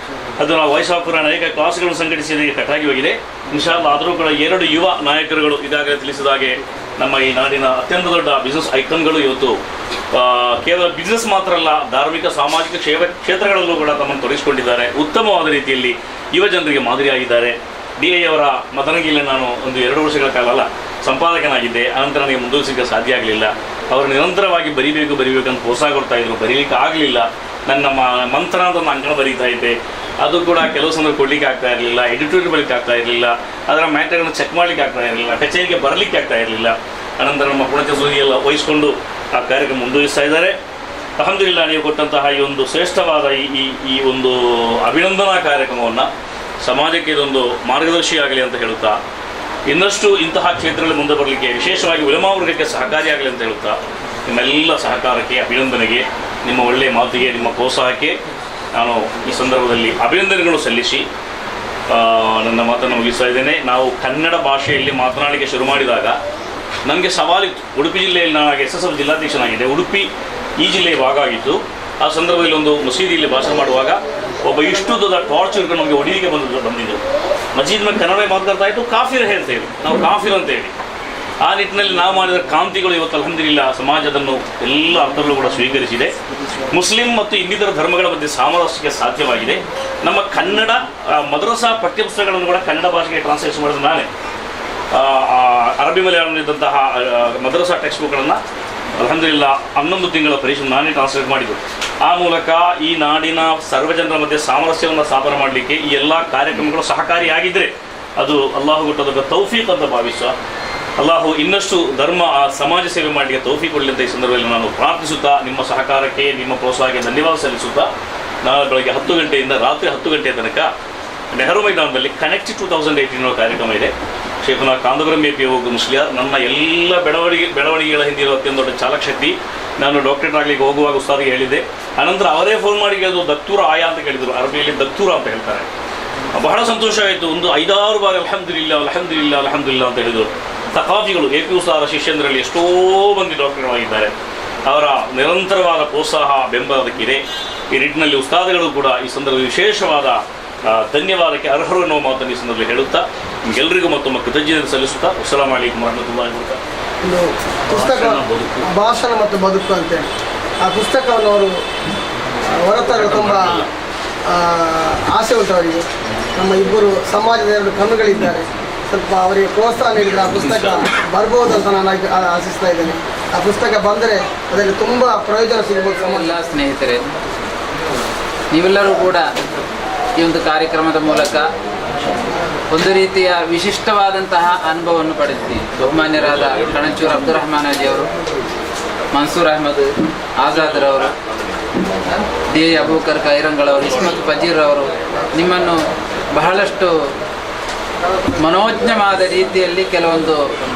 ಅದು ನಾವು ವಾಯ್ಸ್ ಆಫ್ ಕುರಾನ್ ಅನೇಕ ಕ್ಲಾಸ್ಗಳನ್ನು ಸಂಘಟಿಸಿದ ಕಟ್ಟಾಗಿ ಹೋಗಿದೆ. ಇನ್ಶಾ ಅಲ್ಲಾಹ್ ಆದರೂ ಕೂಡ 2 ಯುವ ನಾಯಕರುಗಳು ಈಗಾಗಲೇ ತಿಳಿಸಿದ ಹಾಗೆ ನಮ್ಮ ಈ ನಾಡಿನ ಅತ್ಯಂತ ದೊಡ್ಡ ಬಿಸ್ನೆಸ್ ಐಕನ್ಗಳು ಇವತ್ತು ಕೇವಲ ಬಿಸ್ನೆಸ್ ಮಾತ್ರ ಅಲ್ಲ, ಧಾರ್ಮಿಕ ಸಾಮಾಜಿಕ ಕ್ಷೇತ್ರಗಳಲ್ಲೂ ಕೂಡ ತಮ್ಮನ್ನು ತೊಡಗಿಸಿಕೊಂಡಿದ್ದಾರೆ. ಉತ್ತಮವಾದ ರೀತಿಯಲ್ಲಿ ಯುವ ಜನರಿಗೆ ಮಾದರಿಯಾಗಿದ್ದಾರೆ. DI ಅವರ ಮದನಗಿಯಲ್ಲಿ ನಾನು ಒಂದು 2 ವರ್ಷಗಳ ಕಾಲ ಸಂಪಾದಕನಾಗಿದ್ದೆ. ಅನಂತರ ನನಗೆ ಮುಂದುವರಿಸಲಿಕ್ಕೆ ಸಾಧ್ಯ ಆಗಲಿಲ್ಲ. ಅವರು ನಿರಂತರವಾಗಿ ಬರೀಬೇಕಂತ ಪ್ರೋತ್ಸಾಹ ಕೊಡ್ತಾ ಇದ್ರು. ಬರೀಲಿಕ್ಕೆ ಆಗಲಿಲ್ಲ. ನನ್ನ ಮಂತ್ರ ಅಂತ ಒಂದು ಅಂಕಣ ಬರೀತಾ ಇದ್ದೆ. ಅದು ಕೂಡ ಕೆಲವು ಸಂದರ್ಭ ಕೊಡಲಿಕ್ಕೆ ಆಗ್ತಾ ಇರಲಿಲ್ಲ, ಎಡಿಟೋರಿಯಲ್ ಬರಲಿಕ್ಕೆ ಆಗ್ತಾ ಇರಲಿಲ್ಲ, ಅದರ ಮ್ಯಾಟರ್ಗಳನ್ನು ಚೆಕ್ ಮಾಡಲಿಕ್ಕೆ ಆಗ್ತಾ ಇರಲಿಲ್ಲ, ಕಚೇರಿಗೆ ಬರಲಿಕ್ಕೆ ಆಗ್ತಾ ಇರಲಿಲ್ಲ. ಅನಂತರ ನಮ್ಮ ಪುಣಚ ಸುದ್ದಿಯೆಲ್ಲ ವಹಿಸಿಕೊಂಡು ಆ ಕಾರ್ಯಕ್ರಮ ಮುಂದುವರಿಸ್ತಾ ಇದ್ದಾರೆ. ಅಲ್ಹಮ್ದುಲಿಲ್ಲಾ ನೀವು ಕೊಟ್ಟಂತಹ ಈ ಒಂದು ಶ್ರೇಷ್ಠವಾದ ಈ ಒಂದು ಅಭಿನಂದನಾ ಕಾರ್ಯಕ್ರಮವನ್ನು ಸಮಾಜಕ್ಕೆ ಇದೊಂದು ಮಾರ್ಗದರ್ಶಿಯಾಗಲಿ ಅಂತ ಹೇಳುತ್ತಾ, ಇನ್ನಷ್ಟು ಇಂತಹ ಕ್ಷೇತ್ರಗಳಲ್ಲಿ ಮುಂದೆ ಬರಲಿಕ್ಕೆ ವಿಶೇಷವಾಗಿ ಉಲಮಾ ವರ್ಗಕ್ಕೆ ಸಹಕಾರಿಯಾಗಲಿ ಅಂತ ಹೇಳುತ್ತಾ, ನಿಮ್ಮೆಲ್ಲ ಸಹಕಾರಕ್ಕೆ, ಅಭಿನಂದನೆಗೆ, ನಿಮ್ಮ ಒಳ್ಳೆಯ ಮಾತಿಗೆ, ನಿಮ್ಮ ಪ್ರೋತ್ಸಾಹಕ್ಕೆ ನಾನು ಈ ಸಂದರ್ಭದಲ್ಲಿ ಅಭಿನಂದನೆಗಳು ಸಲ್ಲಿಸಿ ನನ್ನ ಮಾತನ್ನು ಮುಗಿಸ್ತಾ ಇದ್ದೇನೆ. ನಾವು ಕನ್ನಡ ಭಾಷೆಯಲ್ಲಿ ಮಾತನಾಡಲಿಕ್ಕೆ ಶುರು ಮಾಡಿದಾಗ ನನಗೆ ಸವಾಲಿತ್ತು. ಉಡುಪಿ ಜಿಲ್ಲೆಯಲ್ಲಿ ನಾನು SSF ಜಿಲ್ಲಾಧ್ಯಕ್ಷನಾಗಿದೆ. ಉಡುಪಿ ಈ ಜಿಲ್ಲೆಯ ಭಾಗ ಆಗಿತ್ತು. ಆ ಸಂದರ್ಭದಲ್ಲಿ ಒಂದು ಮಸೀದಿಯಲ್ಲಿ ಭಾಷಣ ಮಾಡುವಾಗ ಒಬ್ಬ ಇಷ್ಟು ದೊಡ್ಡ ಟಾರ್ಚ್ ಹಿಡ್ಕೊಂಡು ನಮಗೆ ಹೊಡಿಲಿಕ್ಕೆ ಬಂದಿದ್ದು. ಮಜೀದ್ ಮೇಲೆ ಕನ್ನಡ ಮಾತಾಡ್ತಾ ಇತ್ತು, ಕಾಫಿರ್ ಹೇಳ್ತೇವೆ ನಾವು, ಕಾಫಿರ್ ಅಂತ ಹೇಳಿ. ಆ ನಿಟ್ಟಿನಲ್ಲಿ ನಾವು ಮಾಡಿದ ಕ್ರಾಂತಿಗಳು ಇವತ್ತು ಅಲ್ಹಮ್ದುಲಿಲ್ಲಾ ಸಮಾಜದನ್ನು ಎಲ್ಲ ಅರ್ಥದಲ್ಲೂ ಕೂಡ ಸ್ವೀಕರಿಸಿದೆ. ಮುಸ್ಲಿಂ ಮತ್ತು ಇನ್ನಿತರ ಧರ್ಮಗಳ ಮಧ್ಯೆ ಸಾಮರಸ್ಯಕ್ಕೆ ಸಾಧ್ಯವಾಗಿದೆ. ನಮ್ಮ ಕನ್ನಡ ಮದ್ರಸಾ ಪಠ್ಯಪುಸ್ತಕಗಳನ್ನು ಕೂಡ ಕನ್ನಡ ಭಾಷೆಗೆ ಟ್ರಾನ್ಸ್ಲೇಷನ್ ಮಾಡಿದ ನಾನೇ. ಅರಬ್ಬಿ ಮಲಯಾಳಂತಹ ಮದ್ರಸಾ ಟೆಕ್ಸ್ಟ್ ಬುಕ್ಗಳನ್ನು ಅಲ್ಹಮ್ದುಲಿಲ್ಲಾ 11 ತಿಂಗಳ ಪರೀಕ್ಷೆ ನಾನೇ ಟ್ರಾನ್ಸ್ಲೇಟ್ ಮಾಡಿದ್ದು. ಆ ಮೂಲಕ ಈ ನಾಡಿನ ಸರ್ವಜನರ ಮಧ್ಯೆ ಸಾಮರಸ್ಯವನ್ನು ಸ್ಥಾಪನೆ ಮಾಡಲಿಕ್ಕೆ ಈ ಎಲ್ಲ ಕಾರ್ಯಕ್ರಮಗಳು ಸಹಕಾರಿಯಾಗಿದ್ದರೆ ಅದು ಅಲ್ಲಾಹು ಕೊಟ್ಟದೊಬ್ಬ ತೌಫೀಕ್ ಅಂತ ಭಾವಿಸುವ. ಅಲ್ಲಾಹು ಇನ್ನಷ್ಟು ಧರ್ಮ ಸಮಾಜ ಸೇವೆ ಮಾಡಲಿಕ್ಕೆ ತೌಫೀಕ್ ಕೊಡಲಿ ಅಂತ ಈ ಸಂದರ್ಭದಲ್ಲಿ ನಾನು ಪ್ರಾರ್ಥಿಸುತ್ತಾ, ನಿಮ್ಮ ಸಹಕಾರಕ್ಕೆ ನಿಮ್ಮ ಪ್ರೋತ್ಸಾಹಕ್ಕೆ ಧನ್ಯವಾದ ಸಲ್ಲಿಸುತ್ತಾ, ನಾಳೆ ಬೆಳಗ್ಗೆ 10 ಗಂಟೆಯಿಂದ ರಾತ್ರಿ 10 ಗಂಟೆಯ ತನಕ ನೆಹರು ಮೈದಾನದಲ್ಲಿ ಕನೆಕ್ಟ್ 2018 ಕಾರ್ಯಕ್ರಮ ಇದೆ. ಶೇಖುನಾ ಕಾಂದಬರಂ ಎ ಪಿ ಮುಸ್ಲಿಯಾರ್ ನನ್ನ ಎಲ್ಲ ಬೆಳವಣಿಗೆಗಳ ಹಿಂದಿರುವ ಅತ್ಯಂತ ದೊಡ್ಡ ಚಾಲಕ ಶಕ್ತಿ. ನಾನು ಡಾಕ್ಟರೇಟ್ ಆಗಲಿಕ್ಕೆ ಹೋಗುವಾಗ ಉಸ್ತಾದಿಗೆ ಹೇಳಿದ್ದೆ. ಅನಂತರ ಅವರೇ ಫೋನ್ ಮಾಡಿ ಕೇಳಿದ್ರು, ದತ್ತೂರ ಆಯಾ ಅಂತ ಕೇಳಿದರು. ಅರಬಿಯಲ್ಲಿ ದತ್ತೂರ ಅಂತ ಹೇಳ್ತಾರೆ. ಬಹಳ ಸಂತೋಷ ಆಯಿತು. ಒಂದು 5-6 ಬಾರಿ ಅಲ್ಹಮ್ದುಲಿಲ್ಲಾ ಅಲ್ಹಮ್ದುಲಿಲ್ಲಾ ಅಲ್ಹಮ್ದುಲಿಲ್ಲಾ ಅಂತ ಹೇಳಿದರು. ತಕಾಫಿಗಳು ಎ ಪಿ ಉಸ್ತಾದರ ಶಿಷ್ಯಂದರಲ್ಲಿ ಎಷ್ಟೋ ಮಂದಿ ಡಾಕ್ಟರ್ ಆಗಿದ್ದಾರೆ. ಅವರ ನಿರಂತರವಾದ ಪ್ರೋತ್ಸಾಹ ಬೆಂಬಲ ಅದಕ್ಕಿದೆ. ಈ ನಿಟ್ಟಿನಲ್ಲಿ ಉಸ್ತಾದಗಳು ಕೂಡ ಈ ಸಂದರ್ಭದಲ್ಲಿ ವಿಶೇಷವಾದ ಧನ್ಯವಾದಕ್ಕೆ ಅರ್ಹರು ಅನ್ನೋ ಮಾತನ್ನು ಈ ಸಂದರ್ಭದಲ್ಲಿ ಹೇಳುತ್ತಾ ಎಲ್ಲರಿಗೂ ಮತ್ತೊಮ್ಮೆ ಕೃತಜ್ಞತೆ ಸಲ್ಲಿಸುತ್ತಾ ಅಸ್ಸಲಾಮು ಅಲೈಕುಂ ವರಹಮತುಲ್ಲಾಹಿ ವಬರಕಾತುಹು. ಒಂದು ಪುಸ್ತಕ ಭಾಷಣ ಮತ್ತು ಬದುಕು ಅಂತೇಳಿ ಆ ಪುಸ್ತಕವನ್ನು ಅವರು ಹೊರತರಲು ತುಂಬ ಆಸೆ ಉಂಟು ಅವರಿಗೆ. ನಮ್ಮ ಇಬ್ಬರು ಸಮಾಜದ 2 ಕಣ್ಣುಗಳಿದ್ದಾರೆ. ಸ್ವಲ್ಪ ಅವರಿಗೆ ಪ್ರೋತ್ಸಾಹ ನೀಡಿದರೆ ಆ ಪುಸ್ತಕ ಬರ್ಬೋದು ಅಂತ ನಾನು ಆಶಿಸ್ತಾ ಇದ್ದೇನೆ. ಆ ಪುಸ್ತಕ ಬಂದರೆ ಅದರಲ್ಲಿ ತುಂಬ ಪ್ರಯೋಜನ ಸಿಗ್ಬೋದು. ಎಲ್ಲ ಸ್ನೇಹಿತರೆ, ನೀವೆಲ್ಲರೂ ಕೂಡ ಈ ಒಂದು ಕಾರ್ಯಕ್ರಮದ ಮೂಲಕ ಒಂದು ರೀತಿಯ ವಿಶಿಷ್ಟವಾದಂತಹ ಅನುಭವವನ್ನು ಪಡೆದಿದ್ದೀವಿ. ಬಹುಮಾನ್ಯರಾದ ಕಣಚೂರು ಅಬ್ದುಲ್ ರಹಮಾನ್ ಅಜಿಯವರು, ಮನ್ಸೂರ್ ಅಹಮದ್ ಆಜಾದ್ರವರು, ಡಿ ಅಬೂಕರ್ ಕೈರಂಗಳವರು, ಇಸ್ಮತ್ ಫಜೀರ್ ಅವರು ನಿಮ್ಮನ್ನು ಬಹಳಷ್ಟು ಮನೋಜ್ಞವಾದ ರೀತಿಯಲ್ಲಿ ಕೆಲವೊಂದು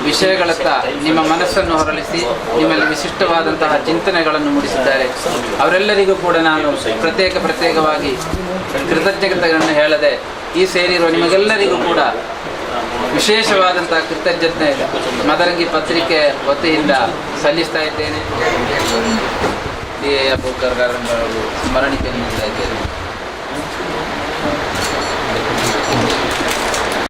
ವಿಷಯಗಳತ್ತ ನಿಮ್ಮ ಮನಸ್ಸನ್ನು ಹೊರಳಿಸಿ ನಿಮ್ಮಲ್ಲಿ ವಿಶಿಷ್ಟವಾದಂತಹ ಚಿಂತನೆಗಳನ್ನು ಮೂಡಿಸಿದ್ದಾರೆ. ಅವರೆಲ್ಲರಿಗೂ ಕೂಡ ನಾನು ಪ್ರತ್ಯೇಕವಾಗಿ ಕೃತಜ್ಞತೆಗಳನ್ನು ಹೇಳದೆ ಈ ಸೇರಿರುವ ನಿಮಗೆಲ್ಲರಿಗೂ ಕೂಡ ವಿಶೇಷವಾದಂತಹ ಕೃತಜ್ಞತೆ ಮದರಂಗಿ ಪತ್ರಿಕೆ ವತಿಯಿಂದ ಸಲ್ಲಿಸ್ತಾ ಇದ್ದೇನೆ. ಡಿ ಎ ಅಬೂಕರ್ ಕೈರಂಗಳವರು ಸ್ಮರಣಿಕೆ ನೀಡ್ತಾ ಇದ್ದೇನೆ.